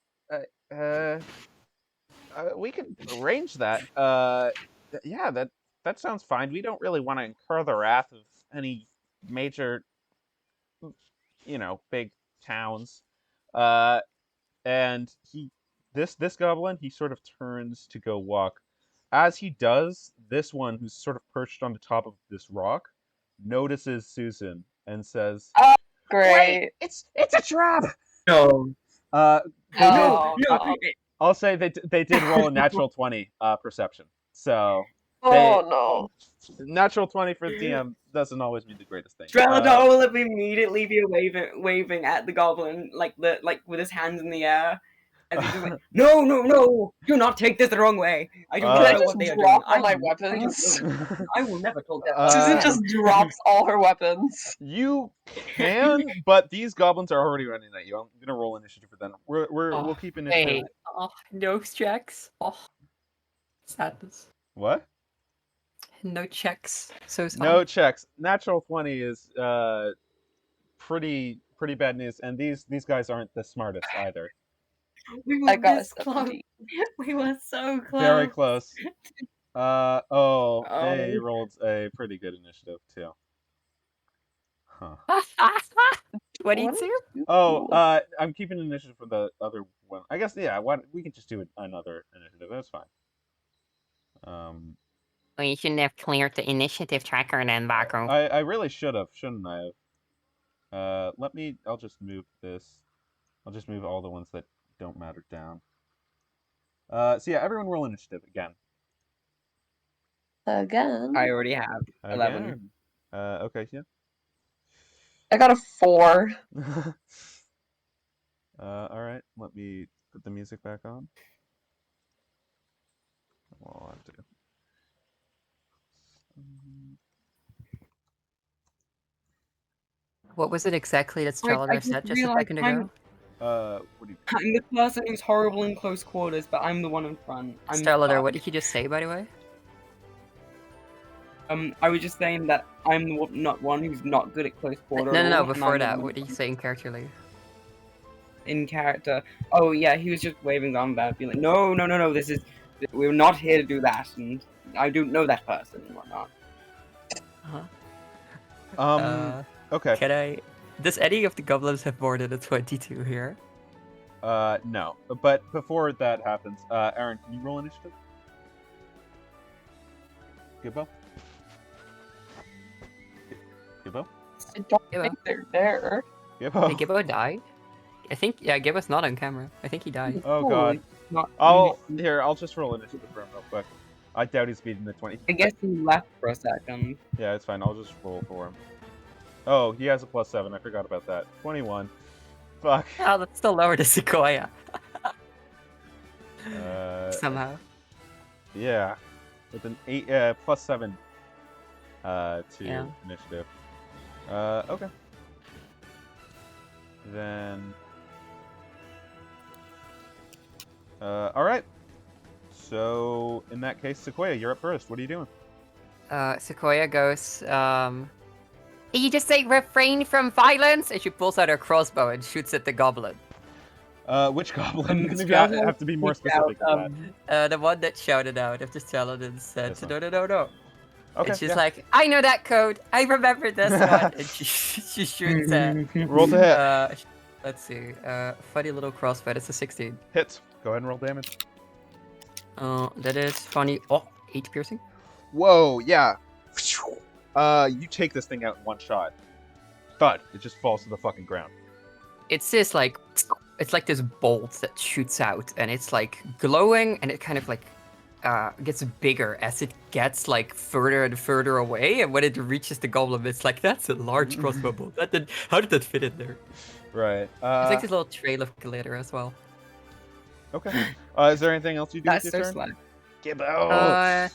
we could arrange that. Yeah, that sounds fine. We don't really want to incur the wrath of any major, big towns. And this goblin, he sort of turns to go walk. As he does, this one who's sort of perched on the top of this rock notices Susan and says, Great. "Wait, it's a trap." No. They did. Oh, no. I'll say they did roll a natural 20 perception. So Oh, no. natural 20 for DM doesn't always mean the greatest thing. Straladar will immediately be waving at the goblin like with his hands in the air. As he's just like, no, do not take this the wrong way. I do Can not I know just what they are drop doing. all my weapons? I will never talk that. Susan Uh, just drops all her weapons. You can, but these goblins are already running at you. I'm gonna roll initiative for them. We'll keep initiative. Wait. Oh, no checks. Oh, sadness. What? No checks. So sad. No checks. Natural 20 is pretty bad news, and these guys aren't the smartest either. We I were got a this close. 17. We were so close. Very close. They Oh. rolled a pretty good initiative too. Huh. 22? Oh, I'm keeping initiative for the other one. I guess yeah. We can just do another initiative. That's fine. Well, you shouldn't have cleared the initiative tracker then, Baku. I really should have, shouldn't I have? I'll just move this. I'll just move all the ones that don't matter down. So yeah, everyone roll initiative again. Again. I already have 11. Again. Okay, yeah. I got a 4. All right. Let me put the music back on. Well, I'll have to. What was it exactly that I Straladar just said just a realized second ago? What do you? I'm the person who's horrible in close quarters, but I'm the one in front. Straladar, what did he just say, by the way? I was just saying that I'm not one who's not good at close quarter. No, at no, no. all, and Before I'm that, what are you saying characterly? in character. Oh yeah, he was just waving on that, being like, no, this is we're not here to do that, and I don't know that person and whatnot. Okay. Can I? Does any of the goblins have more than a 22 here? No. But before that happens, Aran, can you roll initiative? Gibbo? Gibbo? I don't Yeah. think they're there. Gibbo? Did Gibbo die? I think, yeah, Gibbo's not on camera. I think he died. Oh Cool, god. it's not- I'll just roll initiative for him real quick. I doubt he's beating the 20. I guess he left for a second. Yeah, it's fine. I'll just roll for him. Oh, he has a +7. I forgot about that. 21. Fuck. Oh, that's still lower than Sequoia. Somehow. Yeah. With an 8, +7 to Yeah. initiative. Okay. Then. Alright. So, in that case, Sequoia, you're up first. What are you doing? Sequoia goes, You just say refrain from violence? And she pulls out her crossbow and shoots at the goblin. Which goblin? Maybe I Straladar have to be more freaked out, specific than that. The one that shouted out after Straladar said, That's fine. no. Okay, And she's yeah. like, I know that code. I remember this one. And she shoots at. Roll to hit. Let's see. Funny little crossbow. That's a 16. Hits. Go ahead and roll damage. That is funny. Oh, 8 piercing. Whoa, yeah. You take this thing out in one shot. Thud. It just falls to the fucking ground. It's this like, it's like this bolt that shoots out, and it's like glowing, and it kind of like gets bigger as it gets like further and further away. And when it reaches the goblin, it's like, that's a large crossbow bolt. How did that fit in there? Right. It's like this little trail of glitter as well. Okay. Is there anything else you do That's with so your turn? sly. Gibbo!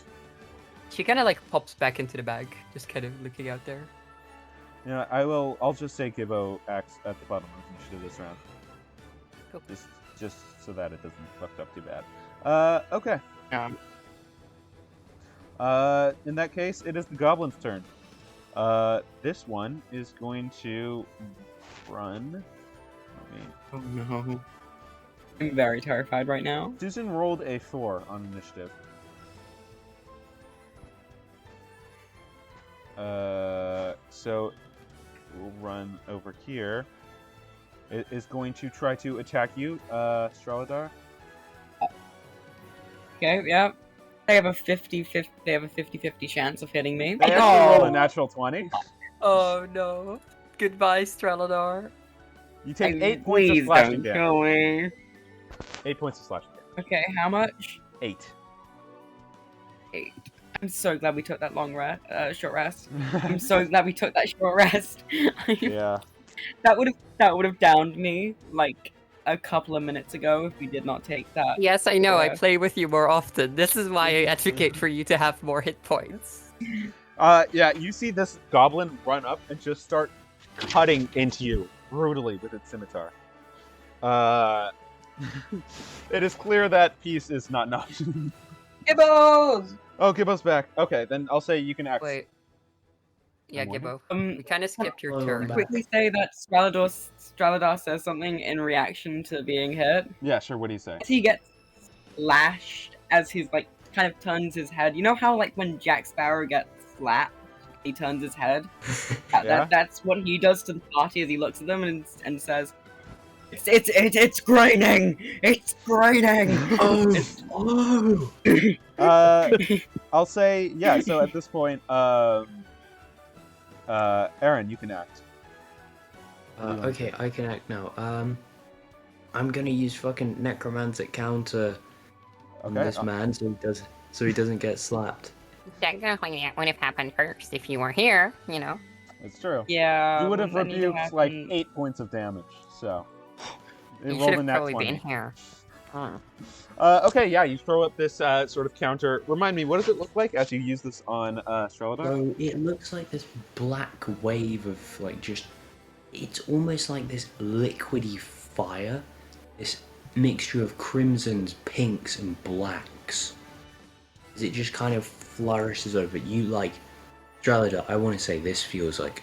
She kind of like pops back into the bag, just kind of looking out there. Yeah, I'll just say Gibbo acts at the bottom of initiative this round. Cool. Just so that it doesn't fuck up too bad. Okay. In that case, it is the goblin's turn. This one is going to run. Oh no. I'm very terrified right now. Susan rolled a 4 on initiative. So we'll run over here. It is going to try to attack you, Straladar. Okay, yeah. They have a 50-50 chance of hitting me. They actually rolled a natural 20. Oh no. Goodbye, Straladar. You take 8 points of slashing damage. Kill me. 8 points of slashing damage. Okay, how much? 8. 8. I'm so glad we took that short rest. I'm so glad we took that short rest. Yeah. That would have downed me like a couple of minutes ago if we did not take that. Yes, I know. I play with you more often. This is why I advocate for you to have more hit points. Yeah, you see this goblin run up and just start cutting into you brutally with its scimitar. It is clear that peace is not an option. Gibbos! Oh, Gibbo's back. Okay, then I'll say you can act. Wait. Yeah, I'm Gibbo. Um, We kind of skipped your Oh, turn. back. quickly say that Straladar says something in reaction to being hit. Yeah, sure. What do you say? He gets lashed as he's like kind of turns his head. You know how like when Jack Sparrow gets slapped, he turns his head. Yeah. That's what he does to the party as he looks at them and says, "It's graining. It's graining." Oh! I'll say yeah. So at this point, Aran, you can act. Okay, I can act now. I'm gonna use fucking necromantic counter on Okay. this man so he doesn't get slapped. Technically, that would have happened first if you were here, you know. It's true. Yeah. You would have that need to rebuked like happen. 8 points of damage. So it You rolled should a have nat probably 20. been here. Hmm. Okay, yeah, you throw up this sort of counter. Remind me, what does it look like as you use this on Straladar? So it looks like this black wave of like just. It's almost like this liquidy fire. This mixture of crimsons, pinks, and blacks. As it just kind of flourishes over you, like Straladar, I want to say this feels like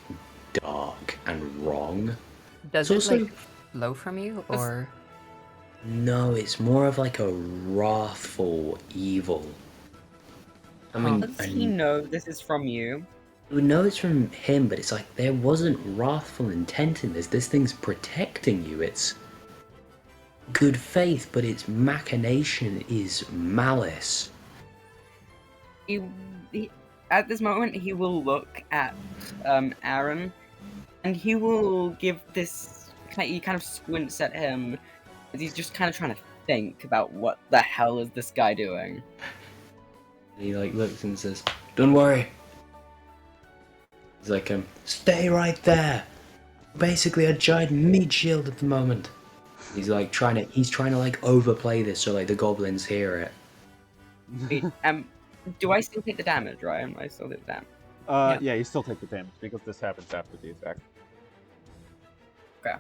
dark and wrong. Does It's it also- like flow from you, or No, it's more of like a wrathful evil. I mean, Does he know this is from you? we know it's from him, but it's like there wasn't wrathful intent in this. This thing's protecting you. It's good faith, but its machination is malice. He, at this moment, he will look at Aran, and he will give this. He kind of squints at him, as he's just kind of trying to think about what the hell is this guy doing. He like looks and says, "Don't worry." He's like, "Stay right there." Basically, a giant meat shield at the moment. He's like trying to like overplay this so like the goblins hear it. Wait, do I still take the damage, right? I still take the damage. Yeah, you still take the damage because this happens after the attack. Okay.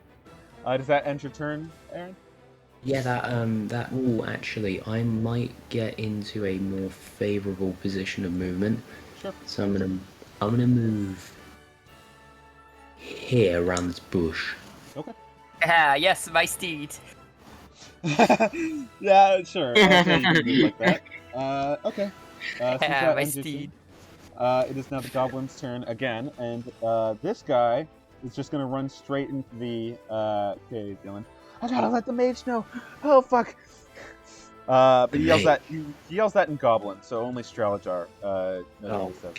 Does that end your turn, Aaron? Yeah, that will actually, I might get into a more favorable position of movement. Sure. So I'm gonna move here around this bush. Okay. ah, yes, my steed. Yeah, sure. You can move like that. Okay. Since that My ends your steed. turn, it is now the goblin's turn again, and this guy is just gonna run straight into the. Okay, Dylan. I gotta let the mage know. Oh fuck. But he yells that he yells that in Goblin, so only Straladar knows what he says.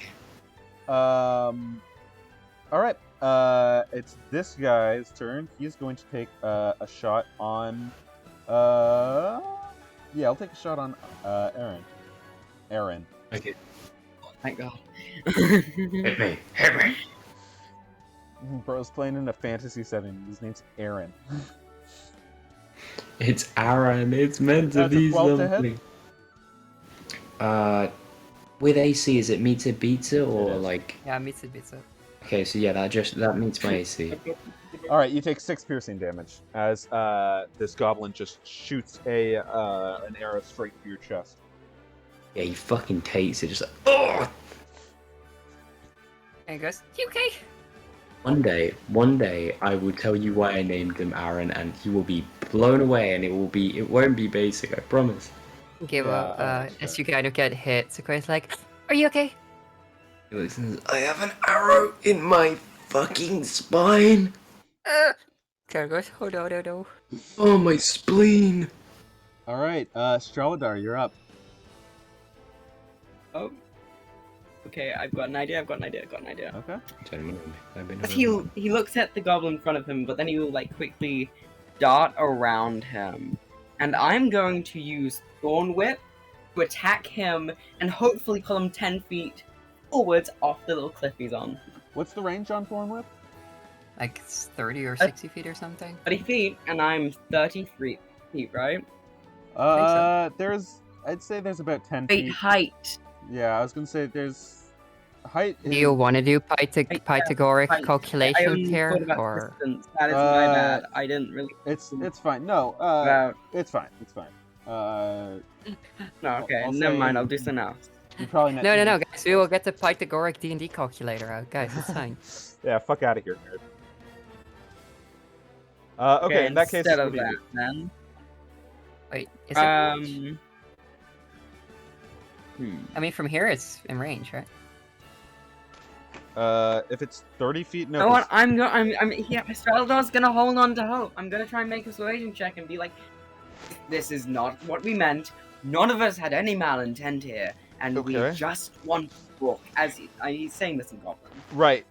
All right. It's this guy's turn. He's going to take a shot on. Yeah, I'll take a shot on Aran. Aran. Okay. Thank God. Hit me. Hit me. Bro's playing in a fantasy setting. His name's Aran. It's Aran. It's meant to That's a be 12 to hit? something. With AC, is it meter beater or It is. like? Yeah, Mitsubishi. Okay, so yeah, that meets my AC. All right, you take 6 piercing damage as this goblin just shoots an arrow straight through your chest. Yeah, he fucking takes it. Just like, oh. And he goes, "You okay?" One day, I will tell you why I named him Aran, and you will be blown away, and it won't be basic. I promise. Okay, well, Yeah, as you kind of get hit, Sequoia's like, "Are you okay?" He looks and says, I have an arrow in my fucking spine. Kara goes, "Oh no, no, no." Oh, my spleen. All right, Straladar, you're up. Oh. Okay, I've got an idea. Okay. But he looks at the goblin in front of him, but then he will like quickly dart around him, and I'm going to use Thorn Whip to attack him and hopefully pull him 10 feet forwards off the little cliff he's on. What's the range on Thorn Whip? Like it's 30 or 60 feet or something. 30 feet, and I'm 33 feet, right? I'd say there's about 10 Wait, feet. height. Yeah, I was gonna say there's height. Do you want to do Pythagorean I calculations only here, thought about or distance. That is my bad. I didn't really. It's fine. No, About... it's fine. It's fine. No, okay, I'll never say- mind. I'll do something else. You probably not. no, guys, we will get the Pythagorean D&D calculator out, guys. It's fine. Yeah, fuck out of here, nerd. Okay, in that case, instead what of do you that, do? then. Wait, is it? I mean, from here it's in range, right? If it's 30 feet, no. You know what? I'm yeah, Straladar's gonna hold on to hope. I'm gonna try and make a persuasion check and be like, this is not what we meant. None of us had any malintent here, and we Okay. just want to walk. As he's saying this in Goblin. Right.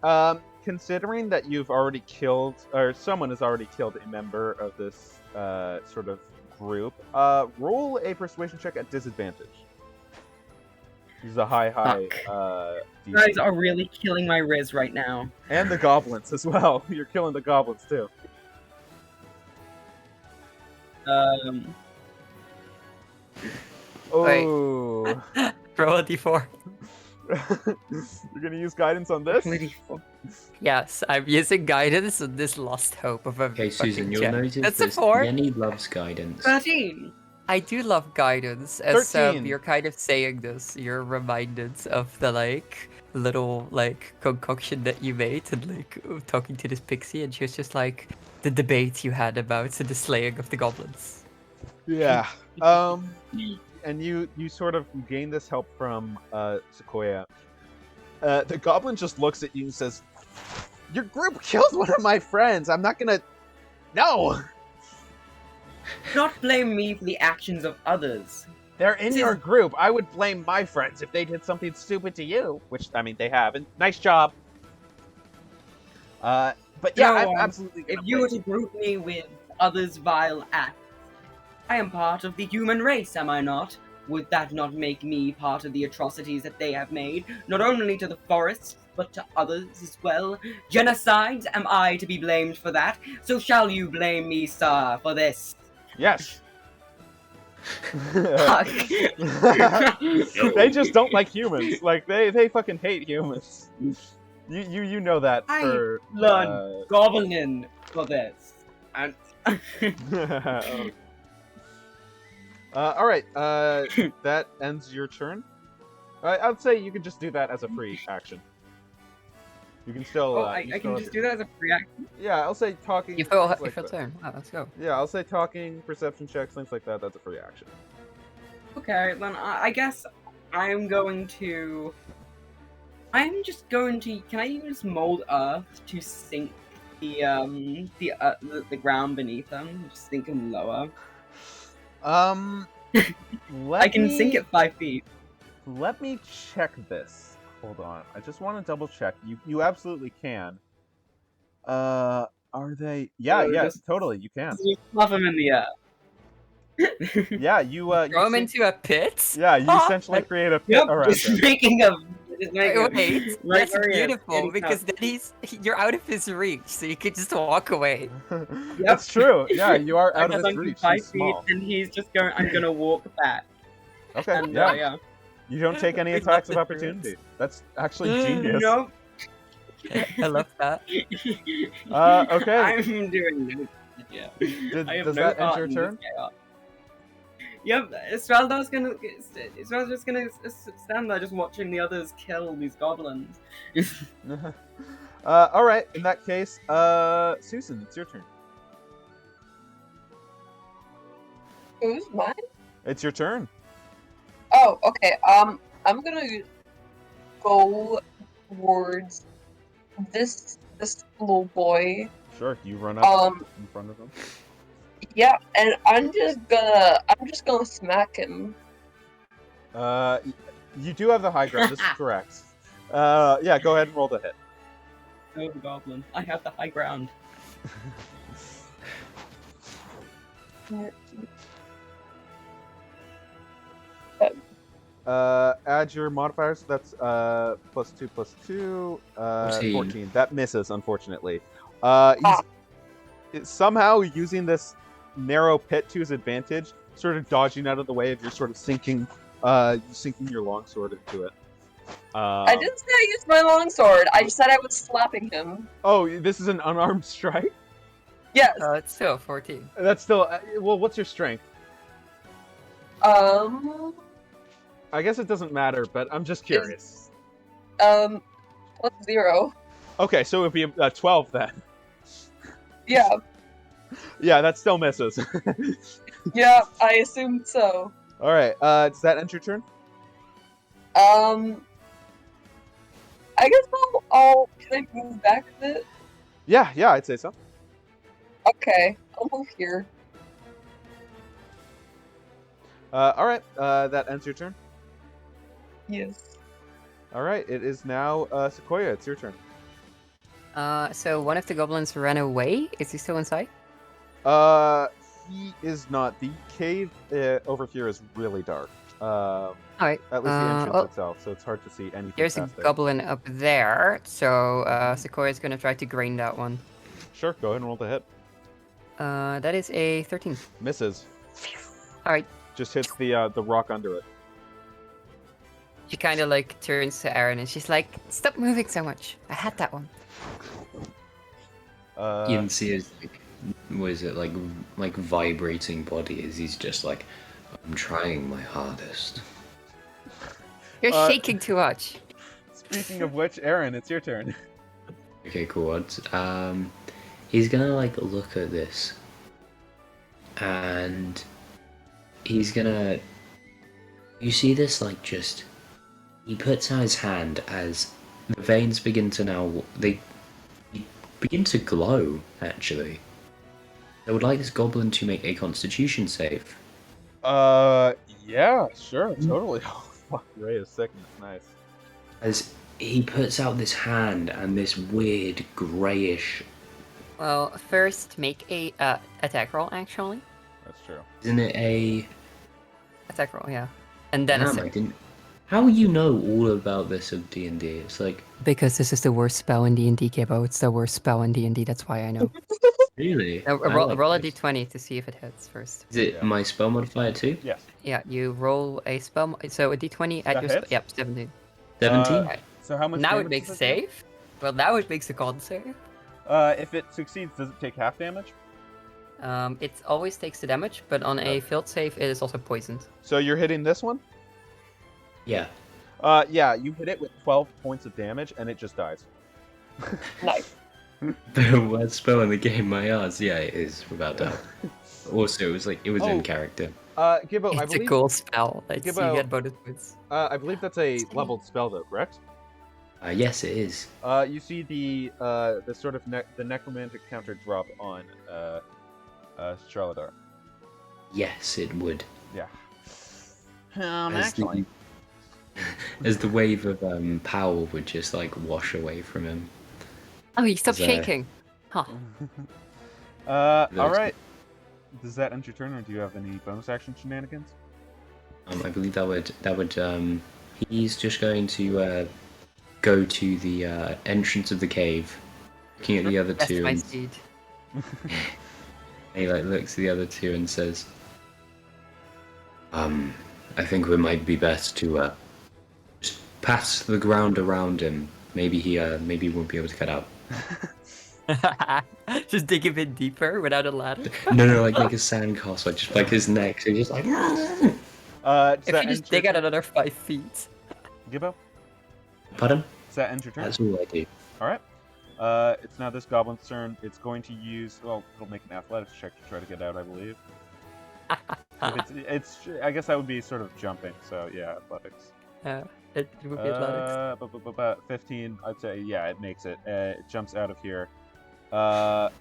Considering that you've already killed, or someone has already killed a member of this sort of group, roll a persuasion check at disadvantage. Use a high. You guys are really killing my Riz right now. And the goblins as well. You're killing the goblins too. Oh. Roll a d4. You're gonna use guidance on this? Yes, I'm using guidance on this lost hope of a Okay, Susan, fucking you'll check. notice That's a this. 4. Yenny loves guidance. 13. I do love guidance, as 13. you're kind of saying this. You're reminded of the little like concoction that you made and like talking to this pixie, and she was just like the debate you had about the slaying of the goblins. Yeah. And you sort of gain this help from Sequoia. The goblin just looks at you and says, "Your group killed one of my friends. I'm not gonna. No, Not blame me for the actions of others. they're in your group. I would blame my friends if they did something stupid to you, which I mean they have. And nice job. But yeah, No, I'm absolutely. If Gonna you were blame to group me with others' vile acts, I am part of the human race, am I not? Would that not make me part of the atrocities that they have made, not only to the forests, but to others as well? Genocides, am I to be blamed for that? So shall you blame me, sir, for this? Yes. Fuck. They just don't like humans. Like they fucking hate humans. You know that I for learned goblin for this. And all right. That ends your turn. I'd say you can just do that as a free action. You can still. I can just do that as a free action. Yeah, I'll say talking. You fill things your like that. turn. Wow, let's go. Yeah, I'll say talking, perception checks, things like that. That's a free action. Okay, then I guess I'm just going to. Can I use mold earth to sink the ground beneath them? Just sink them lower. I can sink it 5 feet. Let me check this. Hold on. I just want to double check. You absolutely can. Are they? Yeah, just- totally. You can. Just fluff them in the air. Yeah, you Throw him sink- into a pit? Yeah, you Huh? essentially create a pit Yep, around just them. making a. Just making a Wait, right that's where he is, beautiful getting because out. then you're out of his reach, so you can just walk away. That's true. Yeah, you are I out guess of his I'm reach. 5 He's feet, small. and he's just going. I'm gonna walk back. Okay. And Yeah. yeah. You don't take any We attacks love of the opportunity. That's actually genius. Nope. I love that. Okay. I'm doing this. Yeah. I have Does no that end part your in this turn? chaos. Yep, Straladar's just gonna stand there just watching the others kill these goblins. All right. In that case, Susan, it's your turn. Who's mine? It's your turn. Oh, okay. I'm gonna go towards this little boy. Sure. You run up in front of him. Yeah, and I'm just gonna smack him. You do have the high ground. This is correct. Yeah. Go ahead and roll the hit. Oh, the goblin! I have the high ground. Add your modifiers. That's +2 +2. 14. That misses, unfortunately. He's somehow using this narrow pit to his advantage, sort of dodging out of the way of your sort of sinking your longsword into it. I didn't say I used my longsword. I said I was slapping him. Oh, this is an unarmed strike. Yes. It's still 14. That's still well. What's your strength? I guess it doesn't matter, but I'm just curious. +0. Okay, so it would be a 12 then. Yeah. Yeah, that still misses. Yeah, I assumed so. All right. Does that end your turn? I guess I'll can I move back a bit? Yeah, I'd say so. Okay, I'll move here. All right. That ends your turn. Yes. All right. It is now Sequoia. It's your turn. So one of the goblins ran away. Is he still inside? He is not. The cave over here is really dark. Alright. At least the entrance itself, so it's hard to see anything. There's a past there. goblin up there, so Sequoia's gonna try to grain that one. Sure. Go ahead and roll the hit. That is a 13. Misses. Alright. Just hits the rock under it. She kind of like turns to Aran and she's like, "Stop moving so much. I had that one." You can see his, was it like vibrating body as he's just like, I'm trying my hardest. You're shaking too much. Speaking of which, Aran, it's your turn. Okay, cool. He's gonna like look at this, and he's gonna. You see this like just. He puts out his hand as the veins begin to they begin to glow. Actually, I would like this goblin to make a Constitution save. Yeah, sure, totally. Oh, fuck, Ray is sickness, nice. As he puts out this hand and this weird greyish. Well, first make a attack roll, actually. That's true. Isn't it a? Attack roll, yeah. And then a Damn, I save. didn't. How you know all about this of D&D? It's like Because this is the worst spell in D&D, Gibbo. It's the worst spell in D&D, that's why I know. really. Now, I like roll a this. d20 to see if it hits first. Is it Yeah. my spell modifier too? Yes. Yeah, you roll a spell, so a d20 at That your hits? Yep, 17. 17. So how much Now it damage makes does a it do? save. Well, now it makes a con save. If it succeeds, does it take half damage? It always takes the damage, but on a failed save, it is also poisoned. So you're hitting this one? Yeah. Yeah, you hit it with 12 points of damage, and it just dies. Nice. The worst spell in the game, my ass. Yeah, it is without doubt. Also, it was Oh. in character. Gibbo, I It's a believe. cool spell. Like, you Gibbo- get bonus points. I believe that's a leveled spell, though, correct? Yes, it is. You see the sort of the necromantic counter drop on Straladar. Yes, it would. Yeah. As as the wave of power would just like wash away from him. Oh, he stopped Is, shaking. Huh. All right. Does that end your turn, or do you have any bonus action shenanigans? I believe that would he's just going to go to the entrance of the cave, looking at the other That's two, my and speed. he like looks at the other two and says, I think it might be best to just pass the ground around him. Maybe he won't be able to get out. Just dig a bit deeper without a ladder. No, like make a sandcastle, just like his neck, so just like. Does If that you just end your dig out turn, another 5 feet. Gibbo? Pardon? Does that end your turn? That's all I do. All right. It's now this goblin's turn. It's going to use. Well, it'll make an athletics check to try to get out, I believe. It's. I guess that would be sort of jumping. So yeah, athletics. It would be athletics. 15. I'd say yeah, it makes it. It jumps out of here,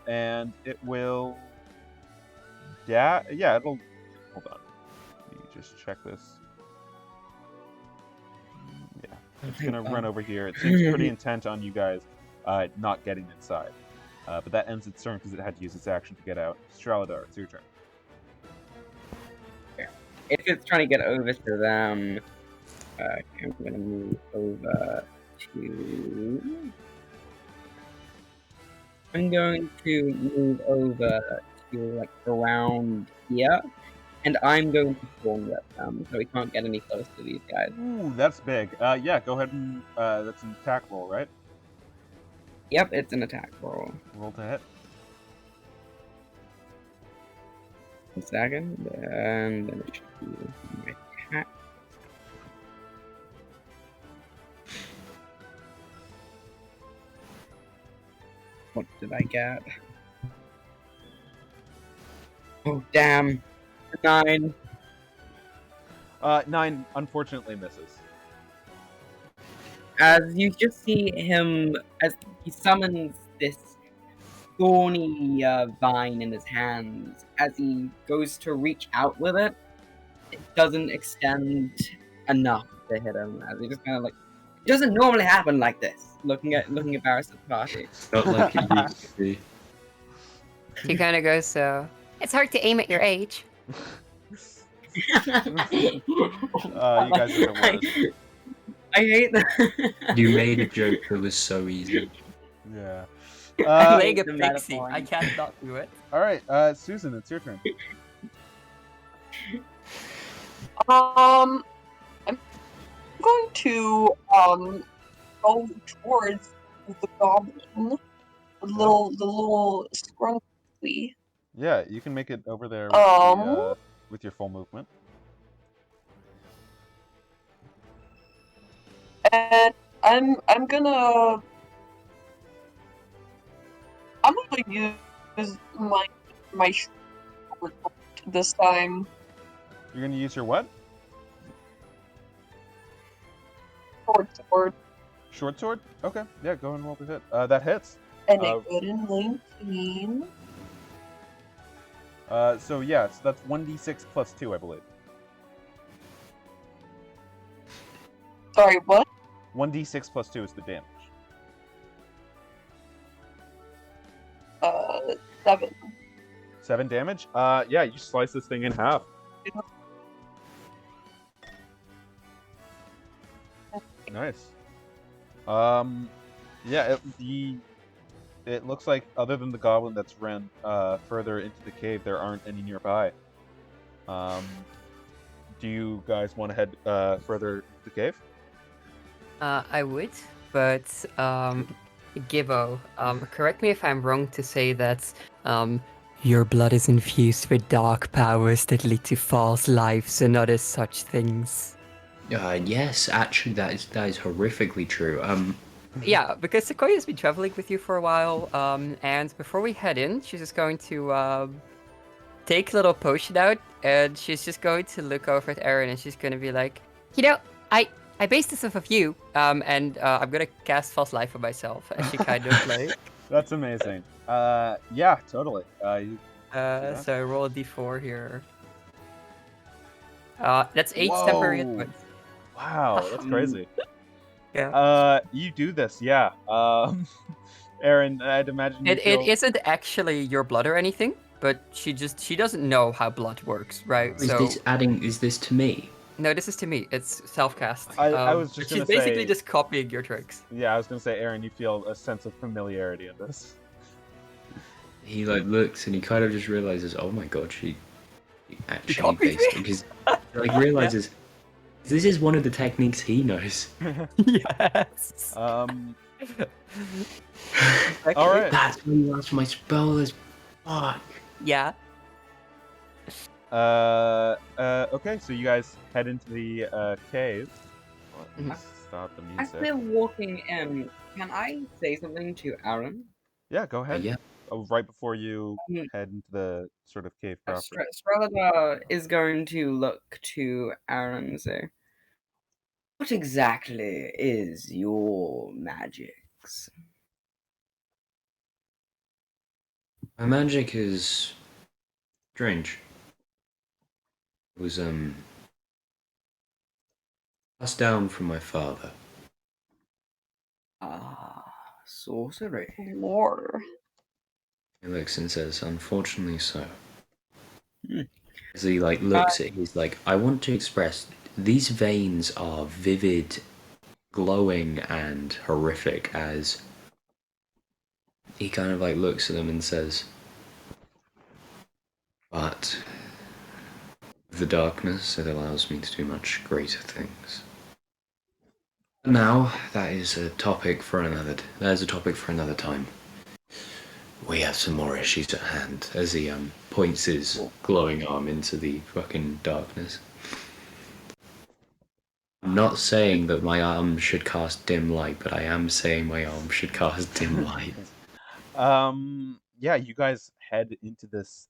and it will. Yeah, it'll. Hold on. Let me just check this. Yeah, it's gonna run over here. It seems pretty intent on you guys not getting inside. But that ends its turn because it had to use its action to get out. Straladar, it's your turn. If it's trying to get over to them, I'm gonna move over to. I'm going to move over to like around here, and I'm going to spawn with them, so we can't get any close to these guys. Ooh, that's big. Yeah, go ahead and that's an attack roll, right? Yep, it's an attack roll. Roll to hit. 1 second, and then it should be my attack. What did I get? Oh, damn. 9. 9 unfortunately misses. As you just see him, as he summons this thorny vine in his hands, as he goes to reach out with it, it doesn't extend enough to hit him. As he just kind of like, it doesn't normally happen like this. Looking at Varys at the party. Not like it used to be. He kind of goes, so. It's hard to aim at your age. You guys are the worst. I hate that. You made a joke that was so easy. Yeah. I'm laying a the pixie. metaphor. I can't not do it. All right, Susan, it's your turn. I'm going to go towards the goblin, the little scrunchy. Yeah, you can make it over there with your full movement. And I'm gonna use my short this time. You're gonna use your what? Short sword. Short sword? Okay, yeah, go and roll the hit. That hits. And a good and 19. So yeah, so that's 1d6 plus 2, I believe. Sorry, what? 1d6 plus 2 is the damage. 7. 7 damage? Yeah, you slice this thing in half. Nice. Yeah, it looks like other than the goblin that's ran further into the cave, there aren't any nearby. Do you guys want to head further into the cave? I would, but Gibbo, correct me if I'm wrong to say that your blood is infused with dark powers that lead to false lives and other such things. Yes, actually, that is horrifically true. Yeah, because Sequoia's been traveling with you for a while, and before we head in, she's just going to take a little potion out, and she's just going to look over at Aran, and she's going to be like, I based this off of you, and I'm gonna cast False Life on myself, as she kind of like. That's amazing. Yeah, totally. So I roll a d4 here. That's 8 temporary hit Whoa. points. Wow, that's crazy. Yeah. You do this, yeah. Aran, I'd imagine you It isn't actually your blood or anything, but she doesn't know how blood works, right? Is this to me? No, this is to me. It's self-cast. I was just She's gonna basically say- just copying your tricks. Yeah, I was gonna say, Aran, you feel a sense of familiarity in this. He like looks and he kind of just realizes, oh my god, she actually copied based it. Because like realizes this is one of the techniques he knows. Yes. All right. That's when you asked for my spell is fuck. Yeah. Okay, so you guys head into the cave. Let me stop the As music. we're walking in, can I say something to Aran? Yeah, go ahead. Yeah. Oh, right before you Mm. head into the sort of cave proper. Straladar is going to look to Aran and say, what exactly is your magics? My magic is strange. It was passed down from my father. Ah, sorcery. Lore. He looks and says, unfortunately so. Hmm. As he like looks at, he's like, I want to express these veins are vivid, glowing, and horrific. As he kind of like looks at them and says, but the darkness, it allows me to do much greater things. Now, that is a topic for another. That is a topic for another time. We have some more issues at hand. As he points his glowing arm into the fucking darkness. I'm not saying that my arm should cast dim light, but I am saying my arm should cast dim light. Yeah, you guys head into this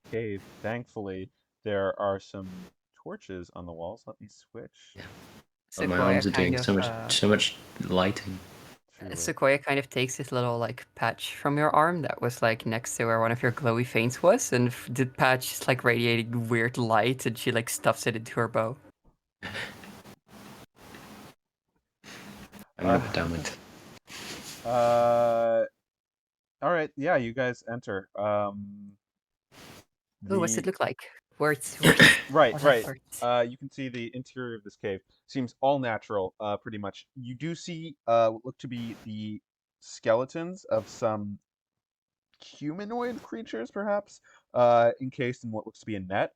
cave. Thankfully, there are some torches on the walls. Let me switch. Yeah. Oh, Sequoia my arms are kind doing of, so much lighting. Truly. Sequoia kind of takes this little like patch from your arm that was like next to where one of your glowy veins was, and the patch is like radiating weird light, and she like stuffs it into her bow. I'm gonna damn it. All right. Yeah, you guys enter. Ooh, what's the- it look like? Words. Right, What right. words? You can see the interior of this cave seems all natural, pretty much. You do see what look to be the skeletons of some humanoid creatures, perhaps, encased in what looks to be a net.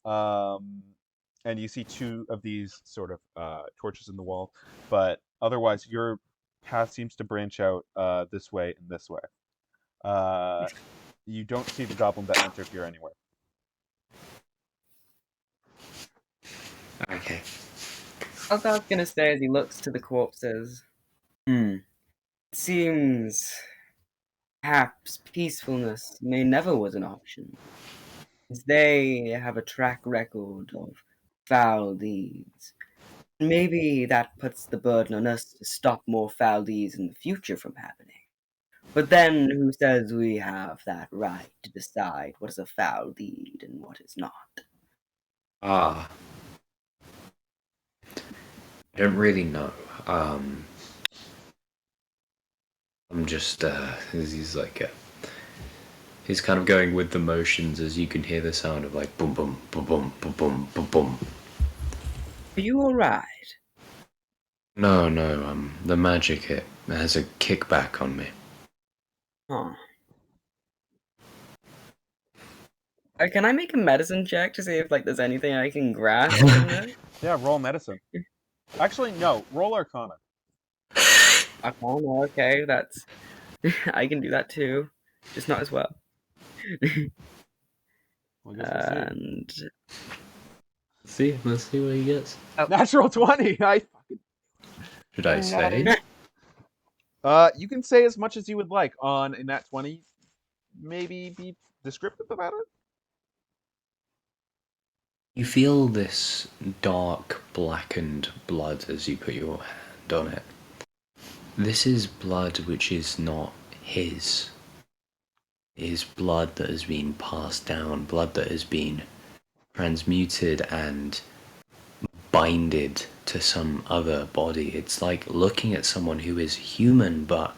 And you see two of these sort of torches in the wall, but otherwise your path seems to branch out this way and this way. You don't see the goblin that entered here anywhere. Okay. I was gonna say as he looks to the corpses, It seems perhaps peacefulness may never was an option, as they have a track record of foul deeds. Maybe that puts the burden on us to stop more foul deeds in the future from happening. But then who says we have that right to decide what is a foul deed and what is not? Ah, I don't really know. I'm just, he's like, he's kind of going with the motions as you can hear the sound of like boom, boom, boom, boom, boom, boom, boom, boom. Are you alright? No, the magic, it has a kickback on me. Huh. Can I make a medicine check to see if there's anything I can grasp from this? Yeah, roll medicine. Actually, no. Roll Arcana. Arcana, okay, that's I can do that too, just not as well. Well, I guess we'll see. And Let's see what he gets. Natural 20. Should I say? You can say as much as you would like on a nat 20. Maybe be descriptive about it. You feel this dark, blackened blood as you put your hand on it. This is blood which is not his. It is blood that has been passed down, blood that has been transmuted and binded to some other body. It's like looking at someone who is human, but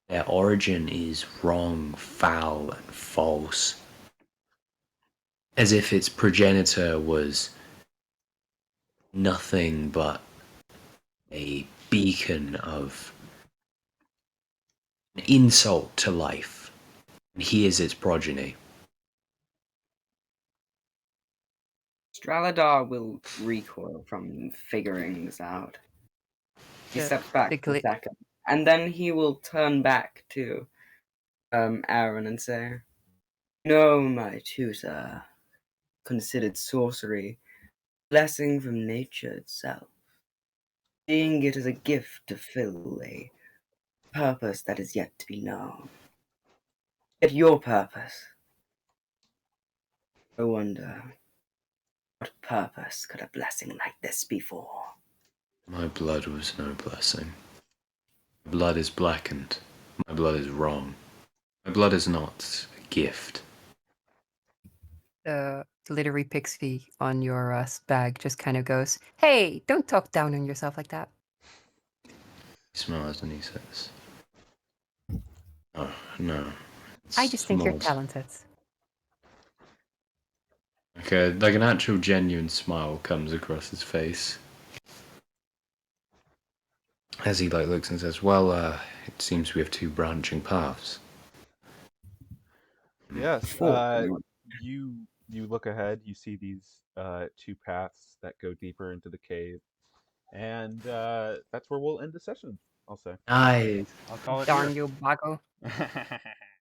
their origin is wrong, foul, and false. As if its progenitor was nothing but a beacon of an insult to life, and he is its progeny. Straladar will recoil from figuring this out. He The- steps back the for a glit- second, and then he will turn back to Aran and say, "No, my tutor considered sorcery a blessing from nature itself, seeing it as a gift to fill a purpose that is yet to be known. Yet your purpose, I wonder, what purpose could a blessing like this be for?" My blood was no blessing. My blood is blackened. My blood is wrong. My blood is not a gift. The glittery pixie on your bag just kind of goes, "Hey, don't talk down on yourself like that." He smiles and he says, "Oh, no. I just think you're mod." talented. Like an actual genuine smile comes across his face. As he looks and says, "Well, it seems we have two branching paths." Yes. You look ahead. You see these two paths that go deeper into the cave, and that's where we'll end the session. I'll say. Nice. I'll call it Darn here. you, Bago.